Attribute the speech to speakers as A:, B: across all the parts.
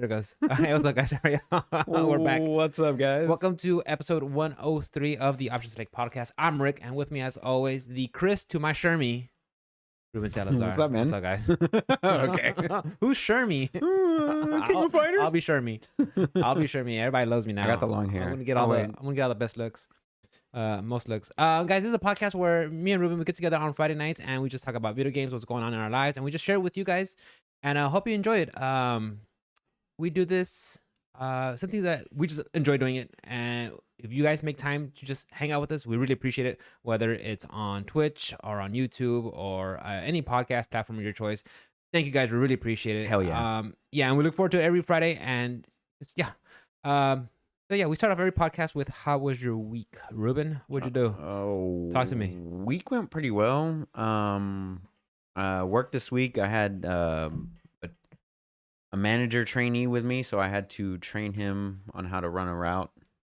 A: There it goes. Hey, what's up, guys? Sorry. We're back.
B: What's up, guys?
A: Welcome to episode 103 of the Option Select podcast. I'm Rick, and with me, as always, the Chris to my Shermie, Ruben Salazar.
B: What's up, man?
A: What's up, guys?
B: Okay.
A: Who's Shermie?
B: King of Fighters?
A: I'll be Shermie. I'll be Shermie. Everybody loves me now.
B: I got the long hair.
A: I'm gonna get all the best looks. Most looks. Guys, this is a podcast where me and Ruben, we get together on Friday nights and we just talk about video games, what's going on in our lives, and we just share it with you guys. And I hope you enjoy it. We do this something that we just enjoy doing it, and if you guys make time to just hang out with us, we really appreciate it, whether it's on Twitch or on YouTube or any podcast platform of your choice. Thank you guys, we really appreciate it.
B: Hell yeah.
A: And we look forward to it every Friday, and so we start off every podcast with how was your week? Ruben, what'd you do? Talk to me.
B: Week went pretty well. Work this week. I had a manager trainee with me, so I had to train him on how to run a route.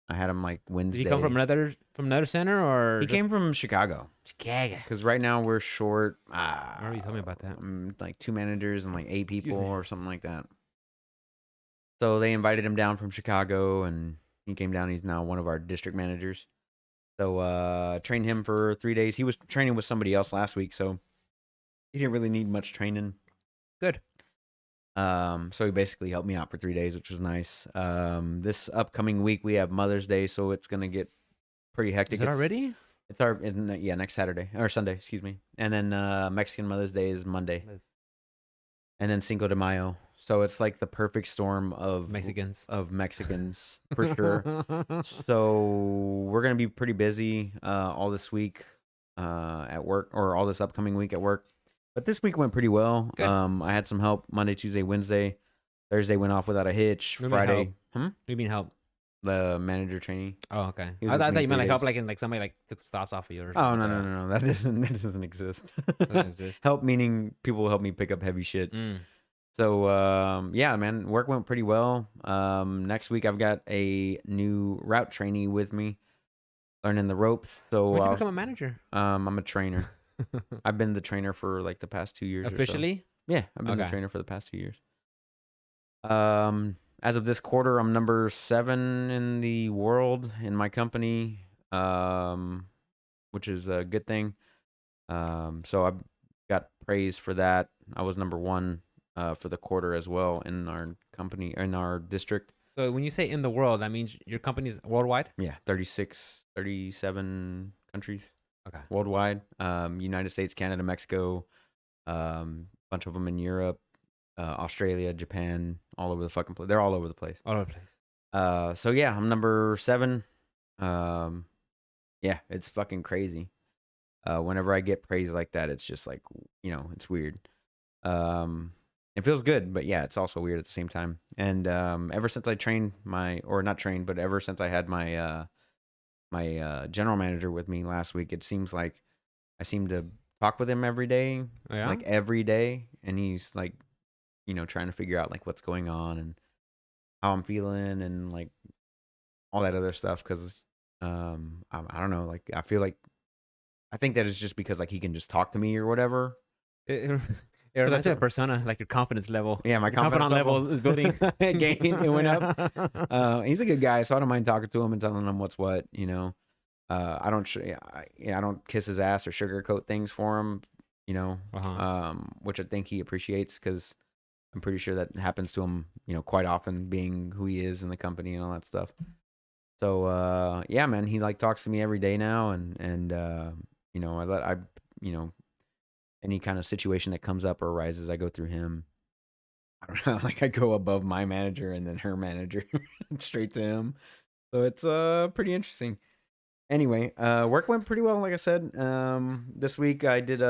B: I had him like Wednesday.
A: Did he come from another center, or
B: he came from Chicago?
A: Chicago.
B: Because right now we're short.
A: I remember you told me about that.
B: Like 2 managers and like 8 people or something like that. So they invited him down from Chicago, and he came down. He's now one of our district managers. So trained him for 3 days. He was training with somebody else last week, so he didn't really need much training.
A: Good.
B: So he basically helped me out for 3 days, which was nice. This upcoming week we have Mother's Day, so it's gonna get pretty hectic.
A: Is it already?
B: It's next Saturday or Sunday, excuse me. And then Mexican Mother's Day is Monday, and then Cinco de Mayo. So it's like the perfect storm of
A: Mexicans
B: for sure. So we're gonna be pretty busy all this week at work, or all this upcoming week at work. But this week went pretty well.
A: Good.
B: I had some help Monday, Tuesday, Wednesday. Thursday went off without a hitch. Friday,
A: What do you mean help?
B: the manager trainee.
A: Oh, okay.
B: He was
A: I
B: with
A: thought
B: me
A: you meant
B: 3
A: like help,
B: days.
A: like in like somebody like took stops off of you or
B: Oh
A: something.
B: no, that doesn't exist.
A: Doesn't exist.
B: Help meaning people will help me pick up heavy shit.
A: Mm.
B: So yeah, man, work went pretty well. Next week I've got a new route trainee with me, learning the ropes. So
A: When did you become a manager?
B: I'm a trainer. I've been the trainer for like the past 2 years.
A: Officially?
B: Or so. Yeah, I've been the
A: Okay.
B: trainer for the past 2 years. As of this quarter, I'm number 7 in the world in my company, which is a good thing. So I've got praise for that. I was number 1 for the quarter as well in our company, in our district.
A: So when you say in the world, that means your company's worldwide?
B: Yeah, 37 countries.
A: Okay.
B: Worldwide. United States, Canada, Mexico, bunch of them in Europe, Australia, Japan, all over the fucking place. They're all over the place.
A: All over the place.
B: So yeah, I'm number 7. Yeah, it's fucking crazy. Whenever I get praise like that, it's just like, it's weird. It feels good, but yeah, it's also weird at the same time. And ever since I trained ever since I had my my general manager with me last week, it seems like I seem to talk with him every day,
A: Oh, yeah?
B: like every day, and he's like, trying to figure out like what's going on and how I'm feeling and like all that other stuff. Because I don't know, like I think that it's just because like he can just talk to me or whatever.
A: It reminds me of Persona, like your confidence level.
B: Yeah, my
A: Your confidence level is building.
B: it went up. He's a good guy, so I don't mind talking to him and telling him what's what. I don't kiss his ass or sugarcoat things for him. Which I think he appreciates, because I'm pretty sure that happens to him, quite often, being who he is in the company and all that stuff. So yeah, man, he like talks to me every day now, and any kind of situation that comes up or arises, I go through him. I don't know, like I go above my manager and then her manager straight to him. So it's pretty interesting. Anyway, work went pretty well, like I said. This week I did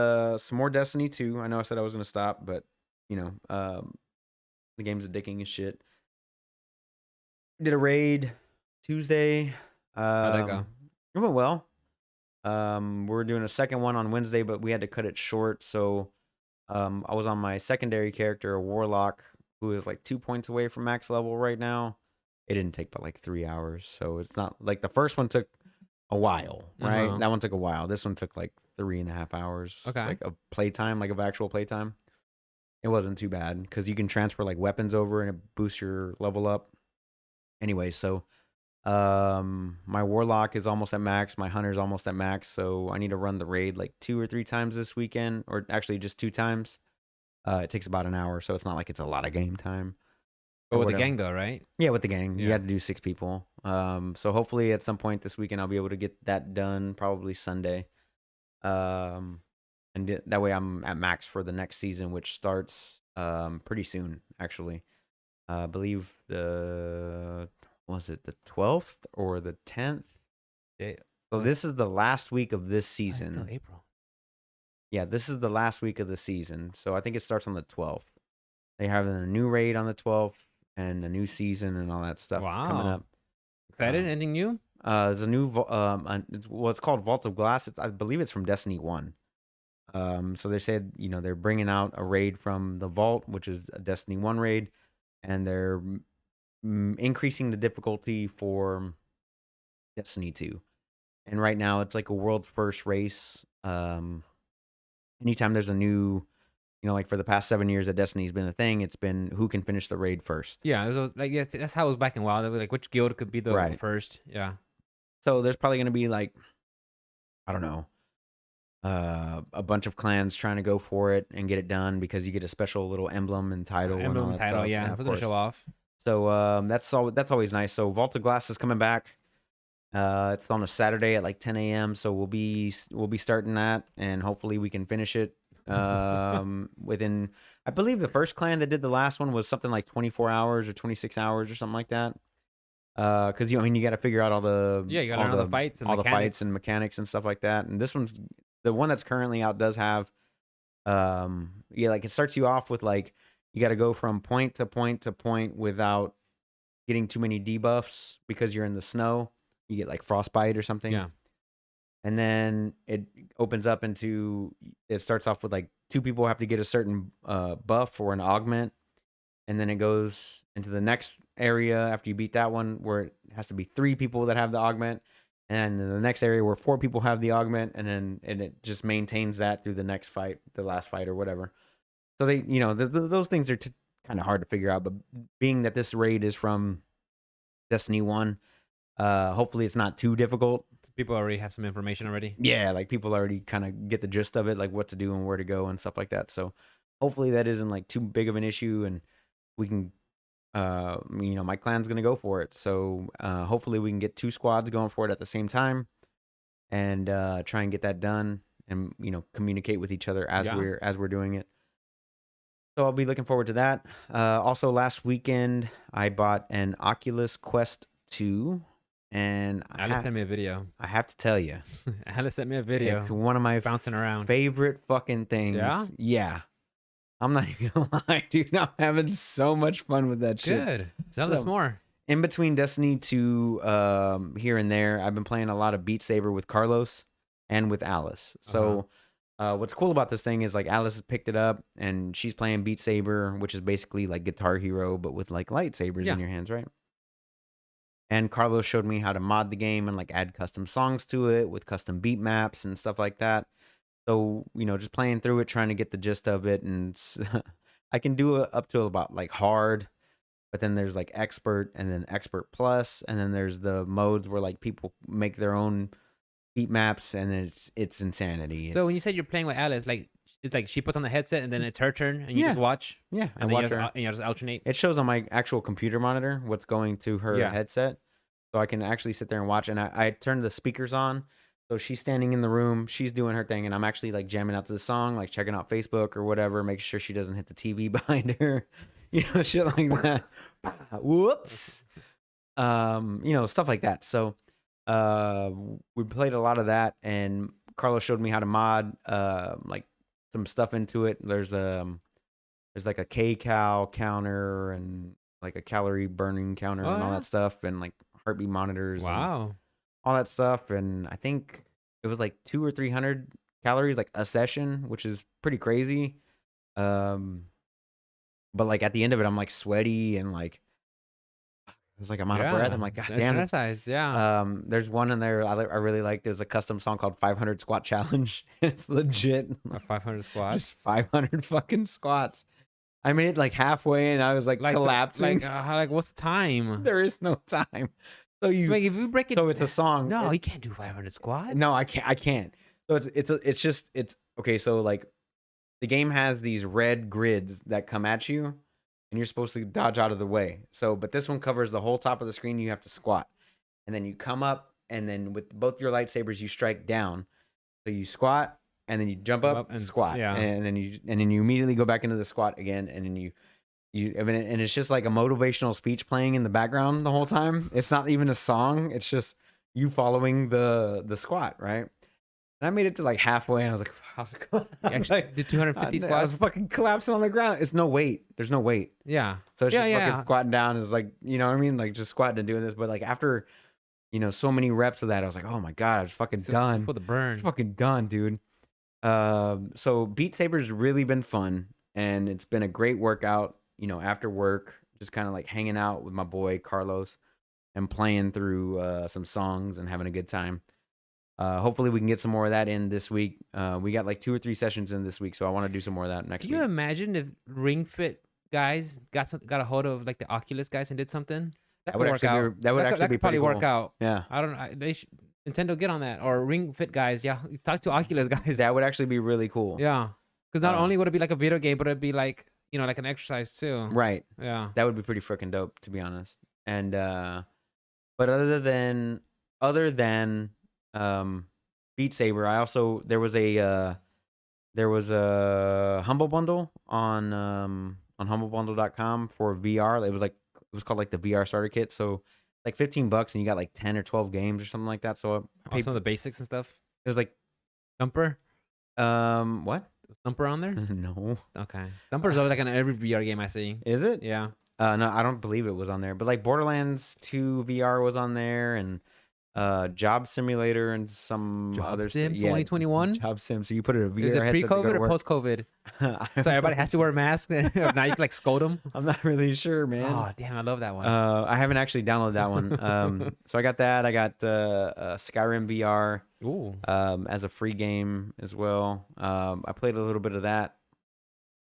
B: some more Destiny 2. I know I said I was gonna stop, but the game's addicting as shit. Did a raid Tuesday.
A: How'd that go?
B: It went well. We're doing a second one on Wednesday, but we had to cut it short. So I was on my secondary character, a warlock, who is like 2 points away from max level right now. It didn't take but like 3 hours, so it's not like the first one took a while, right?
A: Uh-huh.
B: That one took a while. This one took like 3.5 hours.
A: Okay.
B: Like of playtime, like of actual playtime. It wasn't too bad because you can transfer like weapons over and it boosts your level up. Anyway, so my warlock is almost at max, my hunter's almost at max, so I need to run the raid like 2 or 3 times this weekend, or actually just 2 times. It takes about an hour, so it's not like it's a lot of game time
A: But
B: or
A: with the
B: whatever.
A: gang though, right?
B: Yeah, with the gang, you
A: Yeah.
B: had to do 6 people. So hopefully at some point this weekend I'll be able to get that done, probably Sunday. And that way I'm at max for the next season, which starts pretty soon actually. I believe was it the 12th or the 10th?
A: They,
B: So
A: what?
B: this is the last week of this
A: Oh, it's still
B: season.
A: April.
B: Yeah, this is the last week of the season. So I think it starts on the 12th. They have a new raid on the 12th and a new season and all that stuff coming
A: Wow.
B: up.
A: Excited? Anything new?
B: There's a new it's called Vault of Glass. I believe it's from Destiny 1. So they said, they're bringing out a raid from the Vault, which is a Destiny 1 raid, and they're increasing the difficulty for Destiny 2. And right now it's like a world first race. Anytime there's a new, like for the past 7 years that Destiny's been a thing, it's been who can finish the raid first.
A: Yeah, it was like that's how it was back in WoW. They were like, which guild could be the
B: Right.
A: first? Yeah.
B: So there's probably going to be like, I don't know, a bunch of clans trying to go for it and get it done because you get a special little emblem and title and all
A: Emblem
B: that
A: title,
B: stuff.
A: yeah,
B: of
A: for them to
B: course.
A: show off.
B: So that's always nice. So Vault of Glass is coming back. It's on a Saturday at like 10 a.m. So we'll be starting that, and hopefully we can finish it within. I believe the first clan that did the last one was something like 24 hours or 26 hours or something like that. Because you got to figure out all the
A: You gotta learn all the fights and
B: all the fights
A: mechanics.
B: and mechanics and stuff like that. And this one's the one that's currently out does have, like it starts you off with like you got to go from point to point to point without getting too many debuffs because you're in the snow. You get like frostbite or something.
A: Yeah.
B: And then it opens up into, it starts off with like 2 people have to get a certain buff or an augment. And then it goes into the next area after you beat that one where it has to be 3 people that have the augment. And then the next area where 4 people have the augment. And it just maintains that through the next fight, the last fight or whatever. So they, those things are kind of hard to figure out. But being that this raid is from Destiny 1, hopefully it's not too difficult.
A: People already have some information already.
B: Yeah, like people already kind of get the gist of it, like what to do and where to go and stuff like that. So hopefully that isn't like too big of an issue, and we can, my clan's gonna go for it. So hopefully we can get 2 squads going for it at the same time, and try and get that done, and communicate with each other as we're doing it. So I'll be looking forward to that. Also, last weekend I bought an Oculus Quest 2. And
A: Alice sent me a video.
B: I have to tell you,
A: Alice sent me a video.
B: it's one of my
A: bouncing around
B: favorite fucking things.
A: Yeah?
B: I'm not even gonna lie, dude. I'm having so much fun with that shit.
A: Good. Tell us more.
B: In between Destiny 2, here and there, I've been playing a lot of Beat Saber with Carlos and with Alice. So what's cool about this thing is like Alice has picked it up and she's playing Beat Saber, which is basically like Guitar Hero, but with like lightsabers in your hands, right? And Carlos showed me how to mod the game and like add custom songs to it with custom beat maps and stuff like that. So, just playing through it, trying to get the gist of it. And I can do it up to about like hard, but then there's like expert and then expert plus. And then there's the modes where like people make their own beat maps, and it's insanity.
A: So when you said you're playing with Alice, like it's like she puts on the headset and then it's her turn and you just watch.
B: Yeah,
A: and then you just alternate.
B: It shows on my actual computer monitor what's going to her headset, so I can actually sit there and watch. And I turned the speakers on, so she's standing in the room, she's doing her thing, and I'm actually like jamming out to the song, like checking out Facebook or whatever, making sure she doesn't hit the TV behind her, shit like that. Whoops, stuff like that. So we played a lot of that, and Carlos showed me how to mod like some stuff into it. There's like a kcal counter and like a calorie burning counter and all that stuff, and like heartbeat monitors.
A: Wow.
B: All that stuff. And I think it was like 200 or 300 calories like a session, which is pretty crazy. But like at the end of it, I'm like sweaty and like it's like I'm out of breath. I'm like, God damn it.
A: Exercise,
B: There's one in there I really like. There's a custom song called 500 Squat Challenge. It's legit.
A: 500 squats.
B: Just 500 fucking squats. I made it like halfway, and I was like collapsing.
A: Like what's the time?
B: There is no time. So
A: Like if you break it,
B: so it's a song.
A: No, you can't do 500 squats.
B: No, I can't. So it's okay. So like the game has these red grids that come at you, and you're supposed to dodge out of the way. So, but this one covers the whole top of the screen. You have to squat, and then you come up, and then with both your lightsabers, you strike down. So you squat, and then you jump up and squat,
A: yeah.
B: and then you immediately go back into the squat again, and then and it's just like a motivational speech playing in the background the whole time. It's not even a song. It's just you following the squat, right? And I made it to like halfway, and I was like,
A: did 250 squats?
B: I was fucking collapsing on the ground. It's no weight. There's no weight.
A: Yeah.
B: So it's just fucking squatting down. It's like, you know what I mean? Like just squatting and doing this. But like after, so many reps of that, I was like, oh my God, I was fucking done.
A: For the burn.
B: Fucking done, dude. So Beat Saber's really been fun, and it's been a great workout, after work, just kind of like hanging out with my boy Carlos and playing through some songs and having a good time. Hopefully we can get some more of that in this week. We got like 2 or 3 sessions in this week, so I want to do some more of that next week.
A: Can you imagine if Ring Fit guys got a hold of like the Oculus guys and did something?
B: That would actually be
A: probably
B: pretty
A: work
B: cool.
A: out.
B: Yeah.
A: I don't know. They should Nintendo get on that, or Ring Fit guys. Yeah, talk to Oculus guys.
B: That would actually be really cool.
A: Yeah, because not only would it be like a video game, but it'd be like like an exercise too.
B: Right.
A: Yeah.
B: That would be pretty freaking dope, to be honest. And but other than Beat Saber, there was a Humble Bundle on humblebundle.com for VR. It was called like the VR starter kit. So like $15 and you got like 10 or 12 games or something like that. So I paid
A: some of the basics and stuff.
B: It was like
A: Thumper.
B: What?
A: Thumper on there?
B: No.
A: Okay. Thumper's always like on every VR game I see.
B: Is it?
A: Yeah.
B: No, I don't believe it was on there. But like Borderlands 2 VR was on there, and Job Simulator and some other
A: Sim 2021.
B: Job Sim. So you put it in a VR
A: Is it
B: headset to go
A: pre-COVID
B: to
A: or
B: work.
A: post-COVID? So everybody has to wear a mask. Now you can like scold them.
B: I'm not really sure, man.
A: Oh damn, I love that one.
B: I haven't actually downloaded that one. So I got that. I got Skyrim VR.
A: Ooh.
B: As a free game as well. I played a little bit of that.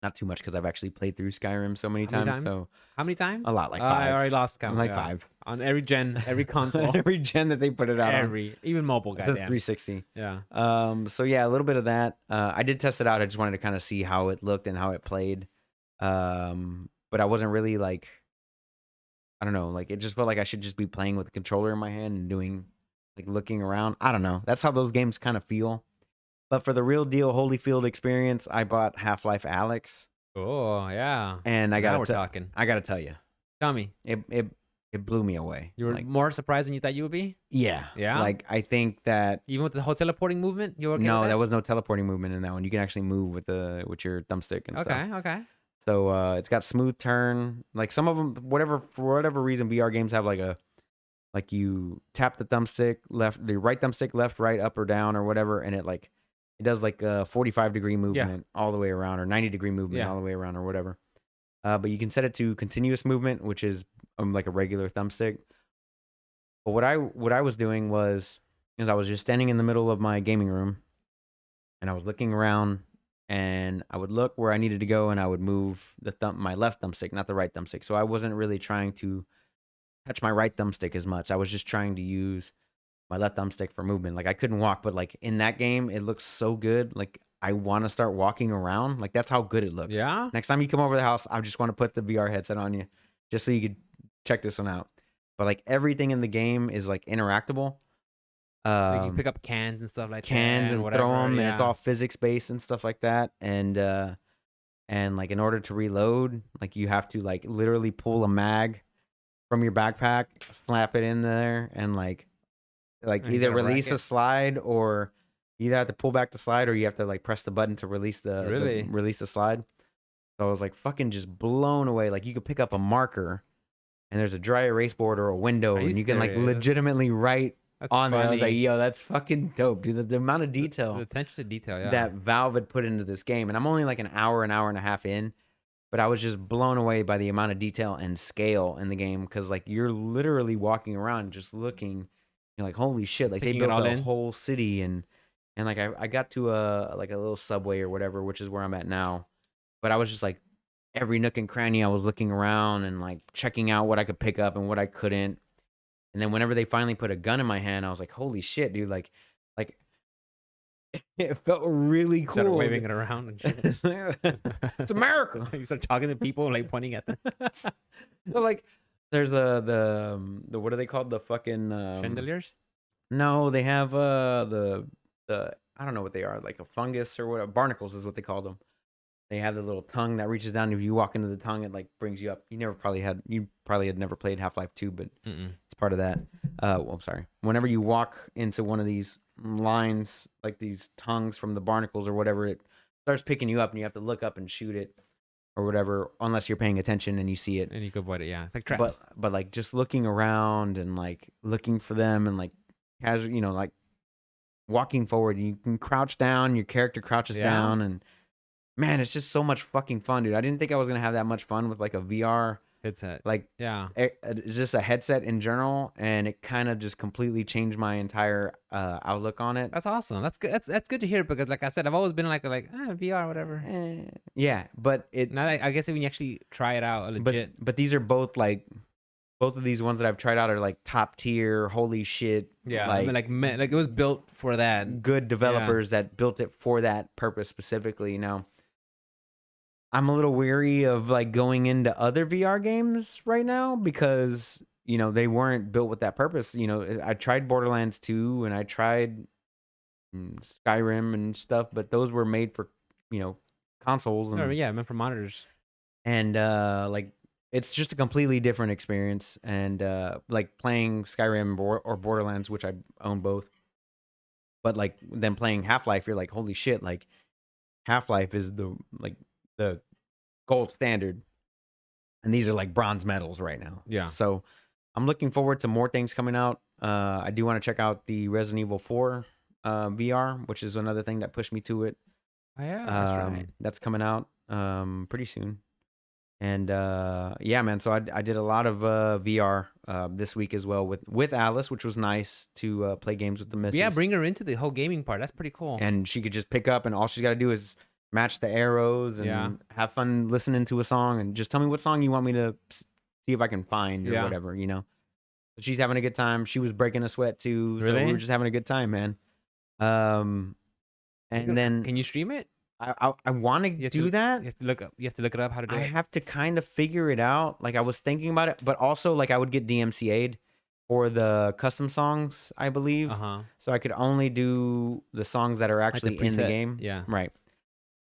B: Not too much because I've actually played through Skyrim so many times. So
A: how many times?
B: A lot, like 5.
A: I already lost count.
B: Like 5
A: on every gen, every console,
B: every gen that they put it out on.
A: Even mobile.
B: It says 360.
A: Yeah.
B: So yeah, a little bit of that. I did test it out. I just wanted to kind of see how it looked and how it played. But I wasn't really like, I don't know, like it just felt like I should just be playing with the controller in my hand and doing like looking around. I don't know. That's how those games kind of feel. But for the real deal Holyfield experience, I bought Half-Life Alyx.
A: Oh yeah.
B: And I got
A: talking.
B: I got to tell you.
A: Tell me.
B: It blew me away.
A: You were more surprised than you thought you would be?
B: Yeah.
A: Yeah.
B: Like I think that
A: even with the whole teleporting movement, you were okay
B: No,
A: with that?
B: there was no teleporting movement in that one. You can actually move with your thumbstick and stuff.
A: Okay.
B: So it's got smooth turn. Like some of them, for whatever reason, VR games have like you tap the thumbstick the right thumbstick left, right, up or down or whatever, and it does like a 45-degree movement all the way around, or 90-degree movement all the way around, or whatever. But you can set it to continuous movement, which is like a regular thumbstick. But what I was doing was I was just standing in the middle of my gaming room, and I was looking around, and I would look where I needed to go, and I would move my left thumbstick, not the right thumbstick. So I wasn't really trying to touch my right thumbstick as much. I was just trying to use my left thumbstick for movement. Like I couldn't walk, but like in that game, it looks so good. Like I want to start walking around. Like that's how good it looks.
A: Yeah.
B: Next time you come over the house, I just want to put the VR headset on you, just so you could check this one out. But like everything in the game is like interactable.
A: Like you pick up cans and stuff like
B: cans
A: that.
B: and throw them, and it's all physics based and stuff like that. And like in order to reload, like you have to like literally pull a mag from your backpack, slap it in there, and like either release a slide, or you either have to pull back the slide, or you have to like press the button to release the slide. So I was like fucking just blown away. Like you could pick up a marker, and there's a dry erase board or a window, and you can like legitimately write on there. I was like, yo, that's fucking dope, dude. The amount of detail,
A: the attention to detail,
B: that Valve had put into this game. And I'm only like an hour and a half in, but I was just blown away by the amount of detail and scale in the game, because like you're literally walking around just looking. You're like, holy shit! Like they built a whole city, and like I got to a little subway or whatever, which is where I'm at now. But I was just like every nook and cranny. I was looking around and like checking out what I could pick up and what I couldn't. And then whenever they finally put a gun in my hand, I was like, holy shit, dude. Like it felt really
A: You started
B: cool.
A: waving it around and shit.
B: It's America.
A: You start talking to people, like pointing at them.
B: So like there's the what are they called? The fucking
A: Chandeliers?
B: no, they have the I don't know what they are, like a fungus or whatever. Barnacles is what they call them. They have the little tongue that reaches down. If you walk into the tongue, it like brings you up. You probably had never played Half-Life 2, but it's part of that. Well, I'm sorry. Whenever you walk into one of these lines, like these tongues from the barnacles or whatever, it starts picking you up and you have to look up and shoot it or whatever, unless you're paying attention and you see it.
A: And you can avoid it, yeah. It's like traps.
B: But like just looking around and like looking for them and like casual, like walking forward, and you can crouch down, your character crouches down, and man, it's just so much fucking fun, dude. I didn't think I was gonna have that much fun with like a VR
A: headset.
B: like it's just a headset in general, and it kind of just completely changed my entire outlook on it.
A: That's awesome. That's good. That's good to hear, because like I said, I've always been like VR, whatever.
B: Yeah, but
A: now I guess when you actually try it out legit.
B: But these are both of these ones that I've tried out are like top tier, holy shit.
A: Yeah, I mean, like it was built for that.
B: Good developers that built it for that purpose specifically. Now, I'm a little weary of like going into other VR games right now because, they weren't built with that purpose. I tried Borderlands 2 and I tried Skyrim and stuff, but those were made for, consoles. And,
A: meant for monitors.
B: And like it's just a completely different experience. And like playing Skyrim or Borderlands, which I own both, but like then playing Half-Life, you're like, holy shit, like Half-Life is the gold standard, and these are like bronze medals right now.
A: Yeah.
B: So I'm looking forward to more things coming out. I do want to check out the Resident Evil 4 VR, which is another thing that pushed me to it.
A: Oh, yeah, that's right.
B: That's coming out pretty soon. And yeah, man. So I did a lot of VR this week as well with Alice, which was nice to play games with the missus.
A: Yeah, bring her into the whole gaming part. That's pretty cool.
B: And she could just pick up, and all she's got to do is match the arrows and have fun listening to a song, and just tell me what song you want me to see if I can find or whatever, But she's having a good time. She was breaking a sweat too.
A: Really?
B: So we were just having a good time, man. And then
A: can you stream it?
B: I want to do that.
A: You have to look it up how to do it.
B: I have to kind of figure it out. Like I was thinking about it, but also like I would get DMCA'd for the custom songs, I believe. So I could only do the songs that are actually in the game.
A: Yeah.
B: Right.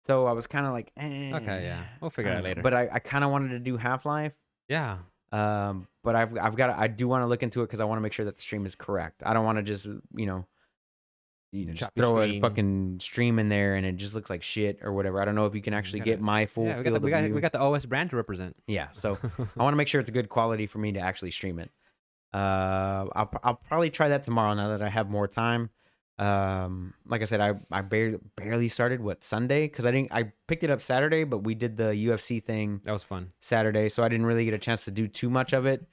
B: So I was kind of like,
A: okay, yeah, we'll figure it out later.
B: But I kind of wanted to do Half-Life.
A: Yeah.
B: But I do want to look into it because I want to make sure that the stream is correct. I don't want to just just throw a fucking stream in there and it just looks like shit or whatever. I don't know if you can actually get my full.
A: Yeah, we got the OS brand to represent.
B: Yeah, so I want to make sure it's a good quality for me to actually stream it. I'll probably try that tomorrow now that I have more time. Like I said, I barely started Sunday, because I picked it up Saturday, but we did the UFC thing.
A: That was fun.
B: Saturday, so I didn't really get a chance to do too much of it.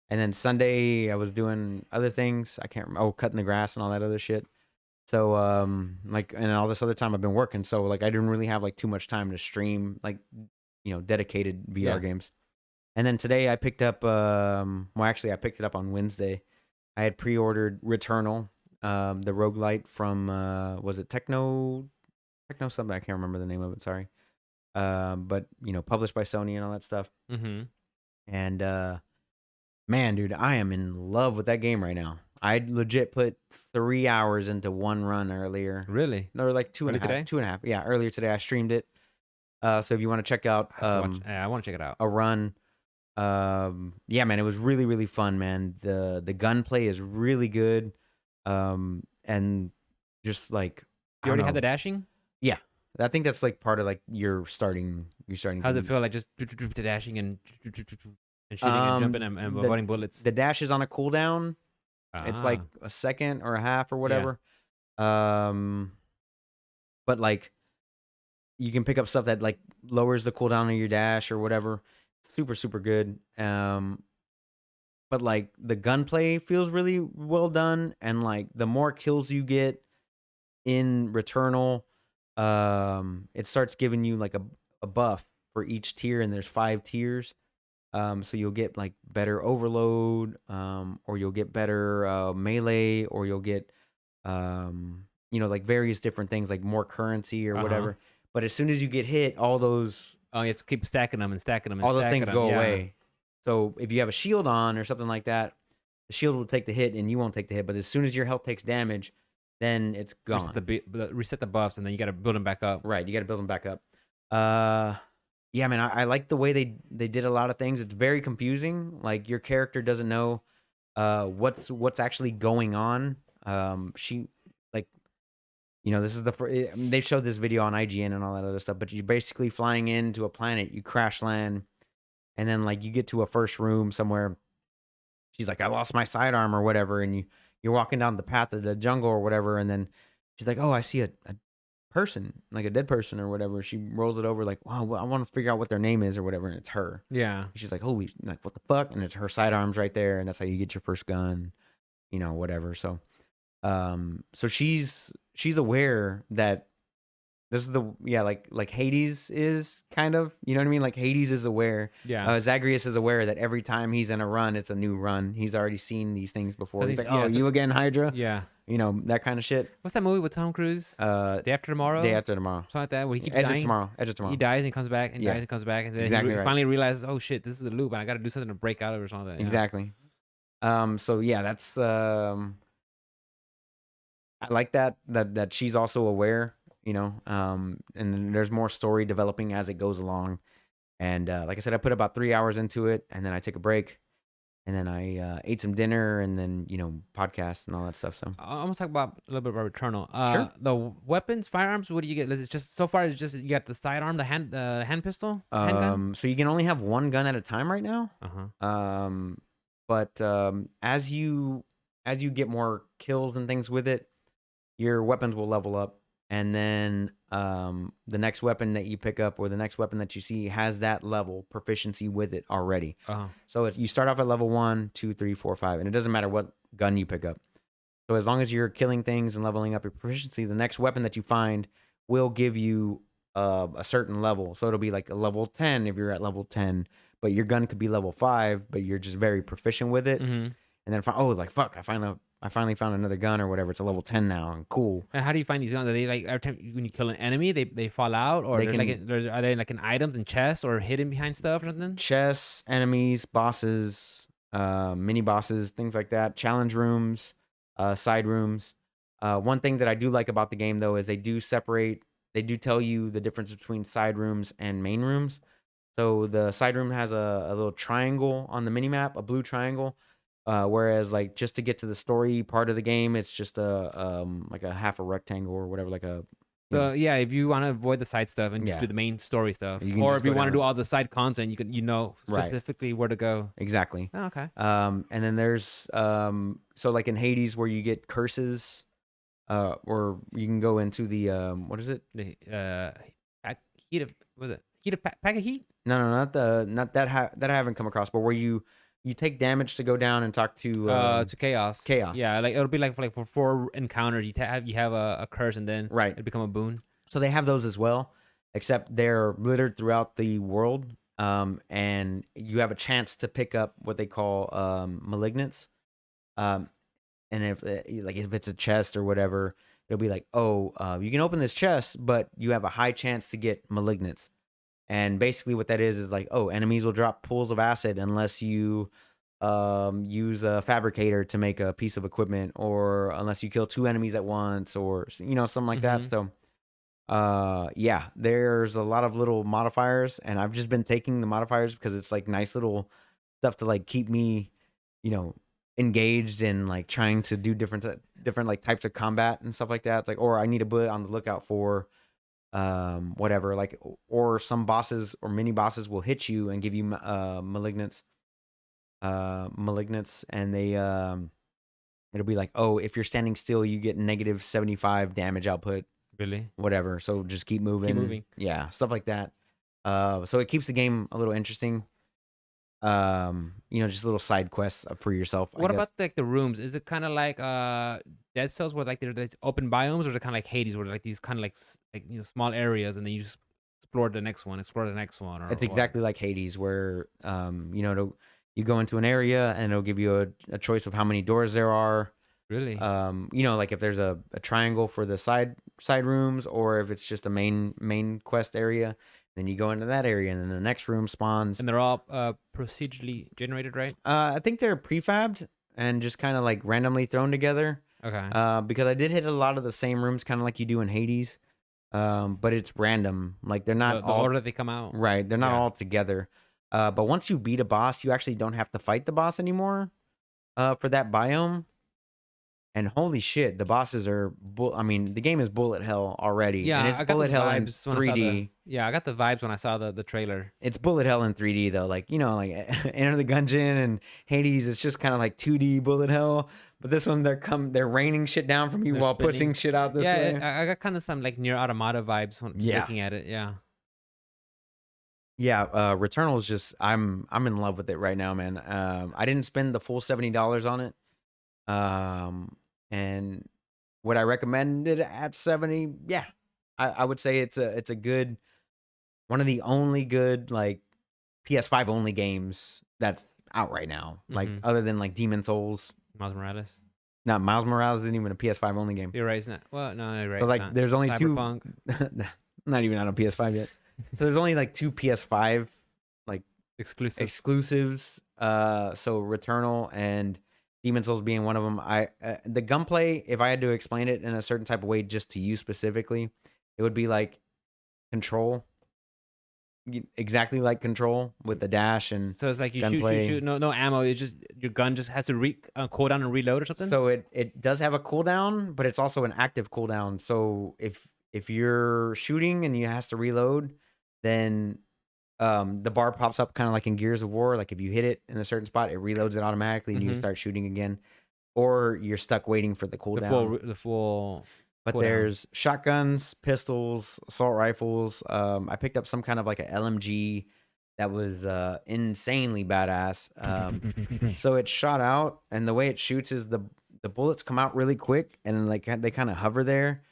B: And then Sunday I was doing other things. I can't remember. Oh, cutting the grass and all that other shit. So and all this other time I've been working, so like I didn't really have like too much time to stream dedicated VR games. And then today I picked up I picked it up on Wednesday. I had pre-ordered Returnal, the roguelite from was it Techno something, I can't remember the name of it, sorry. But published by Sony and all that stuff. And man, dude, I am in love with that game right now. I legit put 3 hours into one run earlier.
A: Really?
B: No, like 2.5. Yeah, earlier today I streamed it. So if you want to check out
A: I want to check it out.
B: A run. Yeah, man, it was really, really fun, man. The gunplay is really good. And just like
A: you already had the dashing?
B: Yeah. I think that's like part of like your starting.
A: How does it feel like just the dashing and shooting and jumping and avoiding bullets?
B: The dash is on a cooldown. It's like a second or a half or whatever. But like you can pick up stuff that like lowers the cooldown of your dash or whatever. Super, super good. But like the gunplay feels really well done, and like the more kills you get in Returnal, it starts giving you like a buff for each tier, and there's 5 tiers. So you'll get like better overload, or you'll get better melee, or you'll get like various different things like more currency or whatever. But as soon as you get hit, all those
A: you have to keep stacking them and stacking them and
B: all those
A: stacking
B: things
A: them.
B: go
A: Yeah.
B: away. So if you have a shield on or something like that, the shield will take the hit and you won't take the hit. But as soon as your health takes damage, then it's gone.
A: Reset the buffs, and then you got to build them back up.
B: Right, you got to build them back up. Yeah, man, I like the way they did a lot of things. It's very confusing. Like your character doesn't know what's actually going on. She like this is they showed this video on IGN and all that other stuff. But you're basically flying into a planet, you crash land, and then like you get to a first room somewhere. She's like, I lost my sidearm or whatever, and you're walking down the path of the jungle or whatever, and then she's like, oh, I see a person, like a dead person or whatever. She rolls it over like, wow, well, I want to figure out what their name is or whatever, and it's her.
A: Yeah.
B: She's like, holy, like what the fuck? And it's her sidearms right there, and that's how you get your first gun, whatever. So, so she's aware that this is like Hades is kind of, you know what I mean? Like Hades is aware.
A: Yeah.
B: Zagreus is aware that every time he's in a run, it's a new run. He's already seen these things before.
A: So
B: he's
A: these-
B: like, oh,
A: yeah,
B: you again, Hydra?
A: Yeah.
B: That kind of shit.
A: What's that movie with Tom Cruise? Day After Tomorrow?
B: Day After Tomorrow.
A: Something like that, where he keeps
B: Edge
A: dying.
B: of Tomorrow. Edge of Tomorrow.
A: He dies and comes back and
B: Yeah.
A: dies and comes back, and then
B: Exactly
A: he
B: right.
A: finally realizes, oh shit, this is a loop, and I got to do something to break out of it or something. Yeah.
B: Exactly. So yeah, that's I like that she's also aware, and then there's more story developing as it goes along. And like I said, I put about 3 hours into it, and then I took a break, and then I ate some dinner, and then podcasts and all that stuff. So
A: I'm gonna talk about a little bit about Returnal.
B: Sure.
A: The weapons, firearms. What do you get? It's just so far. It's just you got the sidearm, the hand pistol, handgun.
B: so you can only have one gun at a time right now. But as you get more kills and things with it, your weapons will level up, and then the next weapon that you pick up or the next weapon that you see has that level proficiency with it already. So you start off at level 1, 2, 3, 4, 5, and it doesn't matter what gun you pick up. So as long as you're killing things and leveling up your proficiency, the next weapon that you find will give you a certain level. So it'll be like a level 10 if you're at level 10, but your gun could be level 5, but you're just very proficient with it.
A: Mm-hmm.
B: And then like fuck, I finally found another gun or whatever. It's a level 10 now, and cool.
A: And how do you find these guns? Are they like every time when you kill an enemy, they fall out, or
B: They
A: are they like in items and chests or hidden behind stuff or something?
B: Chests, enemies, bosses, mini bosses, things like that. Challenge rooms, side rooms. One thing that I do like about the game though is they do tell you the difference between side rooms and main rooms. So the side room has a little triangle on the mini map, a blue triangle. Whereas like just to get to the story part of the game, it's just like a half a rectangle or whatever, like a.
A: So yeah, if you want to avoid the side stuff and just do the main story stuff, or if you want to do all the side content, you can specifically where to go.
B: Exactly.
A: Oh, okay.
B: And then there's so like in Hades where you get curses, or you can go into the what is it?
A: The pack of heat?
B: No, not that I haven't come across, but where you take damage to go down and talk to
A: chaos.
B: Chaos.
A: Yeah, like it'll be like for 4 encounters, you have a curse, and then it become a boon.
B: So they have those as well, except they're littered throughout the world. And you have a chance to pick up what they call malignants. And if it's a chest or whatever, it'll be like, you can open this chest, but you have a high chance to get malignants. And basically what that is like, enemies will drop pools of acid unless you use a fabricator to make a piece of equipment, or unless you kill 2 enemies at once, or something like that. So yeah, there's a lot of little modifiers, and I've just been taking the modifiers because it's like nice little stuff to like keep me engaged in like trying to do different like types of combat and stuff like that. It's like, or I need to be on the lookout for whatever, like, or some bosses or mini bosses will hit you and give you malignants, and they it'll be like, if you're standing still, you get negative 75 damage output,
A: really,
B: whatever. So just keep moving. Yeah, stuff like that. So it keeps the game a little interesting. Just little side quests for yourself.
A: What about like the rooms? Is it kind of like Dead Cells, where like there's open biomes, or is it kind of like Hades, where like these kind of like small areas, and then you just explore the next one, or
B: It's exactly like Hades, where you go into an area and it'll give you a choice of how many doors there are.
A: really.
B: Like if there's a triangle for the side rooms, or if it's just a main quest area, then you go into that area, and then the next room spawns.
A: And they're all procedurally generated, right?
B: I think they're prefabbed and just kind of like randomly thrown together.
A: Okay.
B: Because I did hit a lot of the same rooms, kind of like you do in Hades. But it's random. Like they're not
A: the
B: all
A: order they come out.
B: right. They're not
A: Yeah.
B: all together. But once you beat a boss, you actually don't have to fight the boss anymore. For that biome. And holy shit, the bosses are. I mean, the game is bullet hell already.
A: Yeah,
B: and it's
A: I got
B: bullet
A: those
B: hell in
A: vibes when I saw
B: 3D.
A: I got the vibes when I saw the trailer.
B: It's bullet hell in 3D though. Like like Enter the Gungeon and Hades. It's just kind of like 2D bullet hell. But this one, they're raining shit down from you
A: They're
B: while
A: spinning.
B: pushing shit out this way.
A: Yeah, I got kind of some like near Automata vibes when just
B: Yeah.
A: looking at it. Yeah.
B: Yeah, Returnal is just I'm in love with it right now, man. I didn't spend the full $70 on it. And would I recommend it at 70? Yeah. I would say it's a good, one of the only good like PS5 only games that's out right now. Like
A: Mhm.
B: other than like Demon Souls.
A: Miles Morales.
B: Not Miles Morales isn't even a PS5 only game.
A: You're right. It's not. Well, no, you're right.
B: So like
A: not.
B: there's only
A: Cyberpunk.
B: two not even out on PS5 yet. So there's only like 2 PS5 like exclusives. So Returnal and Demon Souls being one of them. The gunplay, if I had to explain it in a certain type of way just to you specifically, it would be like Control. Exactly like Control with the dash and
A: So it's like you
B: gunplay.
A: shoot, no ammo. It just your gun just has to cool down and reload or something.
B: So it does have a cooldown, but it's also an active cooldown. So if you're shooting and you has to reload, then the bar pops up kind of like in Gears of War. Like if you hit it in a certain spot, it reloads it automatically and you can start shooting again. Or you're stuck waiting for the cooldown.
A: The full.
B: But
A: cooldown.
B: there's shotguns, pistols, assault rifles. I picked up some kind of like a LMG that was insanely badass. So it shot out, and the way it shoots is the bullets come out really quick, and like they kind of hover there,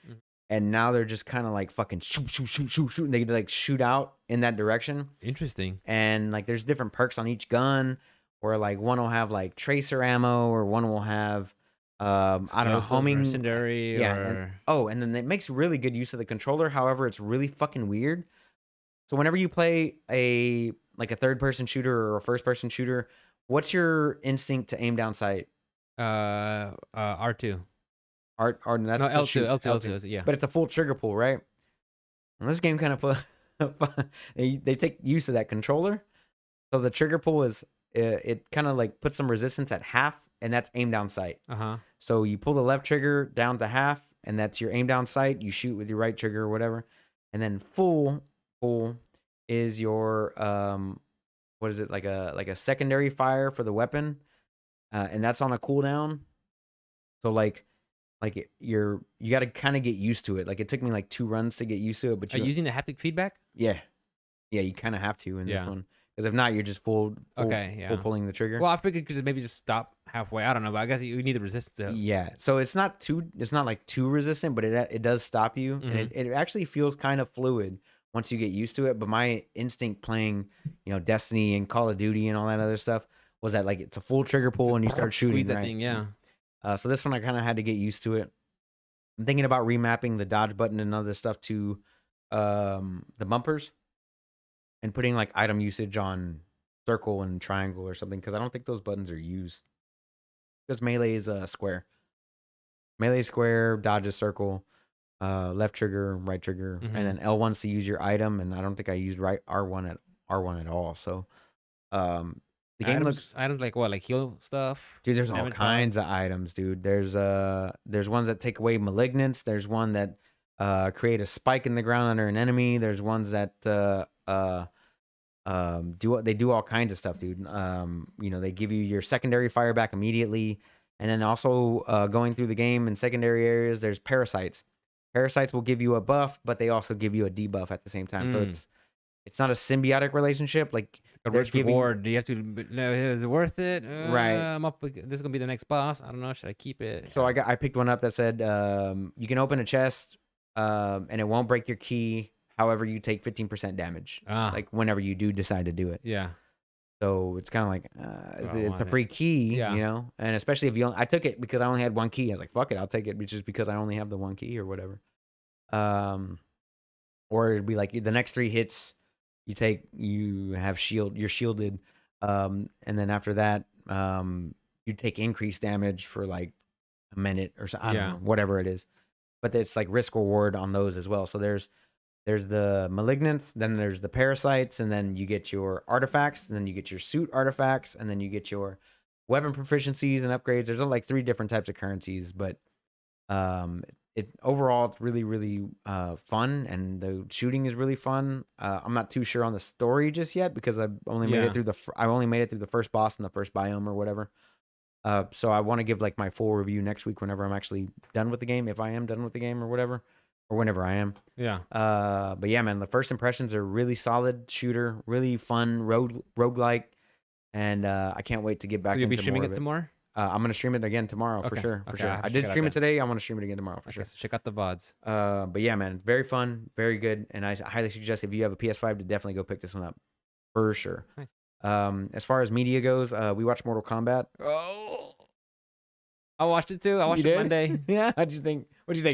B: and now they're just kind of like fucking shoot, shoot, shoot, shoot, shoot, and they like shoot out in that direction.
A: Interesting.
B: And like there's different perks on each gun, where like one will have like tracer ammo, or one will have I don't know, homing,
A: mercenary,
B: yeah. And then it makes really good use of the controller. However, it's really fucking weird. So whenever you play a third person shooter or a first person shooter, what's your instinct to aim down sight?
A: R2.
B: That's
A: no, L2. Yeah.
B: But it's a full trigger pull, right? And this game kind of they take use of that controller. So the trigger pull is it kind of like puts some resistance at half, and that's aim down sight. So you pull the left trigger down to half, and that's your aim down sight. You shoot with your right trigger or whatever, and then full is your what is it, like a secondary fire for the weapon, and that's on a cooldown. So you got to kind of get used to it. Like it took me like 2 runs to get used to it. But
A: are you using the haptic feedback?
B: Yeah, you kind of have to in this one. Because if not, you're just full pulling the trigger.
A: Well, I figured because maybe just stop halfway. I don't know, but I guess you need the resistance.
B: Yeah, so it's not like too resistant, but it does stop you, and it actually feels kind of fluid once you get used to it. But my instinct playing, Destiny and Call of Duty and all that other stuff was that like it's a full trigger pull and you start shooting.
A: Squeeze that
B: right?
A: thing, yeah.
B: So this one I kind of had to get used to it. I'm thinking about remapping the dodge button and other stuff to the bumpers. And putting like item usage on circle and triangle or something, because I don't think those buttons are used. Because melee is square. Melee square, dodge is circle, left trigger, right trigger, and then L1's to use your item. And I don't think I used R1 at all. So the game looks
A: items like what, like heal stuff.
B: Dude, there's all kinds of items, dude. There's ones that take away malignance. There's one that create a spike in the ground under an enemy. There's ones that do all kinds of stuff, dude. They give you your secondary fire back immediately, and then also going through the game in secondary areas, there's parasites. Parasites will give you a buff, but they also give you a debuff at the same time. So it's not a symbiotic relationship. Like
A: a risk reward. Do you have to? No, is it worth it?
B: Right.
A: I'm up. This is gonna be the next boss. I don't know. Should I keep it?
B: So I picked one up that said you can open a chest, and it won't break your key. However, you take 15% damage, like whenever you do decide to do it.
A: Yeah.
B: So it's kind of like
A: I
B: it's a
A: want
B: free key,
A: Yeah.
B: you know. And especially if you, I took it because I only had one key. I was like, fuck it, I'll take it just because I only have the one key or whatever. Or it'd be like the next 3 hits, you have shield, you're shielded, and then after that, you take increased damage for like a minute or so. I don't know, whatever it is. But it's like risk reward on those as well. So there's the malignants, then there's the parasites, and then you get your artifacts, and then you get your suit artifacts, and then you get your weapon proficiencies and upgrades. There's like 3 different types of currencies, but it overall it's really really fun, and the shooting is really fun. I'm not too sure on the story just yet because I've only made it through the first boss in the first biome or whatever. So I want to give like my full review next week whenever I'm actually done with the game, if I am done with the game or whatever, or whenever I am.
A: Yeah.
B: But yeah, man, the first impressions are really solid shooter, really fun, roguelike, and I can't wait to get back
A: So you'll be
B: into
A: streaming
B: more
A: it
B: of it.
A: tomorrow?
B: I'm gonna stream it again tomorrow for
A: Okay.
B: sure.
A: Okay, I have
B: I
A: to
B: did
A: check it out
B: stream it
A: then.
B: today. I want to stream it again tomorrow for
A: Okay,
B: sure.
A: so check out the VODs.
B: But yeah, man, very fun, very good, and I highly suggest if you have a PS5 to definitely go pick this one up for sure.
A: Nice.
B: As far as media goes, we watched Mortal Kombat.
A: Oh, I watched it too. I watched
B: You
A: it
B: did?
A: Monday.
B: Yeah. What'd you think?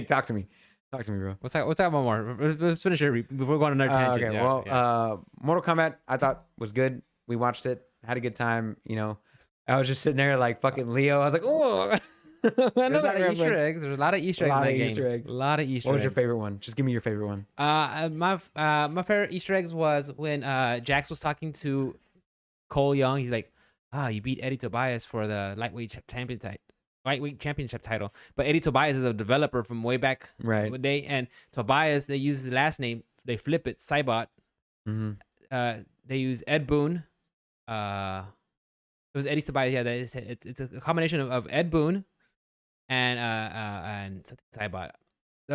B: Talk to me, bro.
A: What's that about more? Let's finish it before we go on another tangent.
B: Okay.
A: Yeah,
B: Well,
A: yeah.
B: Mortal Kombat I thought was good. We watched it, had a good time. You know, I was just sitting there like fucking Leo. I was like, oh.
A: There's a lot of Easter eggs. There's a lot of Easter eggs in that game. A lot of Easter eggs.
B: What was your favorite one? Just give me your favorite one.
A: My favorite Easter eggs was when Jax was talking to Cole Young. He's like, you beat Eddie Tobias for the lightweight championship title. But Eddie Tobias is a developer from way back
B: Right.
A: the day, and Tobias, they use his last name. They flip it, Cybot.
B: Mm-hmm.
A: They use Ed Boon. It was Eddie Tobias. Yeah, it's a combination of Ed Boon and something Cybot.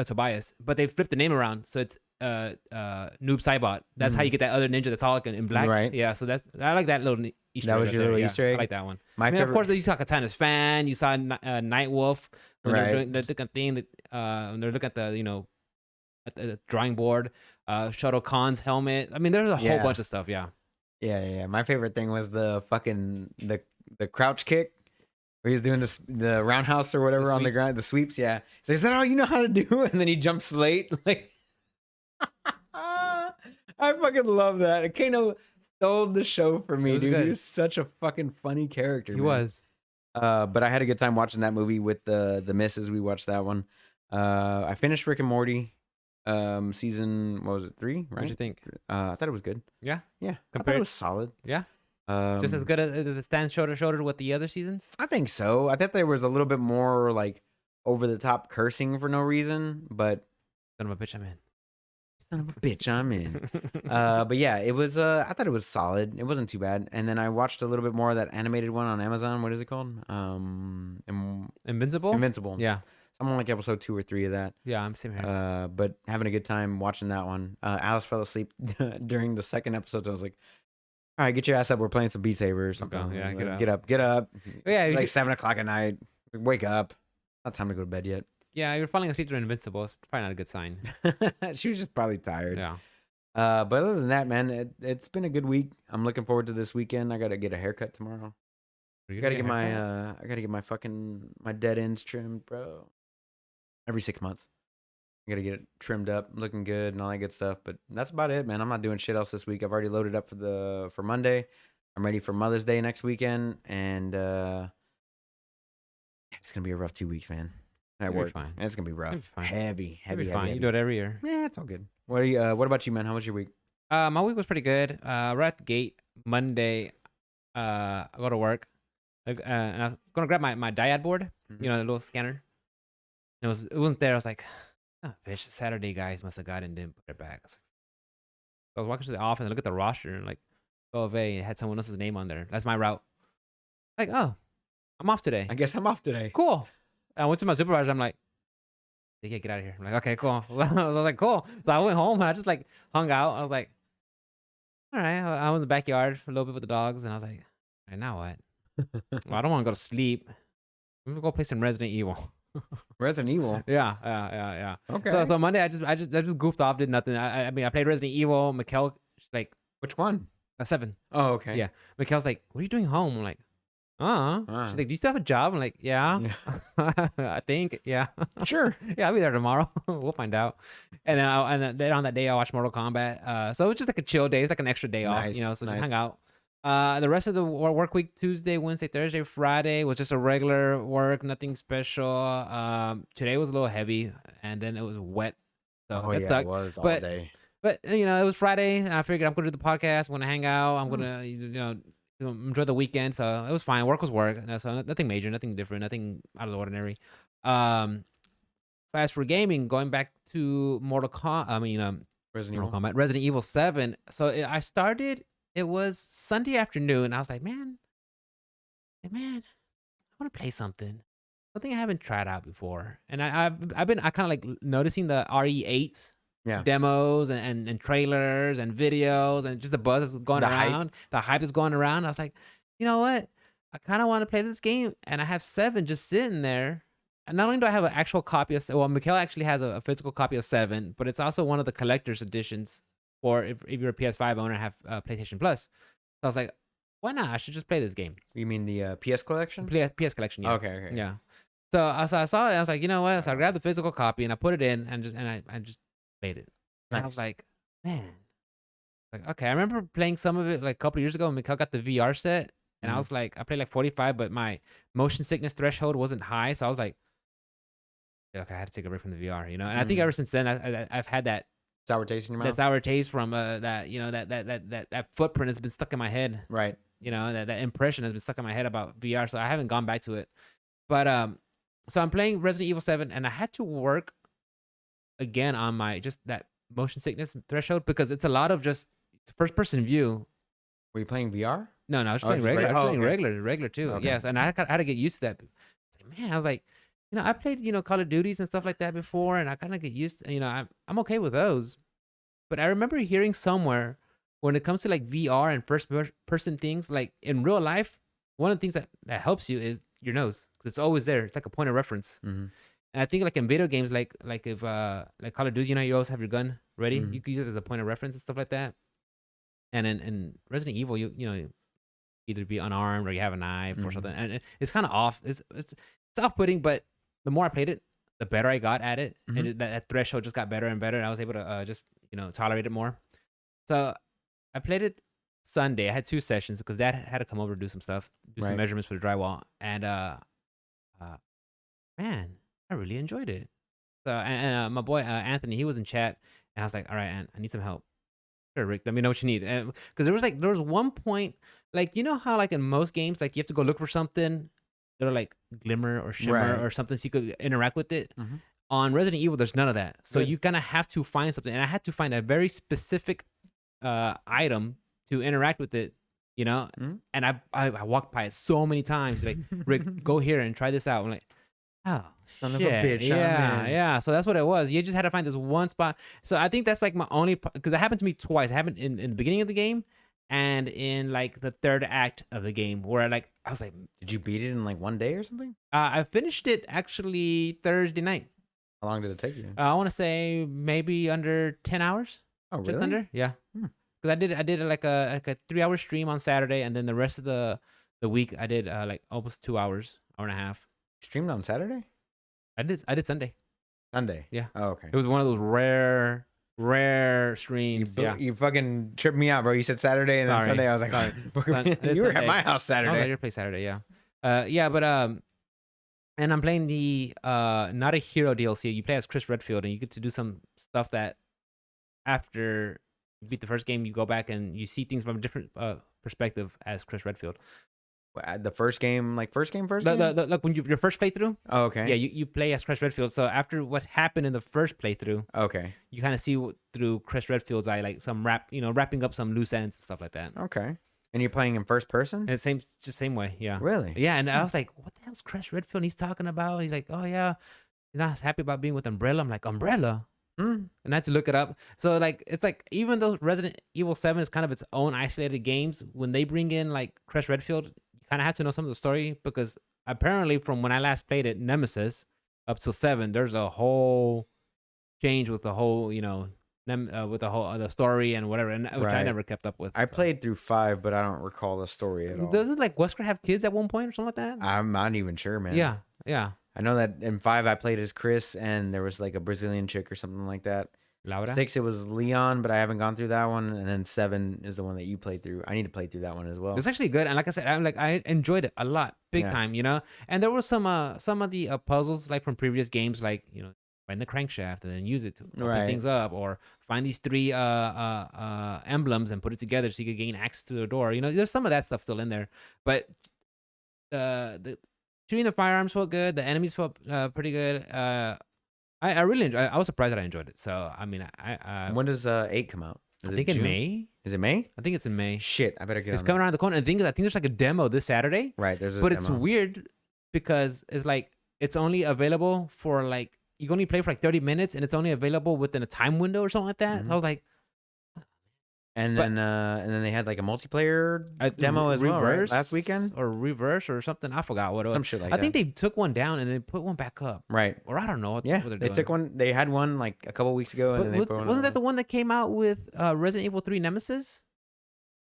A: Tobias, but they flipped the name around, so it's Noob Cybot. That's how you get that other ninja that's all like in black.
B: Right.
A: Yeah, so I like that little Easter egg.
B: That was your little Easter egg?
A: I like that one.
B: My
A: favorite,
B: favorite.
A: of course, you saw Katana's fan. You saw Nightwolf when they're doing the different thing. When they're looking at the at the drawing board. Shuttle Khan's helmet. I mean, there's a whole bunch of stuff. Yeah.
B: Yeah. My favorite thing was the fucking the crouch kick. Where he's doing the roundhouse or whatever on the ground, the sweeps, yeah. So is that all you know how to do? And then he jumps late. Like, I fucking love that. Kano stole the show for me, dude. Good. He was such a fucking funny character.
A: He was.
B: But I had a good time watching that movie with the misses. We watched that one. I finished Rick and Morty. Season, what was it, 3? Right?
A: What'd you think?
B: I thought it was good.
A: Yeah.
B: I thought it was solid.
A: Yeah. Just as good as it stands shoulder to shoulder with the other seasons?
B: I think so. I thought there was a little bit more like over the top cursing for no reason, but
A: son of a bitch, I'm in.
B: Son of a bitch, I'm in. But yeah, it was. I thought it was solid. It wasn't too bad. And then I watched a little bit more of that animated one on Amazon. What is it called?
A: Invincible.
B: Invincible.
A: Yeah.
B: I'm on like episode 2 or 3 of that.
A: Yeah, I'm same here.
B: But having a good time watching that one. Alice fell asleep during the second episode. So I was like, all right, get your ass up. We're playing some Beat Saber or something.
A: Okay, yeah,
B: get up.
A: Yeah,
B: it's like 7 o'clock at night. Wake up. Not time to go to bed yet.
A: Yeah, you're falling asleep during Invincible. It's probably not a good sign.
B: She was just probably tired.
A: Yeah.
B: But other than that, man, it's been a good week. I'm looking forward to this weekend. I gotta get a haircut tomorrow. I gotta get my fucking dead ends trimmed, bro. Every 6 months. I gotta get it trimmed up, looking good, and all that good stuff. But that's about it, man. I'm not doing shit else this week. I've already loaded up for Monday. I'm ready for Mother's Day next weekend, and it's gonna be a rough 2 weeks, man. At work, fine. It's gonna be rough. Heavy.
A: You do it every year.
B: Yeah, it's all good. What about you, man? How was your week?
A: My week was pretty good. Right at the gate Monday, I go to work, and I was gonna grab my dyad board, the little scanner. And it wasn't there. I was like, oh, bitch, Saturday guys must have got it and didn't put it back. I was walking to the office and look at the roster and like, and it had someone else's name on there. That's my route. Like, oh, I'm off today.
B: I guess I'm off today.
A: Cool. I went to my supervisor. I'm like, yeah, get out of here. I'm like, okay, cool. I was like, cool. So I went home and I just like hung out. I was like, all right. I was in the backyard for a little bit with the dogs. And I was like, all right, now what? Well, I don't want to go to sleep. I'm going to go play some Resident Evil.
B: Resident Evil.
A: Yeah.
B: Okay.
A: So Monday I just goofed off, did nothing. I mean I played Resident Evil. Mikkel, she's like
B: Which one?
A: 7.
B: Oh, okay.
A: Yeah. Mikkel's like, what are you doing home? I'm like, she's like, do you still have a job? I'm like, yeah. I think, yeah.
B: Sure.
A: Yeah, I'll be there tomorrow. We'll find out. And then on that day I watched Mortal Kombat. So it was just like a chill day. It's like an extra day off,
B: Nice,
A: so just
B: nice.
A: hang out. The rest of the work week, Tuesday, Wednesday, Thursday, Friday was just a regular work, nothing special. Today was a little heavy, and then it was wet, so
B: Oh
A: that
B: yeah, it
A: sucked.
B: was all
A: But
B: day.
A: But it was Friday, and I figured I'm gonna do the podcast. I'm gonna hang out. I'm gonna enjoy the weekend. So it was fine. Work was work. So nothing major, nothing different, nothing out of the ordinary. As for gaming, going back to
B: Resident Evil.
A: Resident Evil 7. So I started. It was Sunday afternoon. I was like, man, I want to play something I haven't tried out before. And I've been kind of like noticing the RE8 demos and trailers and videos and just the buzz that's going around. The hype is going around. I was like, you know what? I kind of want to play this game, and I have 7 just sitting there. And not only do I have an actual copy of, Mikhail actually has a physical copy of 7, but it's also one of the collector's editions. Or if you're a PS5 owner, have PlayStation Plus. So I was like, why not? I should just play this game.
B: You mean the PS collection?
A: PS collection, yeah.
B: Okay.
A: Yeah. So I saw it. And I was like, you know what? So I grabbed the physical copy and I put it in and I just played it. And I was like, man. Like, okay, I remember playing some of it like a couple of years ago when Mikhail got the VR set. And I was like, I played like 45, but my motion sickness threshold wasn't high. So I was like, okay, I had to take a break from the VR, And I think ever since then, I've had that
B: sour taste in your mouth.
A: That sour taste from that footprint has been stuck in my head.
B: Right.
A: That impression has been stuck in my head about VR, so I haven't gone back to it. But so I'm playing Resident Evil 7, and I had to work again on my just that motion sickness threshold because it's a lot of just first person view.
B: Were you playing VR?
A: No, I was playing regular. I was playing regular too. Okay. Yes, and I had to get used to that. Man, I was like, I played, Call of Duties and stuff like that before, and I kind of get used to, I'm okay with those. But I remember hearing somewhere when it comes to like VR and first person things, like in real life, one of the things that helps you is your nose because it's always there. It's like a point of reference. And I think like in video games, like if like Call of Duty, you always have your gun ready. You can use it as a point of reference and stuff like that. And in Resident Evil, you either be unarmed or you have a knife or something, and it's kind of off. It's off-putting, but the more I played it, the better I got at it, and that threshold just got better and better. And I was able to just tolerate it more. So I played it Sunday. I had 2 sessions because Dad had to come over to do some stuff, some measurements for the drywall, and man, I really enjoyed it. So and my boy Anthony, he was in chat, and I was like, all right, Ant, I need some help. Sure, Rick, let me know what you need. Because there was one point, like how like in most games, like you have to go look for something. They're like glimmer or shimmer or something so you could interact with it. On Resident Evil, there's none of that. So you kind of have to find something. And I had to find a very specific item to interact with it, And I walked by it so many times. Like, Rick, go here and try this out. I'm like, oh,
B: son of a bitch.
A: Yeah. So that's what it was. You just had to find this one spot. So I think that's like my only, because it happened to me twice. It happened in the beginning of the game. And in like the 3rd act of the game, where I was like,
B: did you beat it in like one day or something?
A: I finished it actually Thursday night.
B: How long did it take you?
A: I want to say maybe under 10 hours.
B: Oh, really?
A: Just under, yeah. Because I did like a 3-hour stream on Saturday, and then the rest of the week I did like almost 2 hours, hour and a half.
B: Streamed on Saturday?
A: I did Sunday.
B: Sunday.
A: Yeah.
B: Oh, okay.
A: It was one of those rare streams.
B: You fucking tripped me out, bro. You said Saturday and then Sunday. I was like,
A: sorry.
B: You were at my house Saturday.
A: I was like, you play Saturday, yeah. But and I'm playing the Not a Hero DLC. You play as Chris Redfield, and you get to do some stuff that after you beat the first game, you go back and you see things from a different perspective as Chris Redfield.
B: The first game, like first game?
A: Like when your first playthrough.
B: Oh, okay.
A: Yeah, you play as Chris Redfield. So after what happened in the first playthrough,
B: okay,
A: you kind of see through Chris Redfield's eye, like some wrapping up some loose ends and stuff like that.
B: Okay. And you're playing in first person?
A: And same way, yeah.
B: Really?
A: Yeah, and I was like, what the hell's Chris Redfield he's talking about? He's like, oh yeah, you're not happy about being with Umbrella. I'm like, Umbrella? And I had to look it up. So like, it's like, even though Resident Evil 7 is kind of its own isolated games, when they bring in like Chris Redfield, you kind of have to know some of the story, because apparently from when I last played it, Nemesis, up till 7, there's a whole change with the whole, with the whole the story and whatever, and which I
B: Right.
A: never kept up with.
B: I
A: so.
B: played through 5, but I don't recall the story at all.
A: Doesn't like Wesker have kids at one point or something like that?
B: I'm not even sure, man.
A: Yeah, yeah.
B: I know that in 5 I played as Chris, and there was like a Brazilian chick or something like that.
A: Laura.
B: 6 it was Leon, but I haven't gone through that one, and then 7 is the one that you played through. I need to play through that one as well.
A: It's actually good, and like I said, I enjoyed it a lot, big
B: Yeah.
A: time, And there were some of the puzzles like from previous games, like find the crankshaft and then use it to open
B: Right.
A: things up, or find these 3 emblems and put it together so you could gain access to the door. There's some of that stuff still in there, but the shooting the firearms felt good. The enemies felt pretty good. I really enjoyed. I was surprised that I enjoyed it. So I mean,
B: When does 8 come out?
A: I
B: Is it
A: think in
B: June?
A: May.
B: Is it May?
A: I think it's in May.
B: Shit, I better get
A: It's
B: on
A: coming
B: that.
A: around the corner. And the thing is, I think there's like a demo this Saturday.
B: Right, there's a
A: But
B: demo.
A: it's weird because it's like it's only available for like you can only play for like 30 minutes, and it's only available within a time window or something like that. So I was like,
B: And
A: but-
B: then they had like a multiplayer demo as well, right? Last weekend?
A: or reverse or something. I forgot what it was.
B: Some shit like
A: I
B: that.
A: think they took one down and they put one back up,
B: Right.
A: or I don't know. What
B: Yeah,
A: they're
B: they
A: doing.
B: took one. They had one like a couple weeks ago, and
A: But
B: then they put one.
A: wasn't that the one that came out with Resident Evil 3 Nemesis?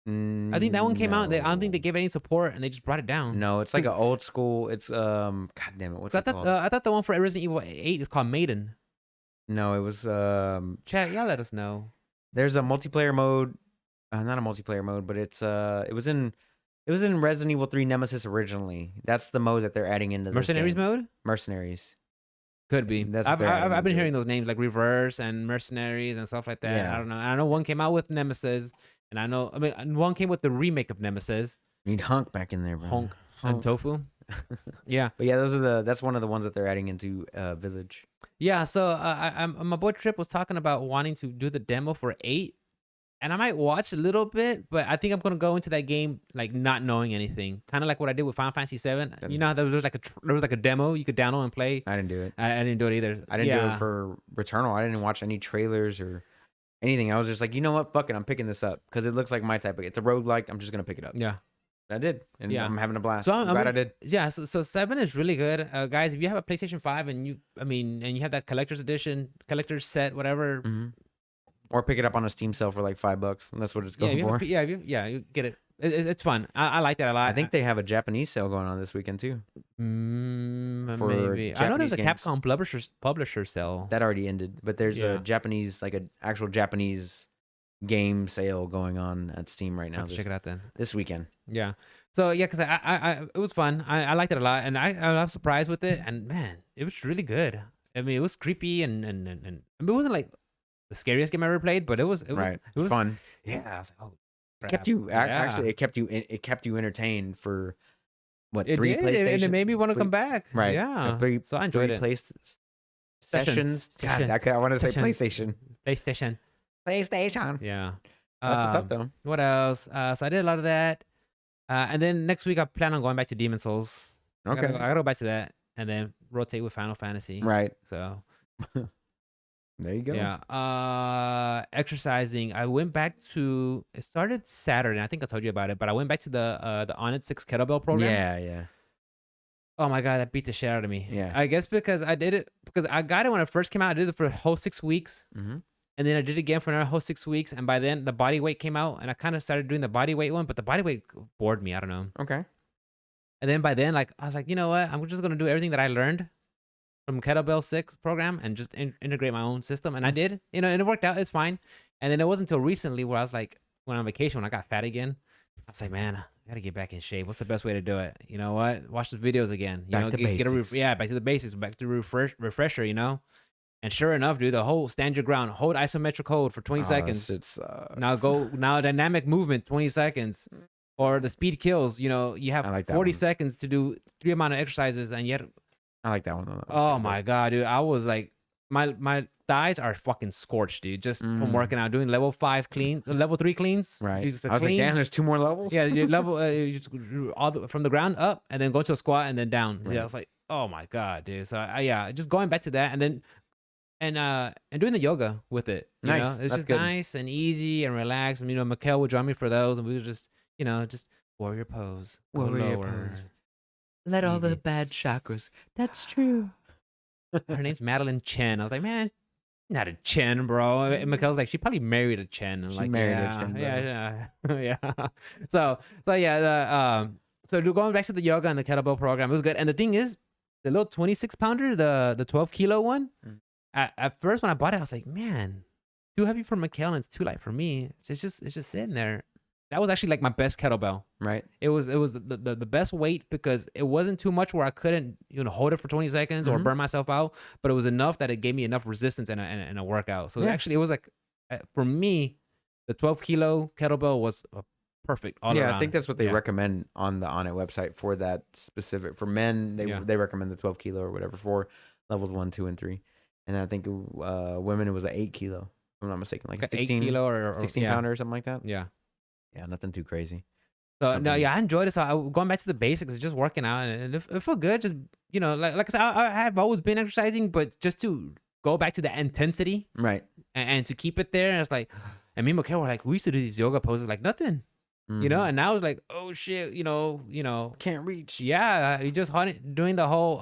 A: I think that one came out. I don't think they gave it any support, and they just brought it down.
B: No, it's like an old school. It's God damn it, what's it called?
A: I thought the one for Resident Evil 8 is called Maiden.
B: No, it was
A: Chat, y'all let us know.
B: There's a multiplayer mode, not a multiplayer mode, but it was in Resident Evil 3 Nemesis originally. That's the mode that they're adding into this
A: Mercenaries
B: game.
A: mode?
B: Mercenaries.
A: Could be.
B: That's what they're
A: I've
B: adding
A: been
B: into
A: hearing
B: it.
A: those names like Reverse and Mercenaries and stuff like that.
B: Yeah.
A: I don't know. I know one came out with Nemesis, and one came with the remake of Nemesis,
B: Need Hunk back in there, bro.
A: Honk and Tofu. Yeah.
B: But yeah, that's one of the ones that they're adding into Village.
A: Yeah, so my boy Trip was talking about wanting to do the demo for 8, and I might watch a little bit, but I think I'm gonna go into that game like not knowing anything, kind of like what I did with Final Fantasy 7. You know how there was like a demo you could download and play.
B: I didn't do it.
A: I didn't do it either.
B: I didn't do it for Returnal. I didn't watch any trailers or anything. I was just like, you know what? Fuck it. I'm picking this up because it looks like my type of. It's a roguelike. I'm just gonna pick it up.
A: Yeah.
B: I did, and
A: Yeah.
B: I'm having a blast.
A: So
B: I'm glad I did.
A: Yeah, so 7 is really good, guys. If you have a PlayStation 5 and you have that collector's edition, collector's set, whatever.
B: Or pick it up on a Steam sale for like $5. And that's what it's going for.
A: You get it. It's fun. I like that a lot.
B: I think they have a Japanese sale going on this weekend too.
A: for maybe. I know
B: Japanese
A: there's a
B: games.
A: Capcom publisher sale.
B: That already ended, but there's
A: Yeah.
B: a Japanese, like an actual Japanese game sale going on at Steam right now.
A: Let's check it out then.
B: This weekend.
A: Yeah. So yeah, because I it was fun. I liked it a lot, and I was surprised with it. And man, it was really good. I mean, it was creepy and I mean, it wasn't like the scariest game I ever played, but it was
B: fun.
A: Yeah, I was like, oh,
B: It kept you actually. It kept you entertained for what
A: It
B: 3
A: did,
B: PlayStation
A: and it made me want to come back.
B: Right.
A: Yeah.
B: Three-
A: So I enjoyed
B: 3
A: it.
B: sessions. God,
A: Sessions.
B: I want to say
A: Sessions.
B: PlayStation.
A: PlayStation.
B: PlayStation.
A: Yeah.
B: That's what's up though.
A: What else? So I did a lot of that. And then next week I plan on going back to Demon Souls. I
B: Okay.
A: gotta go back to that, and then rotate with Final Fantasy.
B: Right.
A: So
B: There you go.
A: yeah. Exercising. I went back to. It started Saturday. I think I told you about it, but I went back to the Onnit 6 kettlebell program.
B: Yeah.
A: Oh my god, that beat the shit out of me.
B: Yeah.
A: I guess because I did it because I got it when it first came out. I did it for a whole 6 weeks.
B: Mm-hmm.
A: And then I did it again for another whole 6 weeks. And by then the body weight came out, and I kind of started doing the body weight one, but the body weight bored me. I don't know.
B: Okay.
A: And then by then, like, I was like, you know what? I'm just going to do everything that I learned from Kettlebell 6 program and just integrate my own system. And I did, and it worked out. It's fine. And then it wasn't until recently where I was like, when on vacation, when I got fat again, I was like, man, I got to get back in shape. What's the best way to do it? You know what? Watch the videos again.
B: Back to basics.
A: Back to the basics, back to refresher, And sure enough, dude, the whole stand your ground, hold isometric hold for 20 seconds.
B: It's
A: Now dynamic movement, 20 seconds. Or the speed kills, you have
B: I like that
A: 40
B: one.
A: seconds to do 3 amount of exercises, and yet,
B: I like that one. Though.
A: oh my god, dude, I was like, my thighs are fucking scorched, dude, just from working out, doing level 5 cleans, level 3 cleans.
B: Right.
A: You just
B: I was like, damn, there's 2 more levels.
A: yeah, you level you just from the ground up, and then go to a squat and then down.
B: Right.
A: Yeah, I was like, oh my god, dude. So just going back to that, and then and doing the yoga with it. You
B: Nice.
A: know? It's
B: That's
A: just
B: good.
A: nice and easy and relaxed. And Mikkel would join me for those, and we would just just warrior pose, go
B: Warrior
A: lower.
B: pose. Let all the
A: Easy.
B: bad chakras. That's true.
A: her name's Madeline Chen. I was like, man, not a Chen, bro. And Mikhail's like, she probably married a Chen. I'm
B: She
A: like,
B: married a
A: yeah,
B: Chen,
A: yeah, yeah. So yeah, so going back to the yoga and the kettlebell program, it was good. And the thing is, the little 26 pounder, the 12 kilo one.
B: Mm.
A: At first when I bought it, I was like, man, too heavy for Mikhail and it's too light for me. It's just sitting there. That was actually like my best kettlebell.
B: Right.
A: It was the best weight because it wasn't too much where I couldn't hold it for 20 seconds or burn myself out, but it was enough that it gave me enough resistance and a workout. So actually, it was like for me, the 12 kilo kettlebell was perfect all around.
B: I think that's what they recommend on the Onnit website for that specific. For men, they recommend the 12 kilo or whatever for levels 1, 2, and 3. And then I think women, it was an 8 kilo. If I'm not mistaken, like 16
A: 8 kilo or
B: 16 pounder or something like that.
A: Yeah.
B: Yeah, nothing too crazy.
A: So no, I enjoyed it. So going back to the basics, just working out, and it felt good. Just like I said, I have always been exercising, but just to go back to the intensity,
B: right,
A: and to keep it there. And it's like, and me and Mikhail were like, we used to do these yoga poses like nothing, and now it's like, oh shit,
B: can't reach.
A: Yeah, you just doing the whole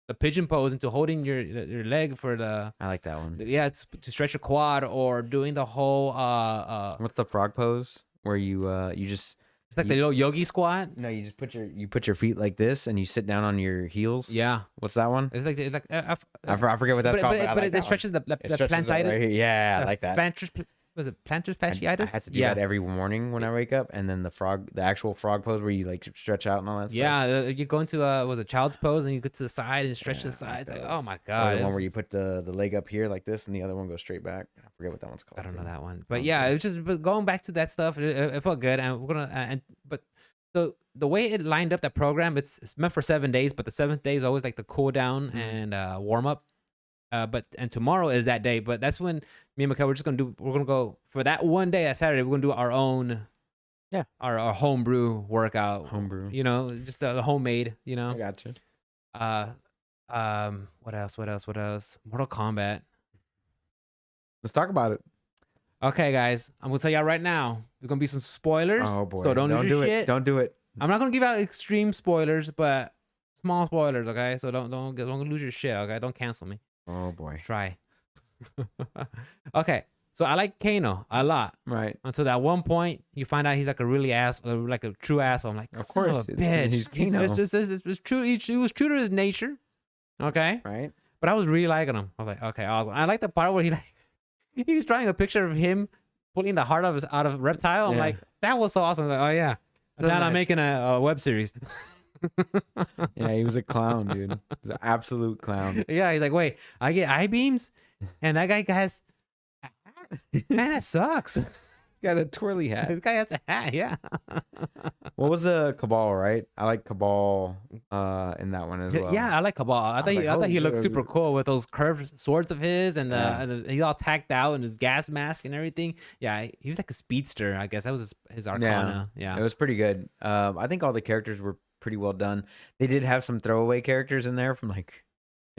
A: the pigeon pose into holding your leg for the.
B: I like that one.
A: Yeah, it's to stretch your quad, or doing the whole
B: what's the frog pose where you just.
A: It's like the little yogi squat.
B: No, you just put your feet like this and you sit down on your heels.
A: Yeah.
B: What's that one?
A: It's like
B: I forget what that's called.
A: But it stretches the plantitis.
B: Right, yeah, I like that.
A: Was it plantar fasciitis?
B: I had to do that every morning when I wake up, and then the actual frog pose where you like stretch out and all that stuff.
A: Yeah, you go into was a child's pose and you go to the side and stretch the side. Like, oh my god!
B: Or the one where you put the leg up here like this, and the other one goes straight back. I forget what that one's called.
A: I don't know that one, but yeah, it's just going back to that stuff. It felt good, and we're gonna so the way it lined up that program, it's meant for 7 days, but the 7th day is always like the cool down and warm up. And tomorrow is that day, but that's when me and Mikhail we're gonna go for that one day. That Saturday we're gonna do our own, our homebrew workout.
B: Homebrew,
A: just the homemade.
B: I got you.
A: What else? Mortal Kombat.
B: Let's talk about it.
A: Okay, guys, I'm gonna tell y'all right now. There's gonna be some spoilers.
B: Oh boy!
A: So don't lose your
B: do
A: shit.
B: Don't do it.
A: I'm not gonna give out extreme spoilers, but small spoilers. Okay, so don't lose your shit. Okay, don't cancel me.
B: Oh boy!
A: Try. Okay, so I like Kano a lot.
B: Right.
A: Until that one point, you find out he's like like a true asshole. I'm like,
B: of course,
A: of a bitch.
B: He's Kano.
A: It's true. He was true to his nature. Okay.
B: Right.
A: But I was really liking him. I was like, okay, awesome. I like the part where he was drawing a picture of him pulling the heart out of Reptile. I'm like, that was so awesome. I'm like, oh yeah. So now I'm making a web series.
B: Yeah, he was a clown, dude. He was an absolute clown.
A: Yeah, he's like, wait, I get eye beams, and that guy has a hat? Man, that sucks.
B: Got a twirly hat.
A: This guy has a hat, yeah.
B: What was a Cabal, right? I like Cabal in that one as well.
A: Yeah, I like Cabal. I thought he looked super cool with those curved swords of his, and he's all tacked out in his gas mask and everything. Yeah, he was like a speedster, I guess. That was his Arcana. Yeah.
B: It was pretty good. I think all the characters were pretty well done. They did have some throwaway characters in there from like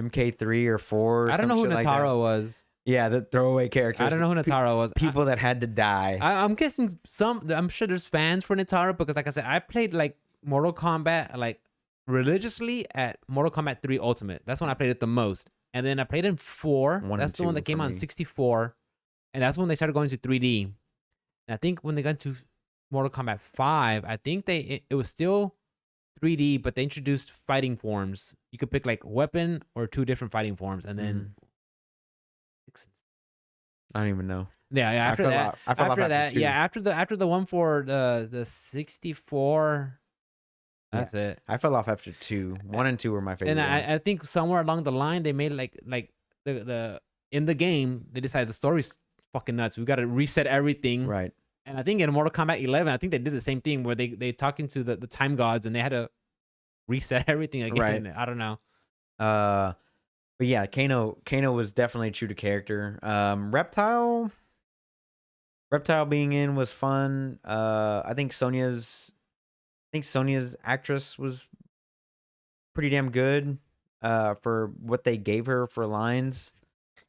B: MK3 or 4.
A: I don't know who Nataro was.
B: Yeah, the throwaway characters.
A: I don't know who Nataro was.
B: People that had to die.
A: I'm guessing I'm sure there's fans for Nataro because, like I said, I played like Mortal Kombat like religiously at Mortal Kombat 3 Ultimate. That's when I played it the most. And then I played in 4. That's the one that came out on 64. And that's when they started going to 3D. And I think when they got to Mortal Kombat 5, I think it was still 3D, but they introduced fighting forms. You could pick like weapon or 2 different fighting forms, and then
B: I don't even know.
A: Yeah. After the one for the 64, that's it.
B: I fell off after 2. 1 and 2 were my favorite.
A: And I think somewhere along the line they made like the in the game they decided the story's fucking nuts. We got to reset everything.
B: Right.
A: And I think in Mortal Kombat 11, I think they did the same thing where they talking to the time gods and they had to reset everything again. Right. I don't know.
B: But yeah, Kano was definitely true to character. Reptile being in was fun. I think Sonya's actress was pretty damn good for what they gave her for lines.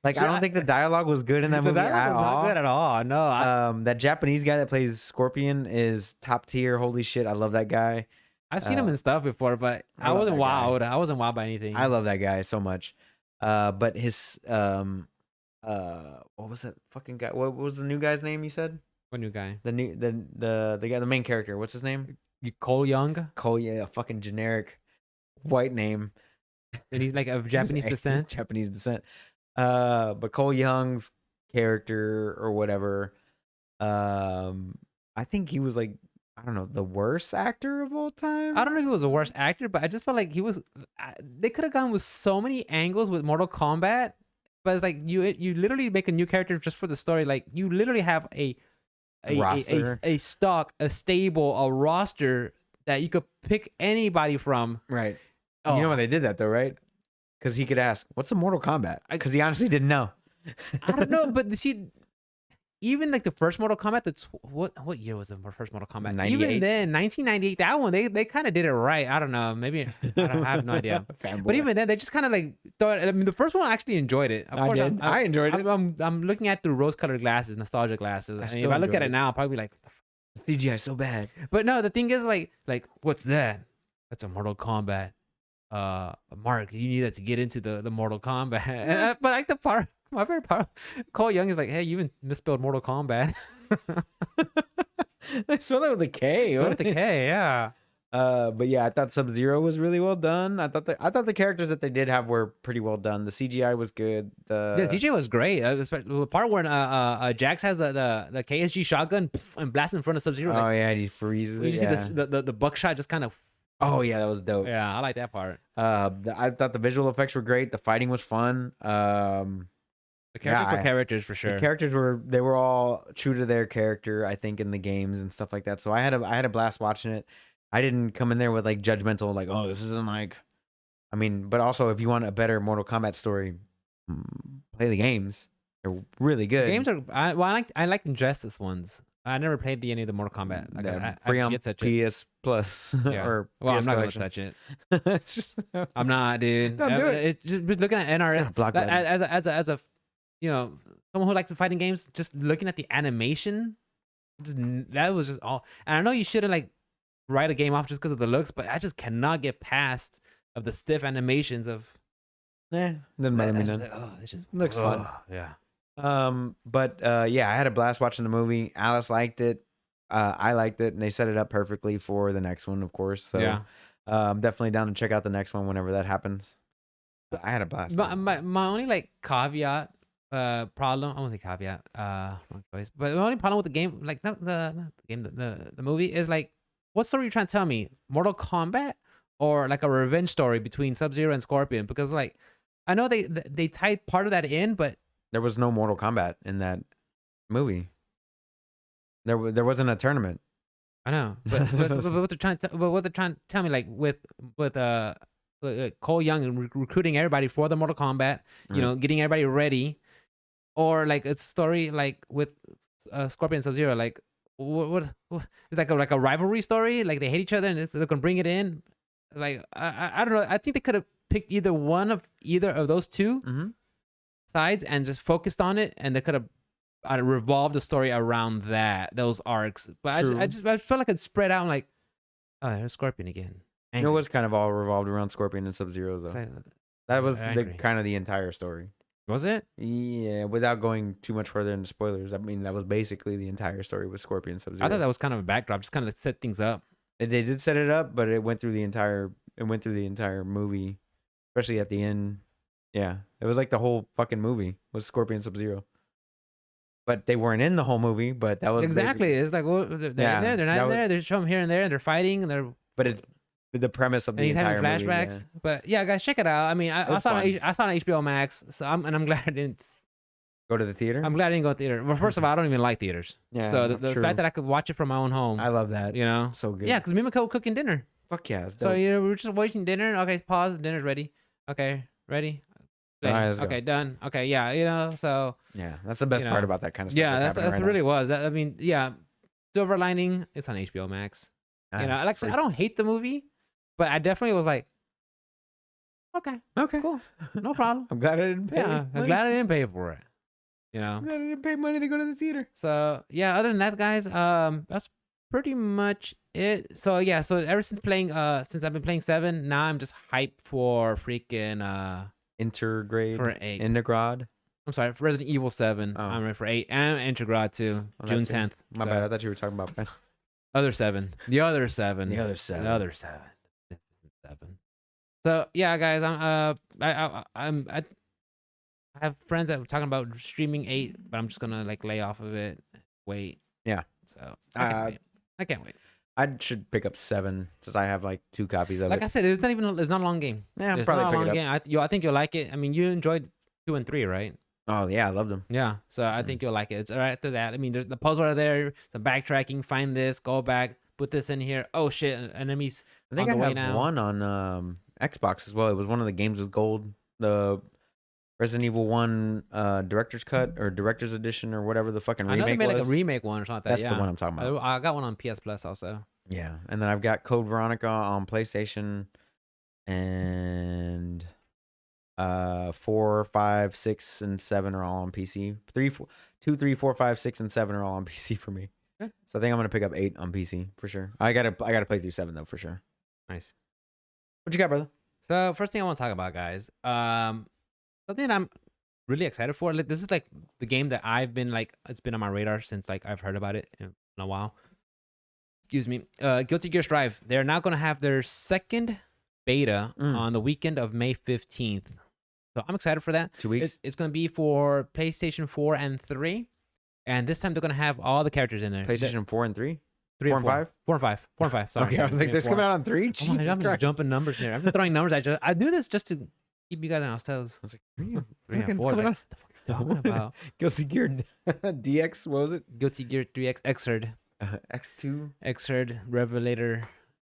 B: Like, I don't think the dialogue was good in that movie at all.
A: Not good at all. No.
B: That Japanese guy that plays Scorpion is top tier. Holy shit, I love that guy.
A: I've seen him in stuff before, but I wasn't wowed. I wasn't wowed by anything.
B: I love that guy so much. But his what was that fucking guy? What was the new guy's name you said?
A: What new guy?
B: The new the guy, the main character. What's his name?
A: Cole Young,
B: Cole. Yeah, a fucking generic white name.
A: and he's like of
B: He's
A: Japanese descent.
B: Japanese descent. But Cole Young's character or whatever, I think he was like, I don't know, the worst actor of all time.
A: I don't know if he was the worst actor, but I just felt like he was. They could have gone with so many angles with Mortal Kombat, but it's like you literally make a new character just for the story. Like you literally have
B: Roster.
A: a stock, a stable, a roster that you could pick anybody from.
B: Right.
A: Oh,
B: You know why they did that though, right? Because he could ask, "What's a Mortal Kombat?" Because he honestly didn't know.
A: I don't know, but see, even like the first Mortal Kombat, what year was the first Mortal Kombat?
B: 98?
A: Even then, 1998, that one they kind of did it right. I don't know, maybe I have no idea.
B: Fanboy.
A: But even then, they just kind of like thought. I mean, the first one I actually enjoyed it. Of
B: I
A: course,
B: did. I enjoyed it.
A: I'm looking at through rose-colored glasses, nostalgia glasses. I mean,
B: still
A: if I look
B: enjoyed
A: at it
B: it.
A: now, I'll probably be like,
B: CGI so bad.
A: but no, the thing is like what's that? That's a Mortal Kombat. Mark, you need that to get into the Mortal Kombat. But like the part, my favorite part, Cole Young is like, hey, you even misspelled Mortal Kombat.
B: They spelled it with a K.
A: With the K, yeah.
B: But yeah, I thought Sub-Zero was really well done. I thought the characters that they did have were pretty well done. The CGI was good.
A: Yeah, DJ was great. The part where Jax has the KSG shotgun and blasts in front of Sub-Zero.
B: Oh
A: Like,
B: yeah, he freezes.
A: you see
B: Yeah.
A: the buckshot just kind of.
B: Oh yeah, that was dope.
A: Yeah, I like that part.
B: I thought the visual effects were great. The fighting was fun.
A: The characters were characters for sure.
B: The characters were all true to their character, I think, in the games and stuff like that. So I had a blast watching it. I didn't come in there with like judgmental, like, oh, this isn't like. I mean, but also if you want a better Mortal Kombat story, play the games. They're really good.
A: Games are I like the Injustice ones. I never played any of the Mortal Kombat. Like,
B: free
A: I
B: on
A: get such a-
B: PS Plus
A: Yeah.
B: or
A: Well,
B: PS
A: I'm not gonna
B: Collection.
A: touch it.
B: It's just
A: I'm not, dude.
B: Don't do it.
A: It's just looking at NRS
B: block button.
A: as a you know, someone who likes fighting games. Just looking at the animation, that was just all. And I know you shouldn't like write a game off just because of the looks, but I just cannot get past of the stiff animations of.
B: doesn't matter me
A: It's just
B: none.
A: like, oh, it's just
B: Looks fun.
A: Yeah.
B: But yeah, I had a blast watching the movie. Alice liked it. I liked it, and they set it up perfectly for the next one, of course. So
A: Yeah.
B: I'm definitely down to check out the next one whenever that happens. But I had a blast.
A: My only like caveat problem, I won't say caveat, wrong choice, but the only problem with the game, like not the game, the movie is like, what story are you trying to tell me? Mortal Kombat or like a revenge story between Sub-Zero and Scorpion? Because like I know they tied part of that in, but
B: There was no Mortal Kombat in that movie. There wasn't a tournament.
A: I know, but what they're trying to tell me, like with Cole Young and recruiting everybody for the Mortal Kombat, you know, getting everybody ready, or like a story like with Scorpion and Sub-Zero, like what it's like a rivalry story, like they hate each other and they're gonna bring it in, like I don't know. I think they could have picked either of those two sides and just focused on it, and they could have revolved the story around those arcs. But I felt like it spread out. I'm like, oh, there's Scorpion again.
B: It was kind of all revolved around Scorpion and Sub-Zero, though. That was kind of the entire story.
A: Was it?
B: Yeah, without going too much further into spoilers. I mean, that was basically the entire story with Scorpion and Sub-Zero.
A: I thought that was kind of a backdrop, just kind of set things up.
B: They did set it up, but it went through the entire movie, especially at the end. Yeah, it was like the whole fucking movie was Scorpion and Sub-Zero. But they weren't in the whole movie. But that was
A: exactly. It's like, well, they're in there, they're not in there. They show them here and there, and they're fighting, and they're.
B: But it's the premise of the
A: he's
B: entire
A: having flashbacks.
B: movie. Yeah.
A: But yeah, guys, check it out. I mean, I saw it on HBO Max, so I'm glad I didn't
B: go to the theater.
A: I'm glad I didn't go to theater. Well, first of all, I don't even like theaters.
B: Yeah.
A: So the fact that I could watch it from my own home,
B: I love that.
A: You know,
B: so good.
A: Yeah, because me and Miko cooking dinner.
B: Fuck yeah.
A: So you know, we were just watching dinner. Okay, pause. Dinner's ready. Okay, ready.
B: All right,
A: okay, done. Okay, yeah, you know, so
B: yeah, that's the best part about that kind of stuff.
A: Yeah, that's what really was. I mean, yeah, silver lining. It's on HBO Max. You know, like I don't hate the movie, but I definitely was like, okay, cool, no problem.
B: I'm glad I didn't pay.
A: Yeah, I'm glad I didn't pay for it. You know,
B: I'm glad I didn't pay money to go to the theater.
A: So yeah, other than that, guys, that's pretty much it. So yeah, so ever since I've been playing 7, now I'm just hyped for freaking
B: Intergrade.
A: For 8.
B: Integrad.
A: I'm sorry, for Resident Evil 7.
B: Oh.
A: I'm ready for 8 and Intergrad too.
B: Oh,
A: June
B: that too.
A: 10th.
B: My bad. I thought you were talking about
A: Other 7. The other 7.
B: the other 7.
A: The other 7. 7. So yeah, guys, I have friends that were talking about streaming 8, but I'm just gonna like lay off of it. Wait.
B: Yeah.
A: So I can't wait.
B: I should pick up 7 since I have like 2 copies of
A: Like
B: it.
A: I said, it's not a long game.
B: Yeah, I'll
A: It's
B: probably
A: not a
B: pick
A: long
B: it up.
A: game. I think you'll like it. I mean, you enjoyed 2 and 3, right?
B: Oh yeah, I loved them.
A: Yeah. So I think you'll like it. It's right after that. I mean, there's the puzzles are there. Some backtracking. Find this. Go back. Put this in here. Oh shit! Enemies.
B: I think
A: on the
B: I
A: way
B: have
A: now.
B: one on Xbox as well. It was one of the games with gold. The Resident Evil 1 director's cut or director's edition or whatever the fucking
A: I know they
B: remake
A: made
B: was.
A: like a remake one or something like that.
B: That's
A: Yeah.
B: the one I'm talking about.
A: I got one on PS Plus also.
B: Yeah, and then I've got Code Veronica on PlayStation, and 4, 5, 6, and 7 are all on PC. 2, 3, 4, 5, 6, and 7 are all on PC for me.
A: Okay.
B: So I think I'm gonna pick up 8 on PC for sure. I gotta play through 7 though for sure.
A: Nice.
B: What you got, brother?
A: So first thing I want to talk about, guys, something I'm really excited for. Like, this is like the game that I've been like, it's been on my radar since like I've heard about it in a while. Excuse me. Guilty Gear Strive. They're now going to have their second beta on the weekend of May 15th. So I'm excited for that.
B: 2 weeks.
A: It's going to be for PlayStation 4 and 3. And this time they're going to have all the characters in there.
B: PlayStation 4 and 3.
A: 3
B: 4
A: and
B: and 5?
A: 4 and 5. 4 and 5. Sorry.
B: Okay, I was like, this coming out on 3?
A: Oh my
B: Jesus
A: God, I'm just
B: Christ.
A: jumping numbers here. I'm just throwing numbers. I do this just to keep you guys on our toes.
B: I was like, 3
A: 3 and 4. Like, what the fuck is he talking about?
B: Guilty Gear DX, what was it?
A: Guilty Gear 3X Xrd.
B: X2.
A: Xrd Revelator.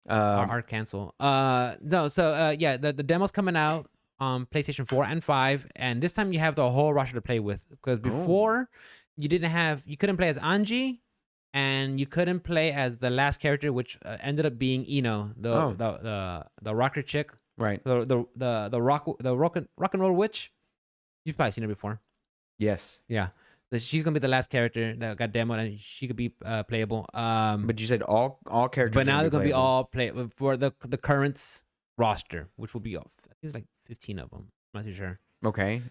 A: Art cancel. No, so yeah, the demo's coming out on PlayStation 4 and 5, and this time you have the whole roster to play with. Because before you couldn't play as Anji, and you couldn't play as the last character, which ended up being Ino, the rocker chick,
B: Right.
A: the rock and roll witch. You've probably seen her before.
B: Yes.
A: Yeah. So she's gonna be the last character that got demoed, and she could be playable.
B: But you said all characters.
A: But now they're gonna be
B: playable.
A: all play for the current roster, which will be I think it's like 15 of them. I'm not too sure.
B: Okay.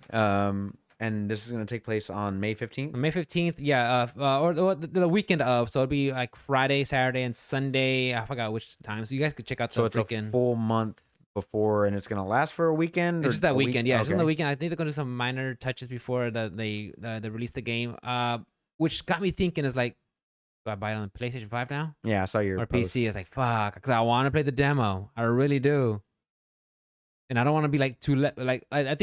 B: And this is gonna take place on May 15th.
A: May 15th, yeah, or the weekend of, so it'll be like Friday, Saturday, and Sunday. I forgot which time. So you guys could check out
B: So
A: the
B: it's
A: freaking.
B: a full month before, and it's gonna last for a weekend.
A: It's just that weekend, yeah. Just on the
B: Okay.
A: weekend. I think they're gonna do some minor touches before they release the game. Which got me thinking is like, do I buy it on the PlayStation 5 now
B: Yeah, I saw your
A: or
B: post.
A: PC? It's like fuck, because I want to play the demo. I really do. And I don't want to be like I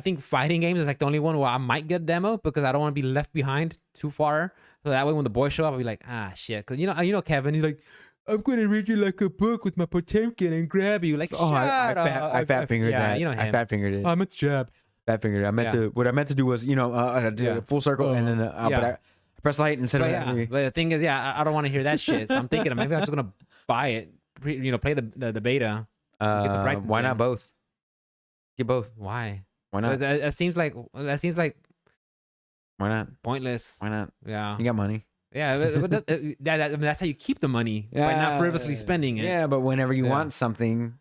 A: think fighting games is like the only one where I might get a demo because I don't want to be left behind too far. So that way when the boys show up, I'll be like, ah shit. Because you know Kevin, he's like, I'm gonna read you like a book with my Potemkin and grab you. Like,
B: Oh, I fat fingered
A: yeah,
B: that.
A: you know
B: I
A: him.
B: fat fingered it.
A: I meant to jab.
B: Fat fingered it. I meant
A: Yeah.
B: to. What I meant to do was, I did
A: Yeah.
B: a full circle and then,
A: yeah.
B: but I pressed light instead
A: But
B: of.
A: yeah, but the thing is, yeah, I don't want to hear that shit. So I'm thinking maybe I'm just gonna buy it, play the beta. Get some practice
B: Why
A: in.
B: not both? Get both.
A: Why?
B: Why not?
A: That seems like
B: Why not?
A: pointless.
B: Why not?
A: Yeah,
B: You got money.
A: yeah. But I mean, that's how you keep the money by not frivolously spending it.
B: Yeah, but whenever you
A: Yeah.
B: want something,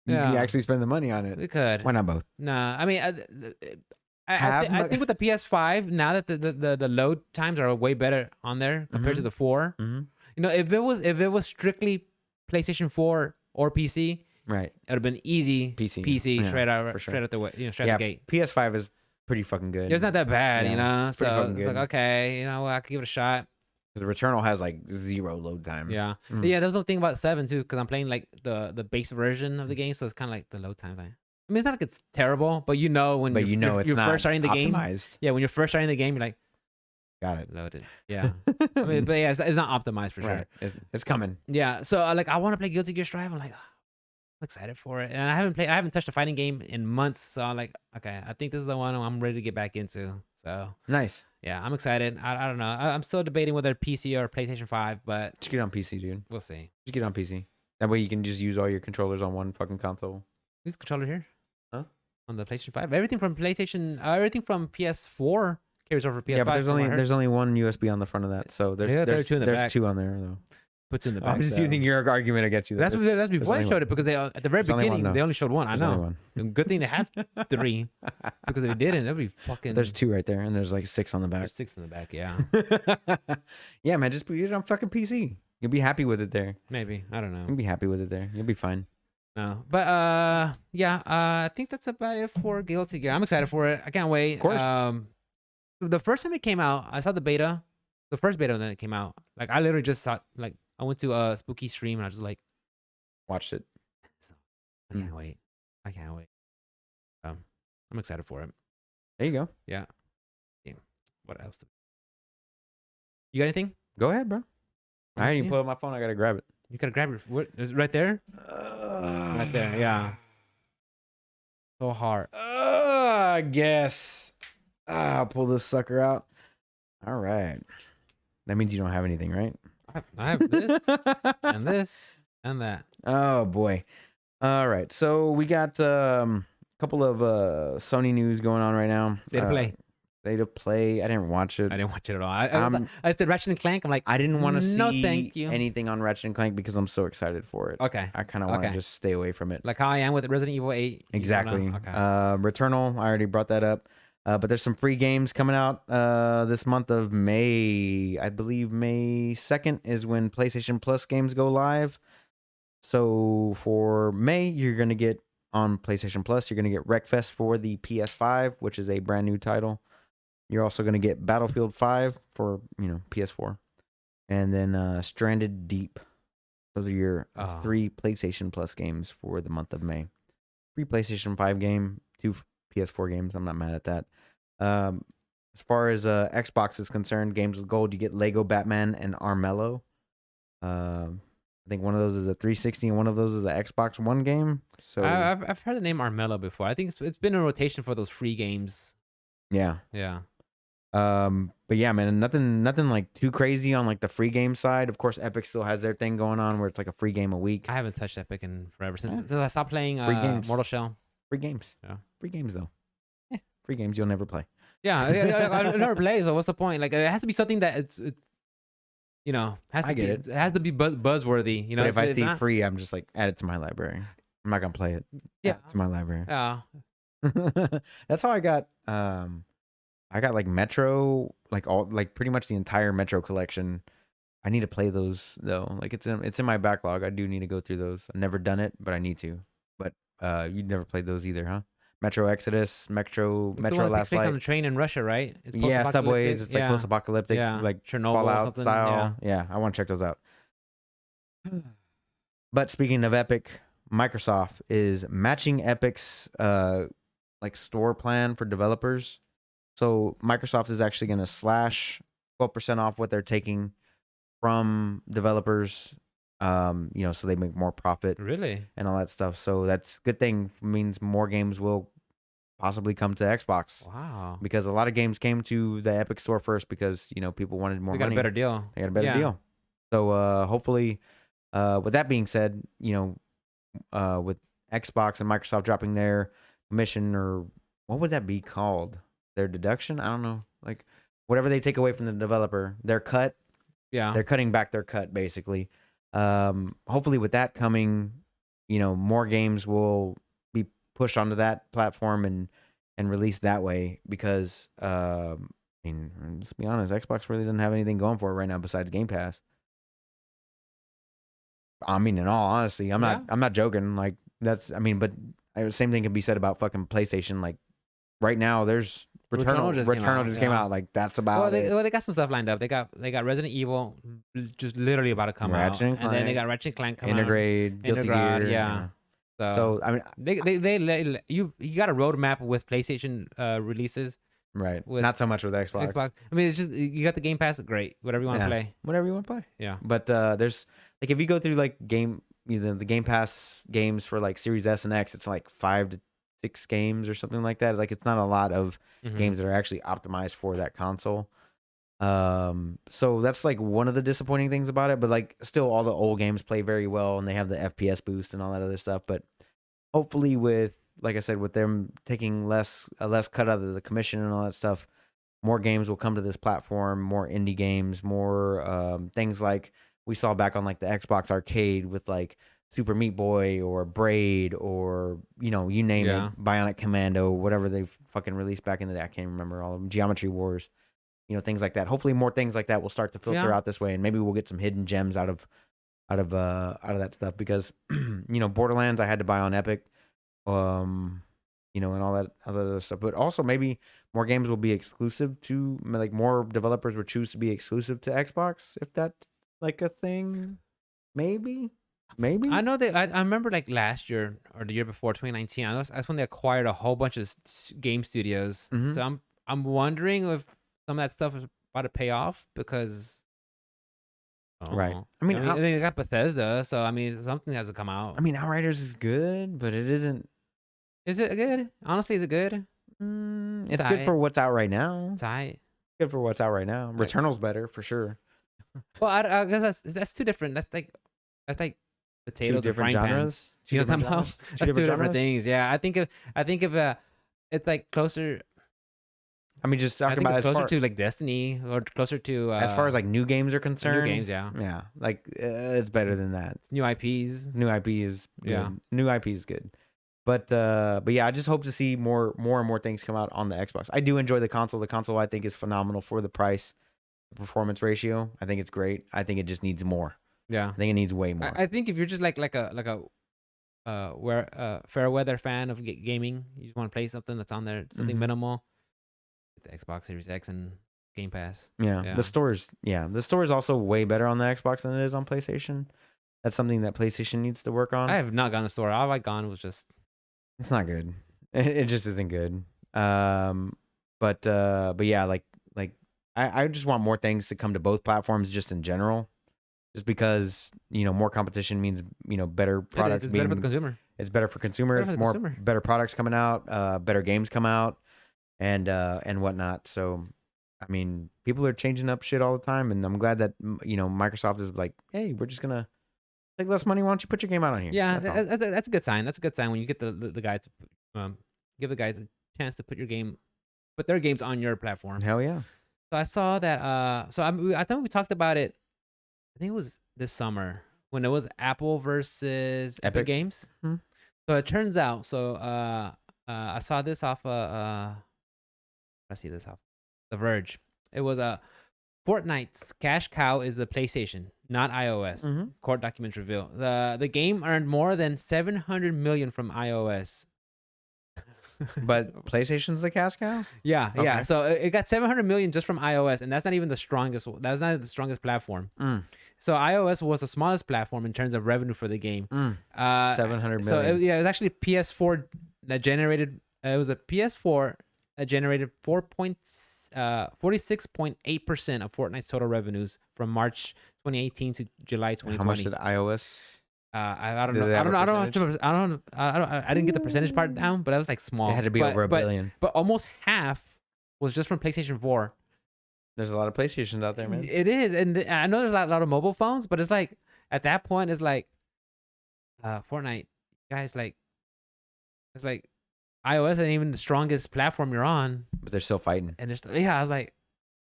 B: you
A: Yeah.
B: actually spend the money on it.
A: We could.
B: Why not both?
A: Nah, I mean, I
B: Have-
A: think with the PS5 now that the load times are way better on there compared to the 4.
B: Mm-hmm.
A: If it was strictly PlayStation 4 or PC,
B: Right.
A: it would have been easy
B: PC. Yeah,
A: straight out
B: for sure.
A: straight out the way, straight
B: Yeah,
A: out the gate.
B: PS5 is pretty fucking good.
A: It's not that bad,
B: Yeah,
A: So
B: fucking
A: it's like,
B: good.
A: okay, I could give it a shot.
B: The Returnal has like 0 load time.
A: Yeah,
B: Mm.
A: yeah. There's no thing about 7 too, because I'm playing like the base version of the game, so it's kind of like the load time. I mean, it's not like it's terrible, but when
B: But
A: you're
B: it's not
A: first starting the game.
B: optimized.
A: Yeah, when you're first starting the game, you're like
B: Got it.
A: loaded. Yeah, I mean, but yeah, it's not optimized for sure.
B: Right. It's coming.
A: Yeah, so I want to play Guilty Gear Strive. I'm like, I'm excited for it, and I haven't touched a fighting game in months. So I'm like, okay, I think this is the one I'm ready to get back into. So
B: Nice.
A: yeah, I'm excited. I don't know. I'm still debating whether PC or PlayStation 5, but
B: Just get it on PC, dude.
A: we'll see.
B: Just get it on PC. That way you can just use all your controllers on one fucking console.
A: Use the controller here.
B: Huh?
A: On the PlayStation 5, everything from PS4 carries over to PS5.
B: Yeah, but
A: from what I heard.
B: there's only one USB on the front of that, so there's
A: Yeah, there are two in the back.
B: there's 2 on there though.
A: puts you in the back.
B: I'm just
A: though.
B: using your argument against you.
A: That's before
B: only
A: they showed it because they at the very
B: There's only one,
A: beginning
B: though.
A: they only showed one.
B: There's only
A: I know.
B: one.
A: Good thing they have 3 because if they didn't, that'd be fucking.
B: There's 2 right there, and there's like 6 on the back.
A: There's 6 in the back. Yeah,
B: Yeah, man, just put it on fucking PC. You'll be happy with it there.
A: maybe I don't know.
B: You'll be happy with it there. You'll be fine.
A: No, but yeah, I think that's about it for Guilty Gear. I'm excited for it. I can't wait.
B: Of course.
A: The first time it came out, I saw the beta, the first beta that it came out. Like I literally just saw, like I went to a spooky stream and I was just like,
B: Watched it.
A: I can't wait. I can't wait. I'm excited for it.
B: There you go.
A: Yeah. What else? You got anything?
B: Go ahead, bro. I
A: Wanna
B: didn't
A: see
B: even
A: it?
B: pull up my phone. I gotta grab it.
A: You gotta grab your. What is it right there? Right there. Yeah. So hard.
B: I guess. I'll pull this sucker out. All right. That means you don't have anything, right?
A: I have this and this and that.
B: Oh boy. All right. So we got a couple of Sony news going on right now.
A: State of play.
B: State of play. I didn't watch it.
A: I didn't watch it at all. I said Ratchet and Clank. I'm like,
B: I didn't want to
A: no,
B: see
A: thank you.
B: anything on Ratchet and Clank because I'm so excited for it.
A: Okay.
B: I kind of want to
A: Okay.
B: just stay away from it.
A: Like how I am with Resident Evil 8. you
B: Exactly.
A: wanna- Okay.
B: Returnal. I already brought that up. But there's some free games coming out this month of May. I believe May 2nd is when PlayStation Plus games go live. So for May, you're going to get on PlayStation Plus, you're going to get Wreckfest for the PS5, which is a brand new title. You're also going to get Battlefield 5 for, PS4. And then Stranded Deep. Those are your 3 PlayStation Plus games for the month of May. Free PlayStation 5 game, 2 PS4 games. I'm not mad at that. As far as Xbox is concerned, games with gold, you get Lego Batman and Armello. I think one of those is a 360 and one of those is the Xbox One game. So
A: I've heard the name Armello before. I think it's been in rotation for those free games.
B: yeah.
A: Yeah.
B: But yeah, man, nothing like too crazy on like the free game side. Of course, Epic still has their thing going on where it's like a free game a week.
A: I haven't touched Epic in forever since I stopped playing
B: Free games.
A: Mortal Shell.
B: Free games.
A: Yeah.
B: Free games though. Free games you'll never play.
A: Yeah, I never play. So what's the point? Like it has to be something that it's has to
B: I get
A: be
B: it.
A: it has to be buzzworthy.
B: But if I see
A: not-
B: free, I'm just like add it to my library. I'm not gonna play it.
A: Yeah.
B: Add it to my library.
A: Yeah.
B: That's how I got like Metro, like pretty much the entire Metro collection. I need to play those though. Like it's in my backlog. I do need to go through those. I've never done it, but I need to. But you never played those either, huh? Metro Exodus, Metro
A: It's the one that takes
B: Last
A: place on
B: Light.
A: the train in Russia, right? It's
B: Yeah,
A: post-apocalyptic.
B: subways. It's like
A: Yeah.
B: post-apocalyptic,
A: Yeah.
B: like
A: Chernobyl or
B: Fallout
A: something,
B: style. Yeah, I want to check those out. But speaking of Epic, Microsoft is matching Epic's like store plan for developers. So Microsoft is actually going to slash 12% off what they're taking from developers, so they make more profit
A: Really?
B: and all that stuff. So that's a good thing. Means more games will possibly come to Xbox
A: Wow.
B: because a lot of games came to the Epic store first because people wanted more
A: We got
B: money.
A: a better deal.
B: They got a better
A: Yeah.
B: deal. So hopefully, with that being said, with Xbox and Microsoft dropping their commission, or what would that be called? Their deduction? I don't know. Like whatever they take away from the developer, their cut.
A: Yeah.
B: They're cutting back their cut basically. Hopefully with that coming, more games will be pushed onto that platform and released that way because let's be honest, Xbox really doesn't have anything going for it right now besides Game Pass. I mean, in all honesty, I'm not joking. Like but same thing can be said about fucking PlayStation. Like right now, there's Returnal just came out. Like that's about it.
A: They got some stuff lined up. They got Resident Evil just literally about to come
B: Ratchet
A: out,
B: and
A: and then they
B: Clank,
A: got Ratchet and Clank coming
B: Integrate, Guilty
A: Integrate,
B: Gear.
A: yeah. out.
B: So I mean,
A: you got a roadmap with PlayStation releases.
B: right?
A: With
B: Not so much with Xbox.
A: Xbox. I mean, it's just you got the Game Pass. Great, whatever you want to
B: Yeah.
A: play.
B: Whatever you want to play.
A: Yeah.
B: But there's like if you go through like the Game Pass games for like Series S and X, it's like 5 to 6 games or something like that. Like it's not a lot of
A: Mhm.
B: games that are actually optimized for that console. So that's like one of the disappointing things about it. But like still, all the old games play very well, and they have the FPS boost and all that other stuff. But hopefully, with like I said, with them taking a less cut out of the commission and all that stuff, more games will come to this platform. More indie games, more things like we saw back on like the Xbox Arcade with like Super Meat Boy or Braid or you name
A: Yeah.
B: it, Bionic Commando, whatever they fucking released back in the day. I can't remember all of them. Geometry Wars, things like that. Hopefully more things like that will start to filter
A: Yeah.
B: out this way, and maybe we'll get some hidden gems out of that stuff because Borderlands I had to buy on Epic, and all that other stuff. But also maybe more games will be exclusive to like more developers would choose to be exclusive to Xbox if that's like a thing. Maybe.
A: I know that I remember like last year or the year before 2019. I know that's when they acquired a whole bunch of game studios.
B: Mhm.
A: So I'm wondering if some of that stuff is about to pay off because
B: Right.
A: I
B: mean,
A: mean, they got Bethesda, so I mean something has to come out.
B: I mean, Outriders is good, but it isn't.
A: Is it good? Honestly, is it good?
B: It's good for what's out right now.
A: Tight.
B: Good for what's out right now.
A: Like-
B: Returnal's better for sure.
A: Well, I guess that's too different. That's like potatoes
B: Two
A: and frying
B: different
A: pans.
B: genres.
A: You know what I'm
B: different
A: talking about?
B: genres?
A: That's two different
B: genres?
A: things. Yeah, I think if it's like closer.
B: I mean, just
A: I
B: talking
A: think
B: about
A: it's
B: as
A: closer
B: far
A: to like Destiny or closer to
B: as far as like new games are concerned.
A: new games. Yeah,
B: Yeah, like it's better than that.
A: it's new IPs.
B: New IP is good.
A: Yeah.
B: New IP is good. But yeah, I just hope to see more and more things come out on the Xbox. I do enjoy the console. The console I think is phenomenal for the price, the performance ratio. I think it's great. I think it just needs more.
A: Yeah,
B: I think it needs way more.
A: I think if you're just like a fair weather fan of gaming, you just want to play something that's on there, something
B: Mhm.
A: minimal. The Xbox Series X and Game Pass.
B: Yeah. The store is also way better on the Xbox than it is on PlayStation. That's something that PlayStation needs to work on.
A: I have not gone to the store. All I've gone was just
B: It's not good. It just isn't good. But yeah, like I just want more things to come to both platforms just in general. Just because, more competition means, better products
A: it's better for the consumer.
B: it's better for consumers,
A: for the
B: more
A: consumer.
B: better products coming out, better games come out and whatnot. So I mean, people are changing up shit all the time, and I'm glad that Microsoft is like, hey, we're just gonna take less money. Why don't you put your game out on here?
A: Yeah,
B: That's all.
A: that's a good sign. That's a good sign when you get the guys give the guys a chance to put their games on your platform.
B: Hell yeah.
A: So I saw that. So I thought we talked about it. I think it was this summer when it was Apple versus Epic
B: Epic.
A: Games.
B: Hmm.
A: So it turns out. So I saw this off. I see this off The Verge. It was Fortnite's cash cow is the PlayStation, not iOS.
B: Mhm.
A: Court documents reveal the game earned more than 700 million from iOS.
B: But PlayStation's the cash cow?
A: yeah.
B: Okay.
A: So it got 700 million just from iOS, and that's not even the strongest. That's not the strongest platform. So iOS was the smallest platform in terms of revenue for the game.
B: 700
A: So
B: million.
A: it was actually PS4 that generated. It was a PS4 that generated 46.8% of Fortnite's total revenues from March 2018 to July 2020.
B: How much did iOS?
A: I don't
B: Does
A: know.
B: it
A: I
B: have
A: don't
B: a
A: know.
B: percentage?
A: I didn't get the percentage part down, but that was like small.
B: It had to be
A: But-
B: over a
A: but-
B: billion.
A: But almost half was just from PlayStation 4.
B: There's a lot of PlayStations out there, man.
A: It is, and I know there's a lot of mobile phones, but it's like at that point, it's like Fortnite, guys. Like it's like iOS ain't even the strongest platform you're on,
B: But they're still fighting.
A: and there's I was like,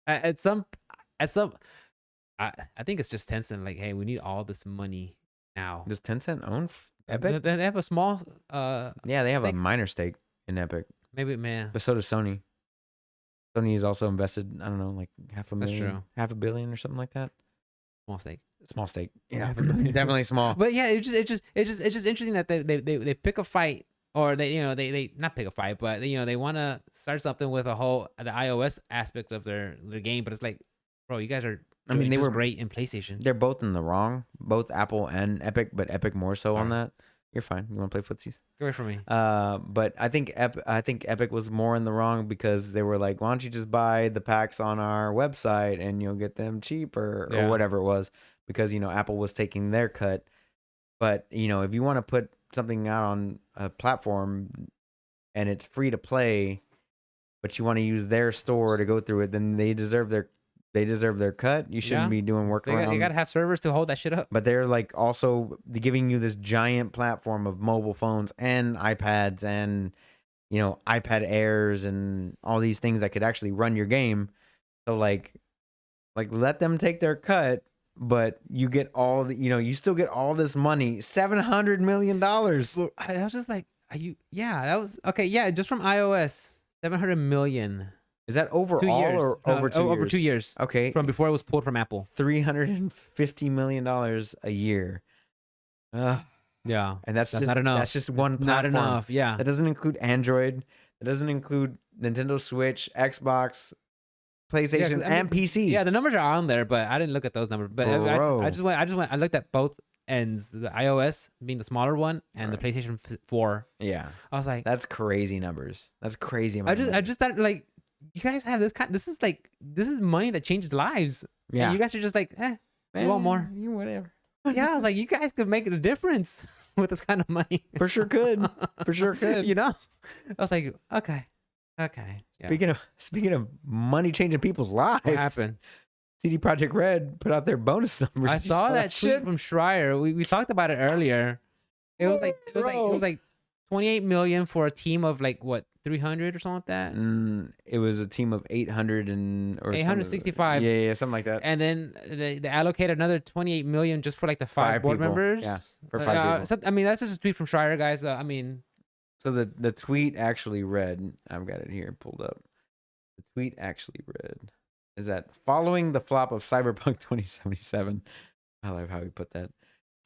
A: at some, I think it's just Tencent. Like, hey, we need all this money now.
B: Does Tencent own Epic?
A: They have a small
B: Yeah, they have
A: stake?
B: a minor stake in Epic.
A: Maybe man.
B: But so does Sony. Sony is also invested, I don't know, like
A: That's
B: $500 million,
A: true.
B: $500 million or something like that.
A: Small stake.
B: Small stake.
A: Yeah.
B: Definitely small.
A: But yeah, it's just interesting that they pick a fight, or they not pick a fight, but they want to start something with the iOS aspect of their game. But it's like, bro, you guys are. They were great in PlayStation.
B: They're both in the wrong, both Apple and Epic, but Epic more so on that. You're fine. You want to play footsies?
A: Get away from me.
B: But I think Epic was more in the wrong because they were like, why don't you just buy the packs on our website and you'll get them cheaper or whatever it was, because Apple was taking their cut. But if you want to put something out on a platform and it's free to play, but you want to use their store to go through it, then they deserve their cut. You shouldn't be doing workarounds.
A: You gotta have servers to hold that shit up.
B: But they're like also giving you this giant platform of mobile phones and iPads and iPad Airs and all these things that could actually run your game. So like let them take their cut, but you get all the, you still get all this money, $700 million.
A: Well, I was just like, are you? Yeah, that was okay. Yeah, just from iOS, 700 million.
B: Is that
A: 2
B: overall
A: years.
B: or
A: No,
B: over 2 years?
A: Over 2 years.
B: Okay.
A: From before it was pulled from Apple.
B: $350 million a year.
A: Yeah,
B: And that's just
A: not enough.
B: That's just one platform.
A: Not enough. Yeah.
B: That doesn't include Android. That doesn't include Nintendo Switch, Xbox, PlayStation, and PC.
A: Yeah, the numbers are on there, but I didn't look at those numbers. But I just went. I looked at both ends. The iOS being the smaller one and the PlayStation 4.
B: Yeah.
A: I was like,
B: that's crazy numbers. That's crazy.
A: I just thought like, you guys have this kind. This is money that changes lives.
B: Yeah.
A: And you guys are just like, you want more?
B: You whatever.
A: Yeah, I was like, you guys could make a difference with this kind of money.
B: For sure could. For sure could.
A: I was like, okay. Yeah.
B: Speaking of money changing people's lives,
A: What happened?
B: CD Projekt Red put out their bonus numbers.
A: I saw that tweet from Schreier. We talked about it earlier. It was like 28 million for a team of like what, 300 or something like that.
B: It was a team of 800 or
A: 865.
B: Yeah, something like that.
A: And then they allocated another 28 million just for like the five board
B: people.
A: members.
B: Yeah, for 5 people.
A: So, I mean, that's just a tweet from Schreier, guys. I mean,
B: so the tweet actually read, I've got it here pulled up. The tweet actually read is that following the flop of Cyberpunk 2077, I love how he put that.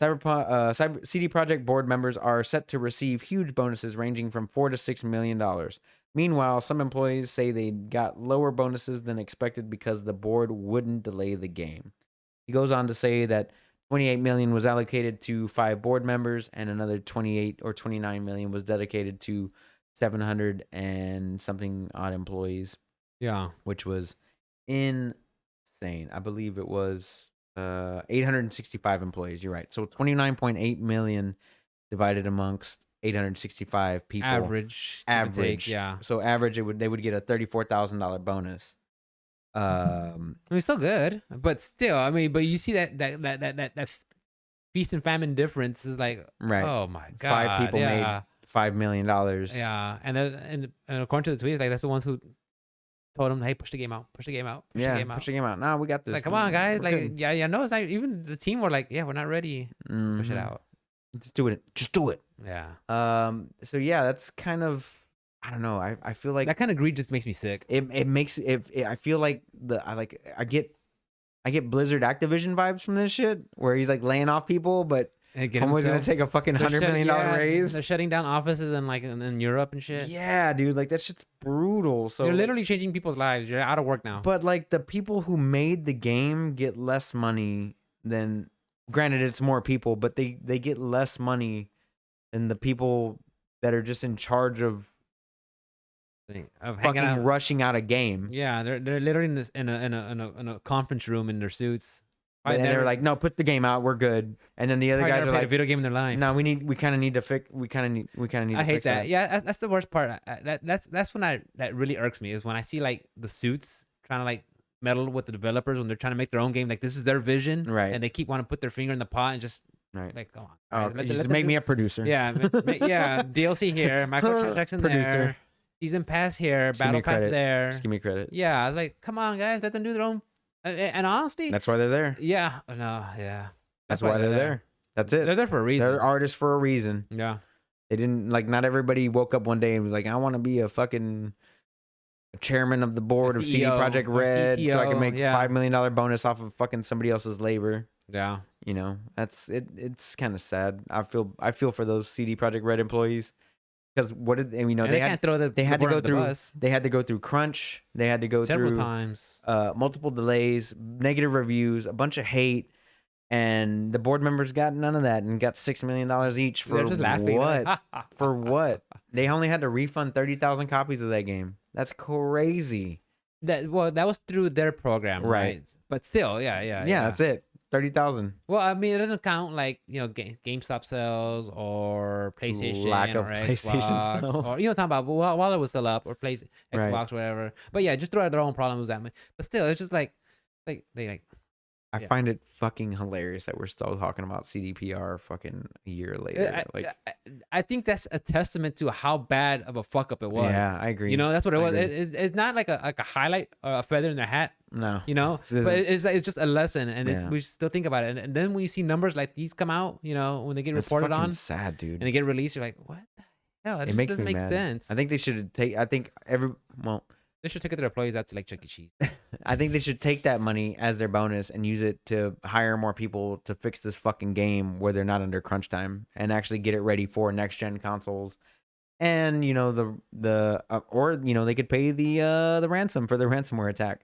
B: CD Projekt board members are set to receive huge bonuses ranging from $4 to $6 million. Meanwhile, some employees say they got lower bonuses than expected because the board wouldn't delay the game. He goes on to say that 28 million was allocated to 5 board members, and another 28 or 29 million was dedicated to 700 and something odd employees.
A: Yeah,
B: which was insane. I believe it was 865 employees. You're right. So 29.8 million divided amongst 865 people.
A: Average. Yeah.
B: So average, they would get a $34,000 bonus.
A: I mean, still good, but still, I mean, but you see that feast and famine difference is like,
B: right.
A: Oh my god,
B: 5 people made $5 million.
A: Yeah, and according to the tweets, like that's the ones who told him, hey, push the game out. Push the game out.
B: Push the game out. Nah, we got this.
A: Like, come on, guys.
B: We're
A: like,
B: good.
A: yeah. No, it's like even the team were like, yeah, we're not ready. Push it out.
B: Just do it. Just do it.
A: Yeah.
B: So yeah, that's kind of, I don't know. I feel like
A: that kind of greed just makes me sick.
B: It makes I feel like I get Blizzard Activision vibes from this shit where he's like laying off people, but always gonna take a fucking $100 million raise.
A: They're shutting down offices in Europe and shit.
B: Yeah, dude, like that shit's brutal. So
A: you're literally changing people's lives. You're out of work now.
B: But like the people who made the game get less money than, granted it's more people, but they get less money than the people that are just in charge of fucking rushing out a game.
A: Yeah, they're literally in a conference room in their suits.
B: And they're like, no, put the game out, we're good. And then the other guys are like,
A: a video game in their life.
B: No, we kind of need to fix. We kind of need.
A: I hate that. Yeah, that's the worst part. That's when that really irks me, is when I see like the suits trying to like meddle with the developers when they're trying to make their own game. Like this is their vision,
B: right?
A: And they keep wanting to put their finger in the pot and just like, come on,
B: guys, just make me a producer.
A: Yeah, yeah. DLC here, microtransactions there, season pass here, battle pass there.
B: Just give me credit.
A: Yeah, I was like, come on, guys, let them do their own. And honestly,
B: that's why they're there.
A: Yeah, no, yeah.
B: That's why they're there. That's it.
A: They're there for a reason.
B: They're artists for a reason.
A: Yeah.
B: They didn't not everybody woke up one day and was like, I want to be a fucking chairman of the board of CD Projekt Red so I can make $5 million bonus off of fucking somebody else's labor.
A: Yeah.
B: That's it. It's kind of sad. I feel for those CD Projekt Red employees. Because they had to go through crunch. They had to go
A: several
B: through
A: times,
B: multiple delays, negative reviews, a bunch of hate, and the board members got none of that and got $6 million each for what? For what? They only had to refund 30,000 copies of that game. That's crazy.
A: That was through their program, right? But still, yeah.
B: That's it. 30,000.
A: Well, I mean, it doesn't count like GameStop sales or PlayStation,
B: lack of
A: PlayStation
B: sales,
A: or talking about while it was still up or Xbox, whatever. But yeah, just throw out their own problems that. But still, it's just like they like.
B: I find it fucking hilarious that we're still talking about CDPR fucking a year later.
A: I think that's a testament to how bad of a fuck up it was.
B: Yeah, I agree.
A: That's what it was. It's not like a highlight, a feather in their hat
B: No.
A: You know,
B: This
A: but
B: isn't-
A: it's just a lesson, and
B: Yeah.
A: we still think about it. And then when you see numbers like these come out, you know, when they get
B: It's
A: reported
B: fucking
A: on
B: sad,
A: and
B: dude.
A: they get released, you're like, what the hell? It
B: It
A: just
B: makes
A: doesn't
B: me
A: make
B: mad.
A: sense.
B: I think they should take.
A: They should take their employees out to like Chuck E. Cheese.
B: I think they should take that money as their bonus and use it to hire more people to fix this fucking game where they're not under crunch time and actually get it ready for next gen consoles. And you know or you know they could pay the ransom for the ransomware attack.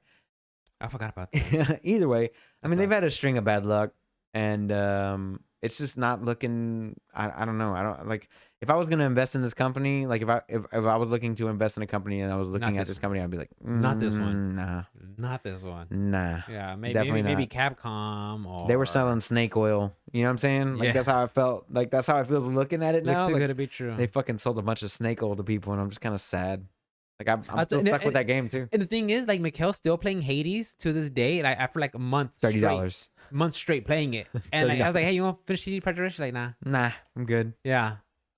A: I forgot about that.
B: Either way, I mean they've had
A: sucks.
B: a string of bad luck, and it's just not looking. I don't know. I don't like if I was gonna invest in this company. Like if I was looking to invest in a company and I was looking at
A: this
B: this company, I'd be like,
A: Not this one.
B: Nah,
A: Not this one.
B: nah.
A: Yeah, maybe
B: Definitely
A: maybe
B: not.
A: Capcom or
B: They were selling snake oil. You know what I'm saying? Like
A: Yeah.
B: that's how I felt. Like that's how I feel looking at it
A: Looks
B: now.
A: too
B: Like,
A: good to be true.
B: they fucking sold a bunch of snake oil to people, and I'm just kind of sad. Like I'm
A: I
B: still
A: th-
B: stuck with
A: and-
B: that game too.
A: And the thing is, like Mikhail's still playing Hades to this day. Like after like a month,
B: $30.
A: months straight playing it. And like I was like, hey, you want to finish CD Projekt Red? She's like, nah.
B: Nah, I'm good
A: Yeah.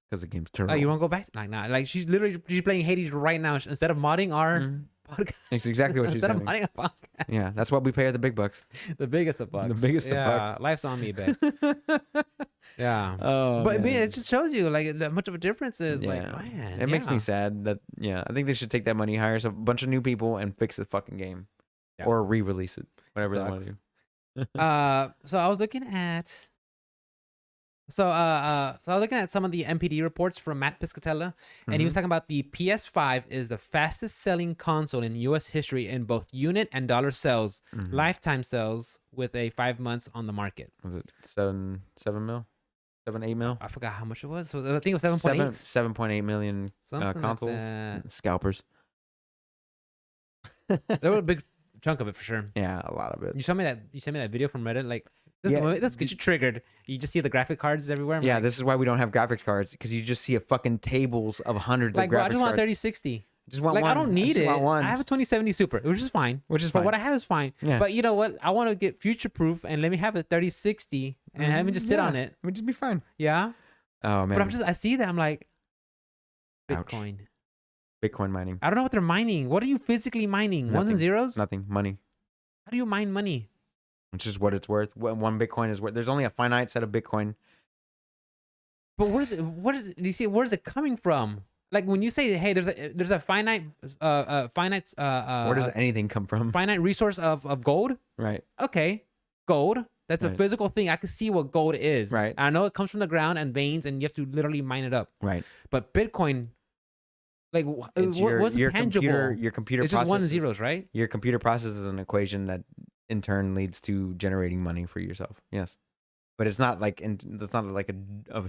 B: because the game's terrible.
A: Like you want to go back? Like nah. Like she's playing Hades right now instead of modding our
B: Mhm.
A: podcast.
B: It's exactly what she's
A: Instead of
B: saying.
A: modding our podcast.
B: Yeah, that's what we pay her the big bucks.
A: The biggest of bucks.
B: The biggest of
A: yeah,
B: bucks.
A: Life's on me, babe. Yeah.
B: Oh,
A: But I mean,
B: man.
A: it just shows you like that much of a difference is like,
B: Yeah.
A: man.
B: It makes
A: yeah.
B: me sad that I think they should take that money, hire a bunch of new people, and fix the fucking game,
A: Yeah.
B: or re-release it, whatever they want to
A: Sucks.
B: do.
A: So I was looking at so I was looking at some of the MPD reports from Matt Piscatella, and he was talking about the PS5 is the fastest selling console in US history in both unit and dollar sales,
B: Mhm.
A: lifetime sales with a 5 months on the market.
B: Was it 8 mil?
A: I forgot how much it was. So I think it was 7.8.
B: 7.8 million
A: Something like
B: consoles,
A: that.
B: scalpers.
A: There was a big chunk of it for sure.
B: Yeah, a lot of it.
A: You sent me that video from Reddit. Like this,
B: Yeah,
A: this gets you triggered. You just see the graphic cards everywhere. I'm
B: Yeah,
A: like,
B: this is why we don't have graphics cards, because you just see a fucking tables of hundreds
A: like
B: of
A: bro,
B: graphics
A: I just want
B: cards.
A: 3060.
B: Just want
A: Like
B: one.
A: I don't need
B: just
A: it.
B: want one.
A: I have a 2070 Super, which is fine.
B: Which is
A: But
B: fine.
A: what I have is fine.
B: Yeah.
A: But you know what? I want to get future proof and let me have a 3060 and have me just sit on it.
B: It would just be fine.
A: Yeah.
B: Oh man,
A: But I see that. I'm like,
B: Ouch.
A: Bitcoin.
B: Bitcoin mining,
A: I don't know what they're mining. What are you physically mining? Ones
B: Nothing.
A: and zeros?
B: nothing, money.
A: How do you mine money?
B: Which is what it's worth. One Bitcoin is worth. There's only a finite set of Bitcoin.
A: But what is it? What is it? You see, where's it coming from? Like when you say, hey, there's a finite
B: Where does anything come from?
A: finite resource of gold.
B: Right.
A: Okay, gold. That's a
B: Right.
A: physical thing. I can see what gold is.
B: Right.
A: I know it comes from the ground and veins, and you have to literally mine it up.
B: Right.
A: But Bitcoin, like,
B: It's
A: what's tangible?
B: Your computer.
A: It's just ones and
B: processes-
A: zeros, right?
B: Your computer processes an equation that in turn leads to generating money for yourself. Yes. But it's not like it's not like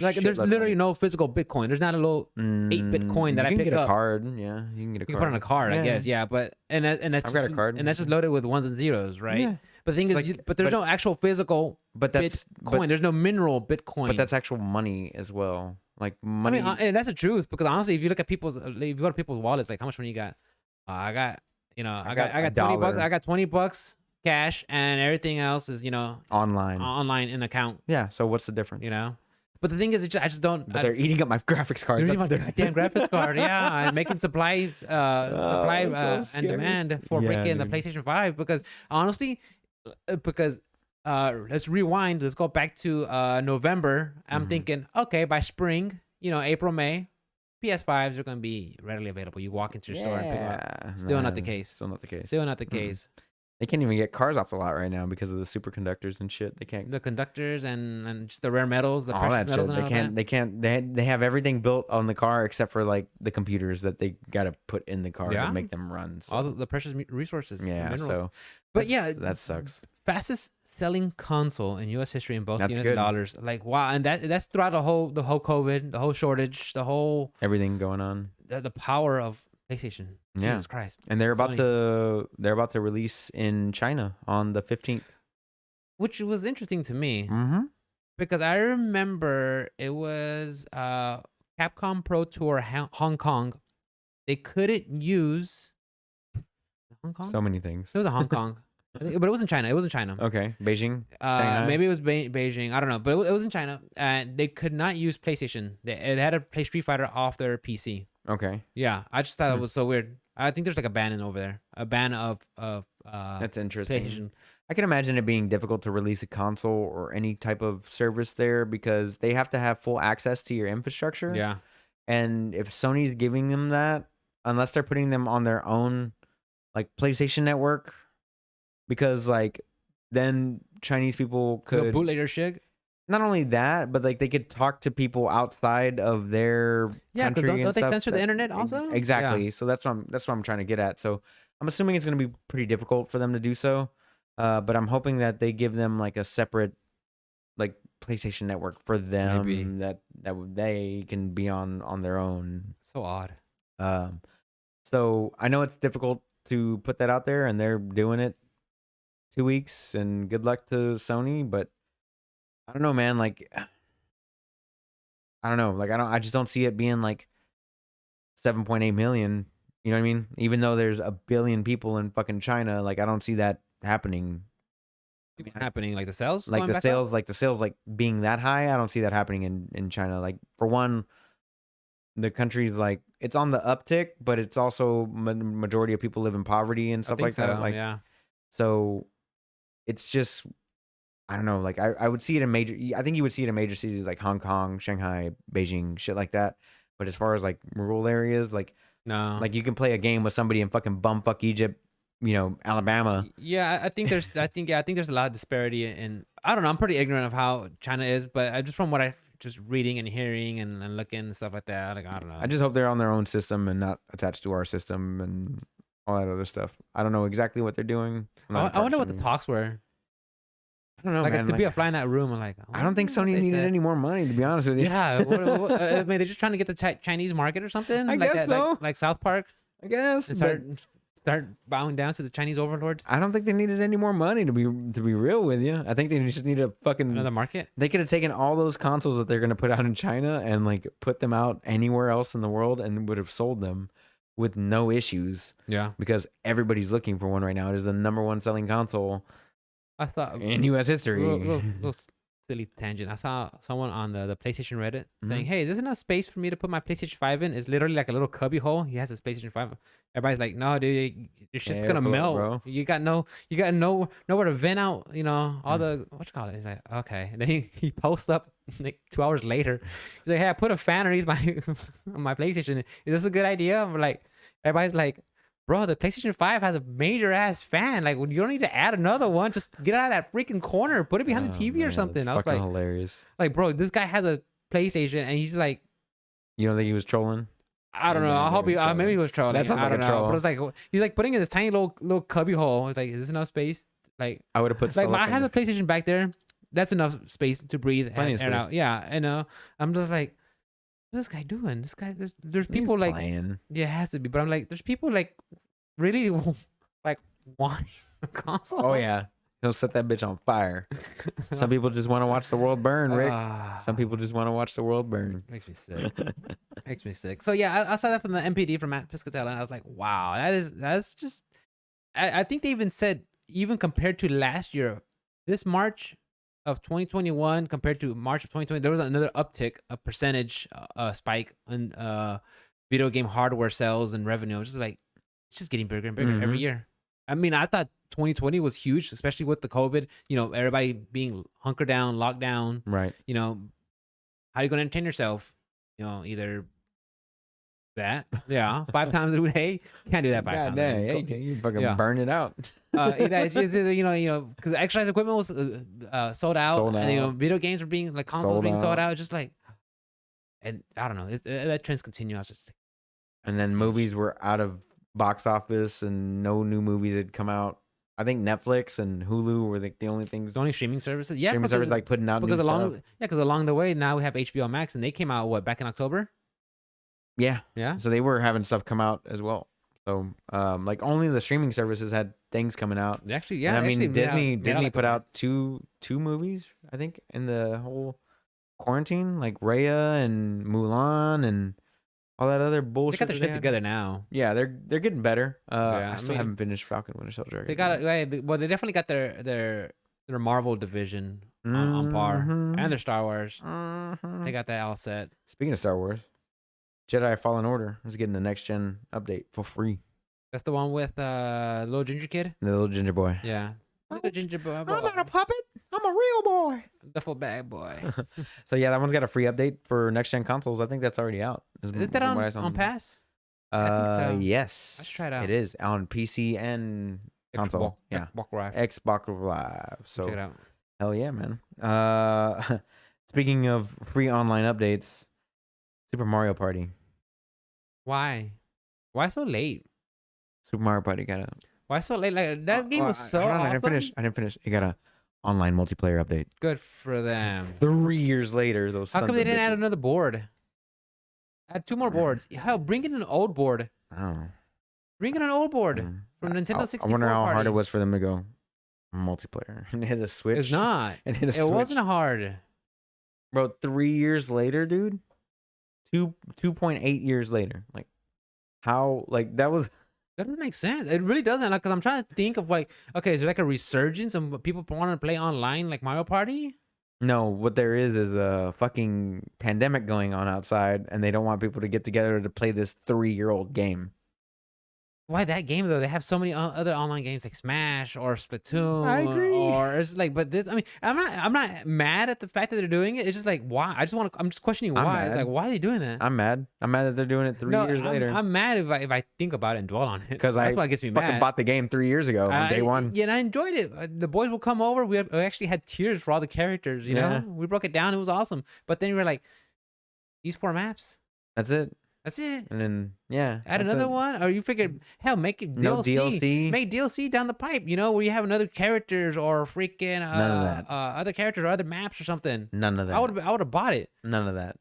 A: Like, there's literally no physical Bitcoin. There's not a little. 8 Bitcoin that I
B: you can
A: pick
B: get
A: up.
B: a card. Yeah, you can get a
A: You
B: card.
A: can put on a card, I guess. Yeah, but and that's
B: I've got a card.
A: and that's just loaded with ones and zeros, right?
B: Yeah.
A: But the thing
B: It's
A: is,
B: like-
A: but there's
B: but-
A: no actual physical
B: But that's
A: Bitcoin. There's no mineral Bitcoin.
B: but that's actual money as well. Like money.
A: I mean, and that's the truth, because honestly, if you look at if you go to people's wallets, like how much money you got? I got, I got
B: a
A: $20.
B: dollar.
A: I got $20 cash, and everything else is
B: online.
A: online in account.
B: Yeah. So what's the difference?
A: But the thing is, I just don't.
B: But they're eating up my graphics cards.
A: They're
B: That's
A: even
B: the
A: goddamn graphics card, yeah, and making supply
B: that's so
A: and
B: scary.
A: demand for
B: Yeah,
A: freaking the
B: dude.
A: PlayStation 5. Because honestly, let's rewind. Let's go back to November. I'm
B: Mhm.
A: thinking, okay, by spring, April, May, PS5s are gonna be readily available. You walk into your store and pick them up.
B: Yeah,
A: Still not the
B: nah,
A: case.
B: Still not the case.
A: Still not the
B: Mm-mm.
A: case.
B: They can't even get cars off the lot right now because of the superconductors and shit. They can't.
A: The conductors and just the rare metals, the
B: All
A: precious
B: that
A: metals,
B: shit.
A: and
B: They
A: all
B: can't.
A: that.
B: They can't. They have everything built on the car except for like the computers that they got to put in the car
A: Yeah.
B: to make them run. So.
A: All the precious resources. the
B: yeah.
A: minerals.
B: So.
A: But
B: that's-
A: yeah,
B: that sucks.
A: fastest selling console in U.S. history in both
B: That's
A: unit
B: good.
A: and dollars. Like wow, and that's throughout the whole COVID, the whole shortage, the whole
B: Everything going on.
A: the power of PlayStation.
B: Yeah.
A: Jesus Christ.
B: And they're about
A: Sony.
B: to release in China on the 15th.
A: Which was interesting to me
B: Mm-hmm.
A: because I remember it was Capcom Pro Tour Hong Kong. They couldn't use Hong Kong.
B: So many things.
A: It was a Hong Kong, but it was in China. It was in China.
B: Okay, Beijing, Shanghai.
A: Maybe it was Beijing. I don't know, but it was in China, and they could not use PlayStation. They had to play Street Fighter off their PC.
B: Okay.
A: Yeah, I just thought it
B: Hmm.
A: was so weird. I think there's like a ban in over there, a ban of
B: That's interesting.
A: PlayStation.
B: I can imagine it being difficult to release a console or any type of service there because they have to have full access to your infrastructure.
A: Yeah.
B: And if Sony's giving them that, unless they're putting them on their own like PlayStation network, because like then Chinese people
A: So
B: could
A: bootlegger shit.
B: not only that, but like they could talk to people outside of their
A: Yeah, because
B: country and
A: don't they
B: stuff.
A: censor the internet also?
B: Exactly.
A: Yeah.
B: So that's what I'm trying to get at. So I'm assuming it's going to be pretty difficult for them to do so. But I'm hoping that they give them like a separate like PlayStation network for them
A: Maybe.
B: they can be on their own.
A: So odd.
B: Um, so I know it's difficult to put that out there, and they're doing it 2 weeks. And good luck to Sony, but I don't know, man. Like I don't know. Like I just don't see it being like 7.8 million. You know what I mean? Even though there's a billion people in fucking China, like I don't see that happening.
A: Happening like the sales,
B: Like
A: going
B: the
A: back
B: sales,
A: up?
B: like the sales, like being that high. I don't see that happening in China. Like for one, the country's like it's on the uptick, but it's also majority of people live in poverty and
A: I
B: stuff
A: think
B: like that.
A: so.
B: Like
A: Yeah.
B: so, it's just I don't know. Like I would see it in major. I think you would see it in major cities like Hong Kong, Shanghai, Beijing, shit like that. But as far as like rural areas,
A: No.
B: like you can play a game with somebody in fucking bumfuck Egypt, Alabama.
A: Yeah, I think there's a lot of disparity in. I don't know. I'm pretty ignorant of how China is, but I just from what I just reading and hearing and looking and stuff like that. Like I don't know.
B: I just hope they're on their own system and not attached to our system and all that other stuff. I don't know exactly what they're doing.
A: I wonder what the talks were.
B: I don't know,
A: Like
B: man.
A: to be a fly in that room. I'm like,
B: I don't think
A: wonder what
B: Sony
A: they
B: needed
A: said.
B: any more money, to be honest with you.
A: Yeah, I mean, they're just trying to get the Chinese market or something.
B: I
A: like
B: guess
A: that,
B: so.
A: like South Park,
B: I guess.
A: and
B: But
A: start bowing down to the Chinese overlords.
B: I don't think they needed any more money to be real with you. I think they just need a fucking
A: Another market.
B: They could have taken all those consoles that they're gonna put out in China and like put them out anywhere else in the world and would have sold them with no issues
A: Yeah,
B: because everybody's looking for one right now. It is the number one selling console
A: I thought
B: in U.S. history.
A: little silly tangent. I saw someone on the PlayStation Reddit saying, "Hey, there's enough space for me to put my PlayStation 5 in." It's literally like a little cubby hole. He has his PlayStation 5. Everybody's like, "No, dude, your shit's gonna
B: Careful,
A: melt,
B: bro.
A: You got nowhere to vent out. All the what you call it." He's like, "Okay." And then he posts up like 2 hours later. He's like, "Hey, I put a fan underneath my my PlayStation. Is this a good idea?" I'm like, everybody's like, bro, the PlayStation 5 has a major ass fan. Like, you don't need to add another one. Just get out of that freaking corner. Put it behind the TV or something. I was
B: fucking
A: like,
B: hilarious.
A: bro, this guy has a PlayStation and he's like,
B: You don't think he was trolling?
A: I don't know.
B: Yeah,
A: I hope
B: maybe
A: he
B: he's
A: maybe he was trolling.
B: That sounds
A: I
B: like a
A: don't know.
B: troll.
A: But it's like he's like putting in this tiny little cubby hole. It's like, is this enough space? Like,
B: I would have put
A: like I
B: cellophane.
A: have the PlayStation back there. That's enough space to breathe
B: Plenty
A: and
B: of
A: air
B: space.
A: out. Yeah, I know. I'm just like, what's this guy doing? This guy, there's
B: He's
A: people like,
B: playing.
A: yeah, it has to be. But I'm like, there's people like really like wanting a console.
B: Oh yeah, he'll set that bitch on fire. Some people just want to watch the world burn, Rick. Some people just want to watch the world burn.
A: Makes me sick. Makes me sick. So yeah, I saw that from the MPD from Matt Piscatella, and I was like, wow, that's just. I think they even said even compared to last year, this March of 2021 compared to March of 2020, there was another uptick, a percentage spike in video game hardware sales and revenue. I was just like, it's just getting bigger and bigger every year. I mean, I thought 2020 was huge, especially with the COVID. Everybody being hunkered down, locked down.
B: Right.
A: How are you going to entertain yourself? Either that, yeah, 5 times a day. Can't do that 5 times.
B: Dang, hey, you fucking burn it out.
A: It's either, because exercise equipment was sold out, and video games were being like consoles were being sold out. Just like, and I don't know, that trends continue. I was just,
B: and then movies were out of box office, and no new movies had come out. I think Netflix and Hulu were like the only things.
A: the only streaming services. Yeah,
B: Streaming service like putting out
A: because
B: new
A: along
B: stuff.
A: because along the way now we have HBO Max, and they came out back in October.
B: Yeah.
A: Yeah.
B: So they were having stuff come out as well. So like only the streaming services had things coming out.
A: They actually, yeah.
B: And I mean,
A: actually
B: Disney
A: like
B: put out two movies, I think, in the whole quarantine, like Raya and Mulan and all that other
A: They
B: bullshit.
A: got their
B: that
A: shit
B: had.
A: together now.
B: Yeah, they're getting better.
A: Yeah,
B: I still haven't finished Falcon Winter Soldier.
A: They got it. Well, they definitely got their Marvel division on par, and their Star Wars. They got that all set.
B: Speaking of Star Wars, Jedi Fallen Order is getting the next gen update for free.
A: That's the one with little ginger kid.
B: The little ginger boy.
A: Yeah. Little ginger boy.
B: I'm not a puppet. I'm a real boy.
A: Duffel bag boy.
B: So yeah, that one's got a free update for next gen consoles. I think that's already out.
A: Is that on Pass? I think so.
B: Yes.
A: Let's try it out.
B: It is on PC and console. Yeah.
A: Xbox Live.
B: Xbox Live. So
A: Check it out.
B: hell yeah, man. Speaking of free online updates, Super Mario Party.
A: Why? Why so late?
B: Super Mario Party got a.
A: Why so late? Like that game was so awesome.
B: I didn't finish. It got a online multiplayer update.
A: Good for them.
B: 3 years later, those.
A: How come they didn't add another board? Add 2 more boards. Hell, bring in an old board.
B: Oh.
A: Bring in an old board from Nintendo 64.
B: I wonder how hard it was for them to go multiplayer and hit a Switch.
A: It's not.
B: And hit a
A: Switch. It wasn't hard.
B: Bro, 3 years later, dude. 2.8 years later. Like, how? Like that was.
A: That doesn't make sense. It really doesn't. Like, cause I'm trying to think of like, okay, is there like a resurgence of people want to play online like Mario Party?
B: No, what there is a fucking pandemic going on outside, and they don't want people to get together to play this 3-year-old game.
A: Why that game though? They have so many other online games like Smash or Splatoon.
B: I agree.
A: Or it's like, but this, I mean, I'm not mad at the fact that they're doing it. It's just like, why? I'm just questioning why. It's like, why are they doing that?
B: I'm mad. I'm mad that they're doing it 3 years later.
A: I'm mad if I think about it and dwell on it.
B: Because
A: that's why it gets me
B: fucking
A: mad.
B: bought the game 3 years ago on day one.
A: Yeah, and I enjoyed it. The boys will come over. We actually had tears for all the characters. You know, we broke it down. It was awesome. But then we were like, these 4 maps.
B: That's it.
A: That's it.
B: And then add
A: another one, or you figured, hell, make it DLC.
B: No DLC.
A: Make DLC down the pipe. You know, where you have another characters or freaking
B: none of that.
A: Other characters or other maps or something.
B: None of that.
A: I would have bought it.
B: None of that.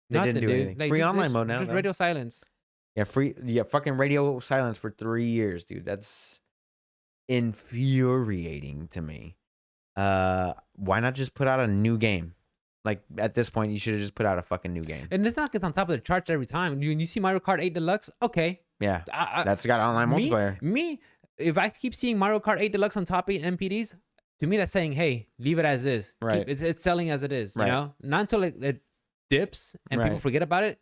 B: They didn't do anything.
A: Like,
B: free online mode now.
A: Just radio silence.
B: Yeah, free. Yeah, fucking radio silence for 3 years, dude. That's infuriating to me. Why not just put out a new game? Like, at this point, you should have just put out a fucking new game.
A: And it's not gets on top of the charts every time. You see Mario Kart 8 Deluxe, okay.
B: Yeah, that's got online multiplayer.
A: If I keep seeing Mario Kart 8 Deluxe on top 8 MPDs, to me that's saying, hey, leave it as is.
B: Right.
A: It's selling as it is, you know? Not until it dips and people forget about it.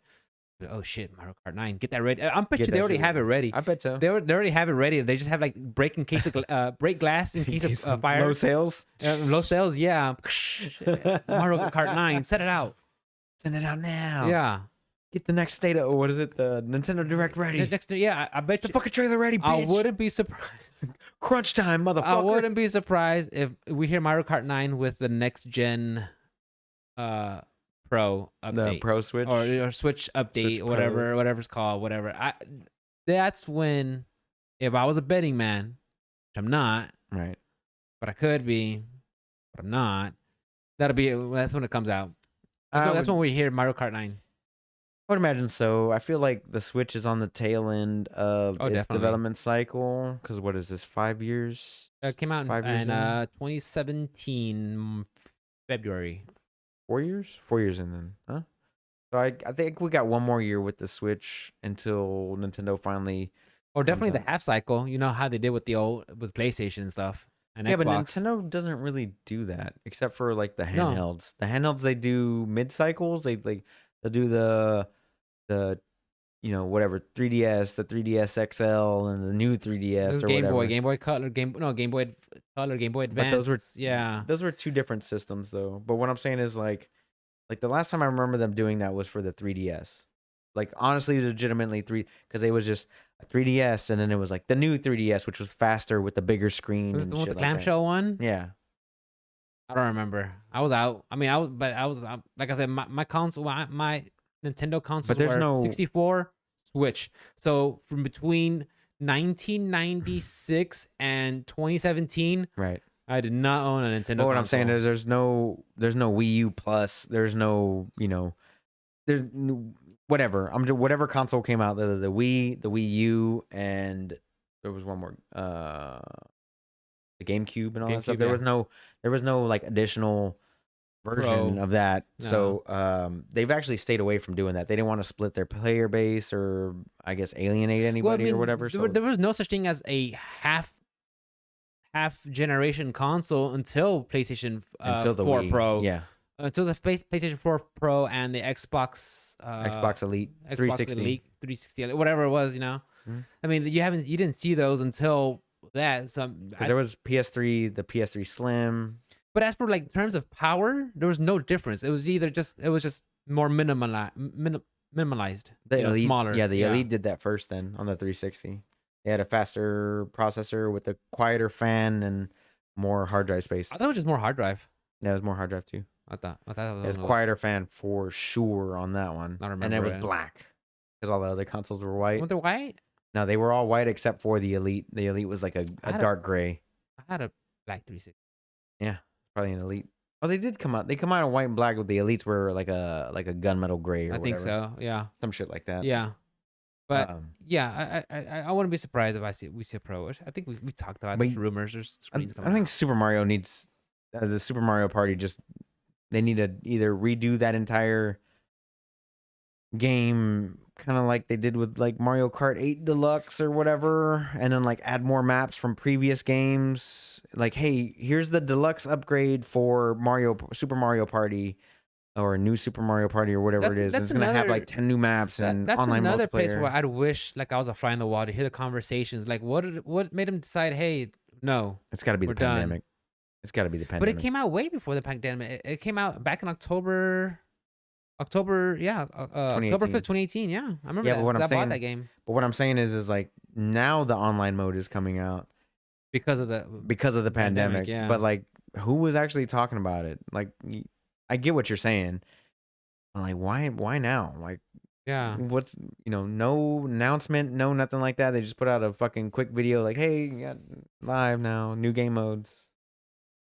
A: Oh shit, Mario Kart 9, get that ready. I'm bet you they already have it ready.
B: I bet so.
A: They already have it ready. They just have like break glass in case of fire.
B: Low sales.
A: Low sales, yeah. Mario Kart 9, set it out.
B: Send it out now.
A: Yeah.
B: Get the next state of, what is it? The Nintendo Direct ready.
A: I bet
B: the fucking trailer ready, bitch.
A: I wouldn't be surprised.
B: Crunch time, motherfucker.
A: I wouldn't be surprised if we hear Mario Kart 9 with the next gen Pro update.
B: The Pro Switch?
A: Or Switch update, Switch whatever's called, whatever. That's when, if I was a betting man, which I'm not.
B: Right.
A: But I could be, but I'm not. That's when it comes out. So that's when we hear Mario Kart 9.
B: I would imagine so. I feel like the Switch is on the tail end of its development cycle. Because what is this, 5 years?
A: It came out in 2017 February.
B: 4 years? 4 years in then, huh? So I think we got 1 more year with the Switch until Nintendo finally.
A: Or definitely the half cycle. You know how they did with PlayStation and stuff. And
B: yeah,
A: Xbox.
B: But Nintendo doesn't really do that except for like the handhelds. No. The handhelds they do mid cycles. They do the whatever 3DS, the 3DS XL, and the new 3DS or
A: Game
B: whatever.
A: Boy, Game Boy Color, Game Boy Color, Game Boy Advance.
B: But those were 2 different systems though. But what I'm saying is like the last time I remember them doing that was for the 3DS. Like honestly, legitimately because it was just a 3DS, and then it was like the new 3DS, which was faster with the bigger screen and shit
A: the
B: like
A: clamshell one.
B: Yeah.
A: I don't remember. I was out. I mean, I was like I said, my console, my Nintendo consoles were 64, Switch. So from between 1996 and 2017,
B: right,
A: I did not own a Nintendo.
B: But what
A: console.
B: I'm saying is, there's no Wii U Plus. There's no, there's whatever. Whatever console came out, the Wii, the Wii U, and there was one more, the GameCube and all that stuff. There was no like additional version of that. No. So they've actually stayed away from doing that. They didn't want to split their player base or I guess alienate anybody or whatever.
A: There was no such thing as a half generation console until PlayStation until the 4 Wii. Pro.
B: Yeah.
A: Until the PlayStation 4 Pro and the Xbox
B: Elite 360.
A: 360, whatever it was,
B: Mhm.
A: I mean, you didn't see those until that. So,
B: Because there was PS3, the PS3 Slim.
A: but as for like terms of power, there was no difference. It was just more minimalized,
B: The Elite,
A: smaller.
B: yeah, the Elite did that first then on the 360. They had a faster processor with a quieter fan and more hard drive space.
A: I thought it was just more hard drive.
B: Yeah, it was more hard drive too.
A: I thought it
B: It was quieter fan for sure on that one.
A: I
B: And it
A: remember
B: was
A: it.
B: black because all the other consoles were white.
A: Weren't they white?
B: No, they were all white except for the Elite. The Elite was like a dark gray.
A: I had a black 360.
B: Yeah, probably an Elite. Oh, they did come out. They come out in white and black with the Elites were like a gunmetal gray or
A: I think
B: whatever.
A: so. Yeah.
B: Some shit like that.
A: Yeah. But
B: Um,
A: yeah, I wouldn't be surprised if we see a Pro. I think we talked about
B: But
A: there's rumors. There's screens coming
B: I think
A: out.
B: Super Mario needs the Super Mario Party. Just they need to either redo that entire game, kind of like they did with like Mario Kart 8 Deluxe or whatever, and then like add more maps from previous games. Like, hey, here's the deluxe upgrade for Super Mario Party. Or a new Super Mario Party or whatever it is.
A: That's
B: It's gonna have like 10 new maps and
A: that's
B: online
A: another place
B: multiplayer.
A: where I'd wish like I was a fly in the wall to hear the conversations. Like what made them decide? Hey, no,
B: It's got to be the
A: we're done.
B: pandemic. It's got to be the
A: But
B: pandemic.
A: it came out way before the pandemic. It came out back in October. October 5th, 2018. Yeah, I remember
B: Yeah,
A: that.
B: but what
A: 'cause
B: I'm
A: I bought
B: saying-
A: that game
B: But what I'm saying is like now the online mode is coming out
A: because of the
B: pandemic.
A: yeah.
B: But like, who was actually talking about it? Like, I get what you're saying. But like, why now? Like,
A: yeah.
B: what's no announcement, no nothing like that. They just put out a fucking quick video like, hey, you got live now, new game modes.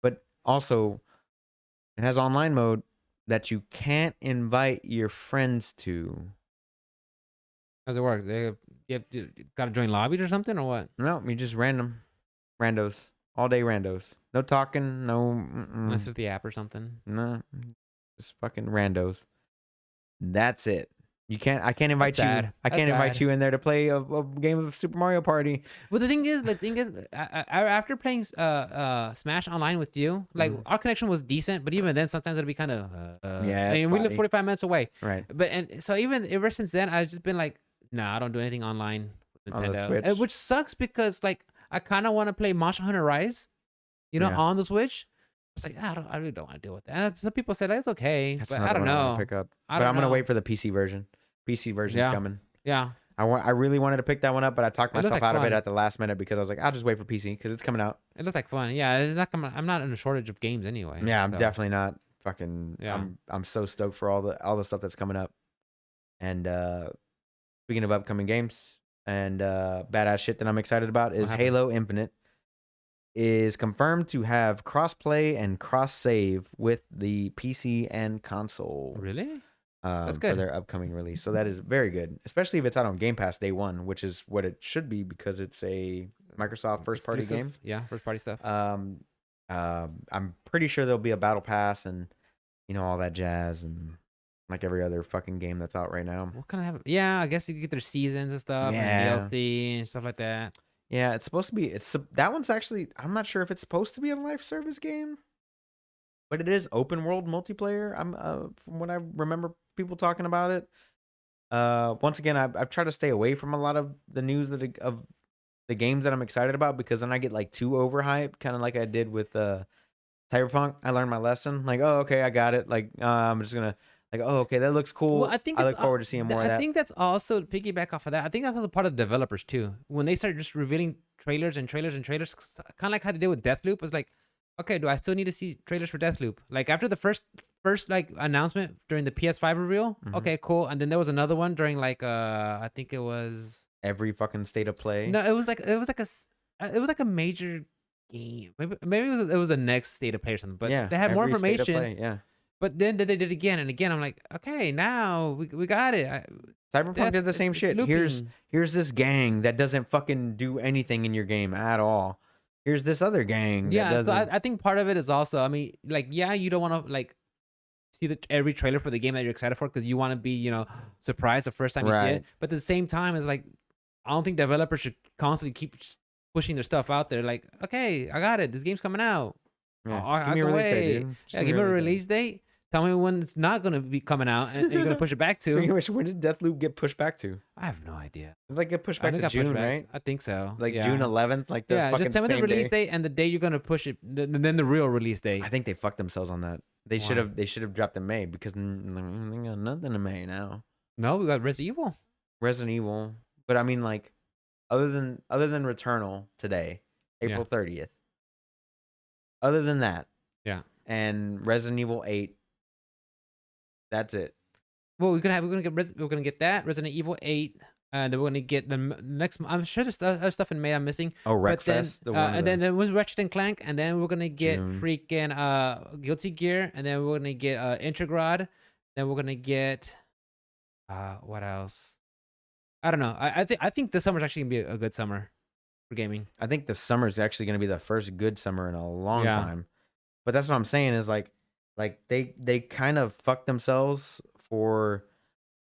B: But also, it has online mode that you can't invite your friends to.
A: How's it work? You got to join lobbies or something or what?
B: No, you just randos, all day randos. No talking, no.
A: Unless it's the app or something.
B: No, just fucking randos. That's it. I can't invite you.
A: sad.
B: I can't
A: That's
B: invite
A: sad.
B: you in there to play a game of Super Mario Party.
A: Well, the thing is, after playing Smash online with you, like our connection was decent, but even then, sometimes it'd be kind of
B: Yeah,
A: I mean, we live
B: spotty.
A: 45 minutes away,
B: Right.
A: but and so even ever since then, I've just been like, nah, I don't do anything online with
B: On the
A: Nintendo,
B: Switch?
A: which sucks because like I kind of want to play Monster Hunter Rise,
B: Yeah.
A: on the Switch. It's like I really don't want to deal with that. And some people said it's okay,
B: That's
A: but
B: another
A: I don't
B: one I wanna
A: know.
B: pick up.
A: I
B: But
A: don't
B: I'm gonna
A: know.
B: wait for the PC version. PC version's
A: Yeah.
B: coming.
A: Yeah,
B: I really wanted to pick that one up, but I talked
A: It looks
B: myself
A: like
B: out of it
A: fun.
B: at the last minute because I was like, I'll just wait for PC because it's coming out.
A: it looks like fun. Yeah, it's not. I'm not in a shortage of games anyway.
B: Yeah, I'm
A: so.
B: definitely not fucking.
A: Yeah.
B: I'm so stoked for all the stuff that's coming up. And speaking of upcoming games and badass shit that I'm excited about is
A: happened?
B: Halo Infinite is confirmed to have cross-play and cross-save with the PC and console.
A: Really?
B: For
A: good.
B: their upcoming release. So that is very good, especially if it's out on Game Pass day one, which is what it should be because it's a Microsoft first-party game.
A: Exclusive? Yeah, first party stuff.
B: I'm pretty sure there'll be a battle pass and all that jazz and like every other fucking game that's out right now.
A: What kind of have? Yeah, I guess you could get their seasons and stuff,
B: Yeah.
A: and DLC and stuff like that.
B: Yeah, it's supposed to be. That one's actually. I'm not sure if it's supposed to be a live service game, but it is open world multiplayer. I'm from what I remember people talking about it. Once again, I've tried to stay away from a lot of the news of the games that I'm excited about because then I get like too overhyped, kind of like I did with Cyberpunk. I learned my lesson. Like, oh, okay, I got it. Like, I'm just gonna like, oh, okay, that looks cool.
A: Well, I think
B: I
A: it's
B: look forward to seeing more of that.
A: I think that's also piggyback off of that. I think that's also part of the developers too. When they start just revealing trailers and trailers and trailers, kind of like how they did with Deathloop. It's like, okay, do I still need to see trailers for Deathloop? Like after the first like announcement during the PS5 reveal,
B: Mhm.
A: okay, cool. And then there was another one during like I think it was
B: Every fucking state of play.
A: no, it was like a major game. Maybe it was the next state of play or something. But
B: yeah,
A: they had more
B: every state of
A: information.
B: play, yeah.
A: But then they did it again and again. I'm like, okay, now we got it.
B: Cyberpunk did the same
A: it's
B: shit.
A: looping.
B: Here's this gang that doesn't fucking do anything in your game at all. Here's this other gang. That
A: Yeah, so
B: doesn't.
A: I think part of it is also, I mean, like, yeah, you don't want to like see every trailer for the game that you're excited for because you want to be, surprised the first time you see
B: Right.
A: it. But at the same time, it's like, I don't think developers should constantly keep pushing their stuff out there. Like, okay, I got it. This game's coming out.
B: Yeah,
A: I
B: just give me a
A: can
B: release date,
A: wait.
B: dude. Just
A: Yeah, give me a release date. Tell me when it's not gonna be coming out, and you're gonna push it back
B: Speaking
A: to.
B: of which, when did Deathloop get pushed back to?
A: I have no idea.
B: It's like get pushed
A: I
B: back
A: think
B: to
A: it got pushed
B: June,
A: back.
B: right?
A: I think so.
B: Like
A: yeah.
B: June 11th, like the
A: Yeah,
B: fucking
A: just tell me the
B: same
A: release
B: day.
A: date and the day you're gonna push it. Then the real release date.
B: I think they fucked themselves on that. They
A: Why?
B: should have dropped in May because they got nothing in May now.
A: No, we got Resident Evil.
B: Resident Evil, but I mean like other than Returnal today, April 30th. Other than that,
A: Yeah.
B: and Resident Evil 8. That's it.
A: Well, we're gonna get that Resident Evil 8, and then we're gonna get the next. I'm sure there's other stuff in May I'm missing.
B: Oh,
A: But then,
B: Wreckfest,
A: and then there was Ratchet and Clank, and then we're gonna get
B: June.
A: freaking Guilty Gear, and then we're gonna get Intrograd, then we're gonna get what else? I don't know. I think this summer's actually gonna be a good summer for gaming.
B: I think the summer's actually going to be the first good summer in a long
A: Yeah.
B: time. But that's what I'm saying is like they kind of fucked themselves for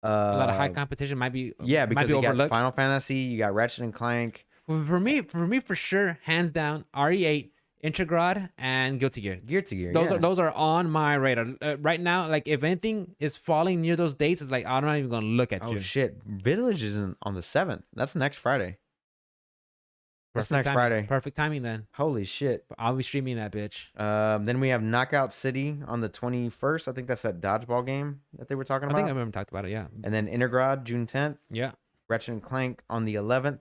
A: A lot of high competition might be
B: yeah,
A: might
B: because
A: be
B: you got
A: overlooked.
B: Final Fantasy, you got Ratchet and Clank.
A: For me, for sure, hands down, RE8, Intrograd, and Guilty Gear.
B: Gear.
A: Those are on my radar right now. Like if anything is falling near those dates, it's like I'm not even gonna look at
B: Oh
A: you.
B: shit, Village isn't on the 7th. That's next Friday. That's
A: Perfect
B: next
A: timing.
B: Friday.
A: Perfect timing then.
B: Holy shit.
A: I'll be streaming that bitch.
B: Then we have Knockout City on the 21st. I think that's that dodgeball game that they were talking
A: I
B: about.
A: think I remember talked about it. Yeah.
B: And then Intergrad June 10th.
A: Yeah.
B: Ratchet and Clank on the 11th.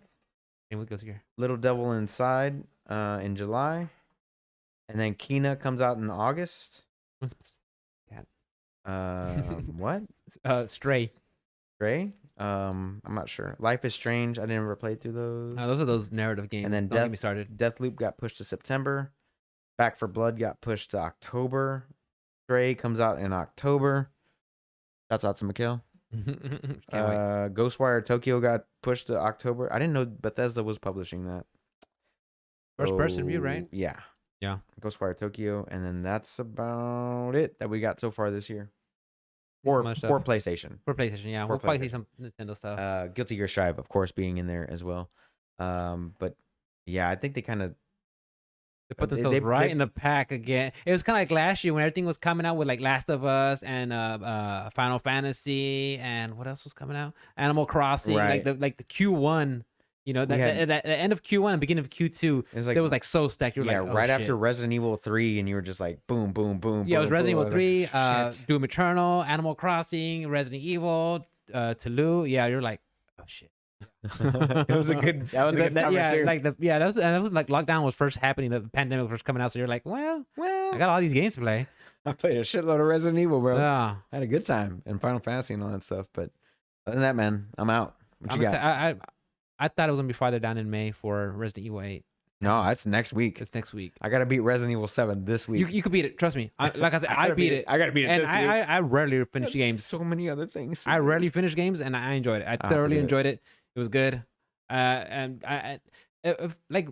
A: And what goes here?
B: Little Devil Inside in July. And then Kena comes out in August. What?
A: Stray.
B: Stray? I'm not sure. Life is Strange. I never played through those.
A: Those are those narrative games.
B: And then
A: Don't get me started.
B: Deathloop got pushed to September. Back for Blood got pushed to October. Stray comes out in October. Shouts out to Mikhail.
A: Can't wait.
B: Ghostwire Tokyo got pushed to October. I didn't know Bethesda was publishing that.
A: First person view, right?
B: Yeah.
A: Yeah.
B: Ghostwire Tokyo, and then that's about it that we got so far this year. For
A: much stuff.
B: PlayStation.
A: For PlayStation, yeah.
B: For
A: We'll probably see
B: PlayStation.
A: some Nintendo stuff.
B: Guilty Gear Strive, of course, being in there as well. But yeah, I think they kind of
A: They put themselves right in the pack again. It was kind of like last year when everything was coming out with like Last of Us and Final Fantasy and what else was coming out? Animal Crossing,
B: Right.
A: like the Q1. You know, that the end of Q1 and beginning of Q2,
B: it
A: was like so stacked. You were like, oh,
B: right
A: shit.
B: after Resident Evil 3, and you were just like, boom, boom, boom.
A: Yeah, it was
B: boom,
A: Resident
B: boom.
A: Evil 3,
B: I was like, shit.
A: Doom Eternal, Animal Crossing, Resident Evil, Toulouse. Yeah, you're like, oh shit.
B: It was a good. That was a good summer
A: yeah,
B: too.
A: like that was like lockdown was first happening, the pandemic was first coming out. So you're like, well, I got all these games to play.
B: I played a shitload of Resident Evil, bro.
A: Yeah,
B: I had a good time and Final Fantasy and all that stuff. But other than that, man, I'm out. What
A: I'm
B: you got?
A: excited. I thought it was gonna be farther down in May for Resident Evil 8.
B: No, that's next week.
A: It's next week.
B: I gotta beat Resident Evil 7 this week.
A: You could beat it. Trust me. Like I said, I beat it.
B: I gotta beat it
A: And
B: this week.
A: I rarely finish games.
B: So many other things.
A: I rarely finish games, and I enjoyed it. I
B: have to
A: thoroughly
B: do it.
A: enjoyed it. It was good. And like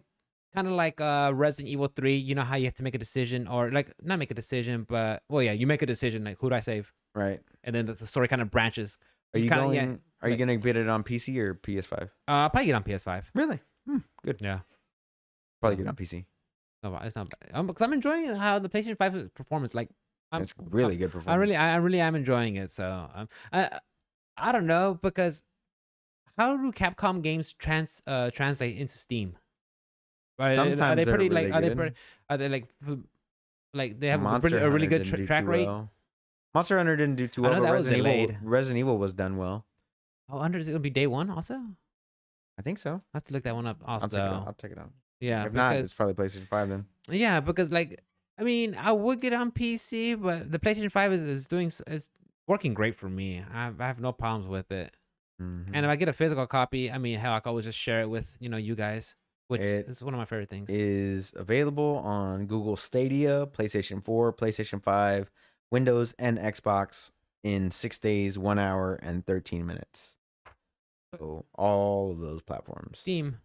A: kind of like Resident Evil 3. You know how you have to make a decision, or like not make a decision, but well, yeah, you make a decision like who do I save,
B: Right.
A: and then the story kind of branches.
B: Are you
A: kinda-
B: going?
A: yeah,
B: Are you gonna beat it on PC or PS5?
A: I'll probably get on PS5.
B: Really? Good.
A: Yeah.
B: Probably get on PC.
A: No, it's not bad. Because I'm enjoying how the PlayStation 5 performance. Like,
B: It's really good performance.
A: I really am enjoying it. So I don't know, because how do Capcom games translate into Steam?
B: Sometimes
A: are they
B: they're
A: pretty
B: really
A: like? Are they
B: good.
A: pretty? Are they like they have
B: Monster
A: a really
B: Hunter
A: good
B: didn't do
A: track
B: too
A: rate?
B: well. Monster Hunter didn't do too
A: I
B: well,
A: know
B: but
A: that was delayed.
B: Resident Evil was done well.
A: Oh, under is it gonna be day one also?
B: I think so.
A: I have to look that one up also.
B: I'll check it out.
A: Yeah,
B: If not, it's probably PlayStation 5 then.
A: yeah, because like I mean, I would get on PC, but the PlayStation 5 is working great for me. I have no problems with it.
B: Mhm.
A: And if I get a physical copy, I mean, hell, I can always just share it with you guys, which
B: It
A: is one of my favorite things.
B: is available on Google Stadia, PlayStation 4, PlayStation 5, Windows, and Xbox in 6 days, 1 hour, and 13 minutes. So all of those platforms.
A: Steam.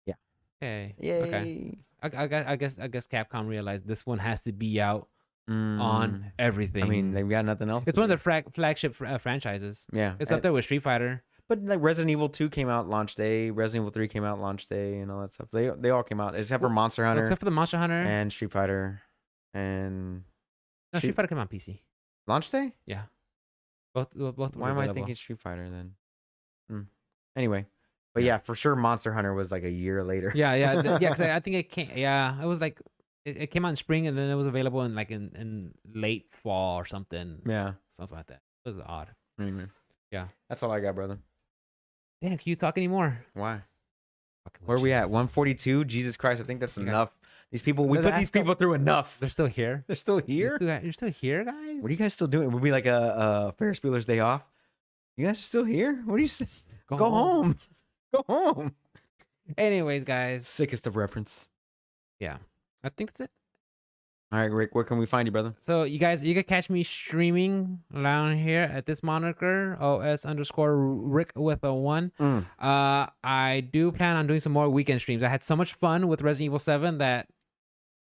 B: Yeah.
A: Okay.
B: Yay.
A: Okay. I guess Capcom realized this one has to be out
B: Mm,
A: on everything.
B: I mean, they've got nothing else.
A: it's
B: to
A: one of
B: do.
A: their flagship franchises.
B: Yeah.
A: It's up there with Street Fighter.
B: But like Resident Evil 2 came out launch day, Resident Evil 3 came out launch day, and all that stuff. They all came out except for Monster Hunter
A: Except for the Monster Hunter.
B: and Street Fighter and
A: No, Street Fighter came out on PC.
B: Launch day?
A: Yeah, both were
B: Why am I
A: available.
B: thinking Street Fighter then? Anyway, but
A: Yeah.
B: yeah, for sure, Monster Hunter was like a year later.
A: Yeah. Because I think it came. Yeah, it was like it came out in spring and then it was available in like in late fall or something.
B: Yeah.
A: Something like that. It was odd.
B: Anyway.
A: Yeah.
B: That's all I got, brother.
A: Damn, can you talk anymore?
B: Why?
A: Fucking
B: Where are we
A: shit.
B: at? 142? Jesus Christ, I think that's
A: You guys-
B: enough. These people, we put
A: That's
B: these
A: still-
B: people through enough.
A: They're still here.
B: They're still here?
A: You're still here, guys.
B: What are you guys still doing? Would be like a Ferris Bueller's Day Off. You guys are still here? What are you saying? Go home. Go home.
A: Anyways, guys.
B: Sickest of reference.
A: Yeah, I think that's it.
B: All right, Rick, where can we find you, brother?
A: So you guys, you can catch me streaming around here at this moniker, OS_Rick with a 1. I do plan on doing some more weekend streams. I had so much fun with Resident Evil 7 that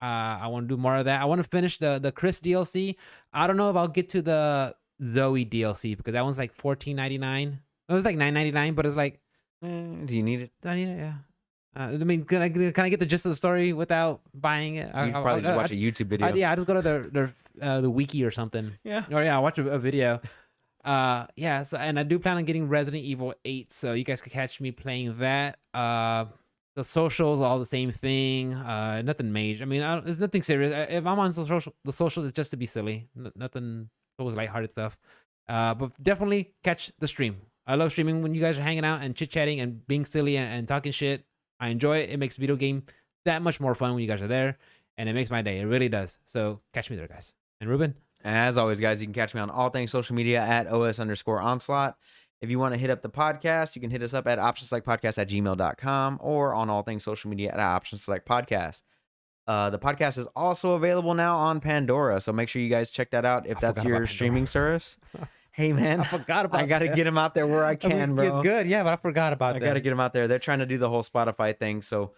A: I want to do more of that. I want to finish the Chris DLC. I don't know if I'll get to the Zoe DLC because that one's like $14.99. It was like $9.99, but it's like,
B: Do you need it?
A: do I need it? Yeah. I mean, can I get the gist of the story without buying it?
B: You probably just watch a YouTube video.
A: Yeah, I just go to the wiki or something.
B: Yeah.
A: Or yeah, I watch a video. Yeah. So and I do plan on getting Resident Evil 8, so you guys could catch me playing that. The socials all the same thing. Nothing major. I mean, it's nothing serious. If I'm on the socials, it's just to be silly. Nothing. Always lighthearted stuff. But definitely catch the stream. I love streaming when you guys are hanging out and chit chatting and being silly and talking shit. I enjoy it. It makes video game that much more fun when you guys are there, and it makes my day. It really does. So catch me there, guys. And Ruben?
B: And as always, guys, you can catch me on all things social media at OS_Onslaught. If you want to hit up the podcast, you can hit us up at optionselectpodcast@gmail.com or on all things social media at optionselectpodcast. The podcast is also available now on Pandora, so make sure you guys check that out if that's your streaming service. Hey, man.
A: I forgot about
B: I got to get them out there where I can, bro.
A: It's good, yeah, but I forgot about that.
B: I got to get them out there. They're trying to do the whole Spotify thing, so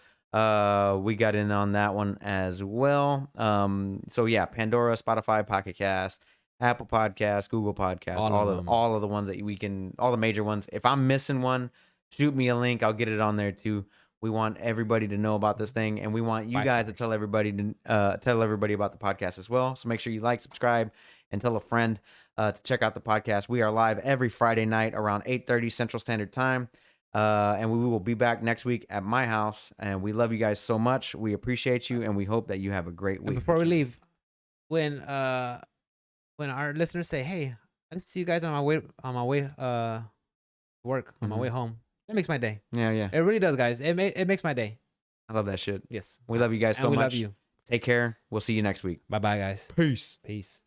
B: we got in on that one as well. So yeah, Pandora, Spotify, Pocket Cast, Apple Podcasts, Google Podcasts, all of the ones that we can, all the major ones. If I'm missing one, shoot me a link. I'll get it on there too. We want everybody to know about this thing, and we want you guys to tell everybody about the podcast as well. So make sure you like, subscribe, and tell a friend to check out the podcast. We are live every Friday night around 8:30 Central Standard Time. And we will be back next week at my house. And we love you guys so much. We appreciate you, and we hope that you have a great week.
A: And before we leave, when our listeners say, "Hey, I just see you guys on my way to work, on my way home," that makes my day.
B: Yeah.
A: It really does, guys. It makes my day.
B: I love that shit.
A: Yes.
B: We love you guys so much.
A: We love you.
B: Take care. We'll see you next week.
A: Bye, guys.
B: Peace.
A: Peace.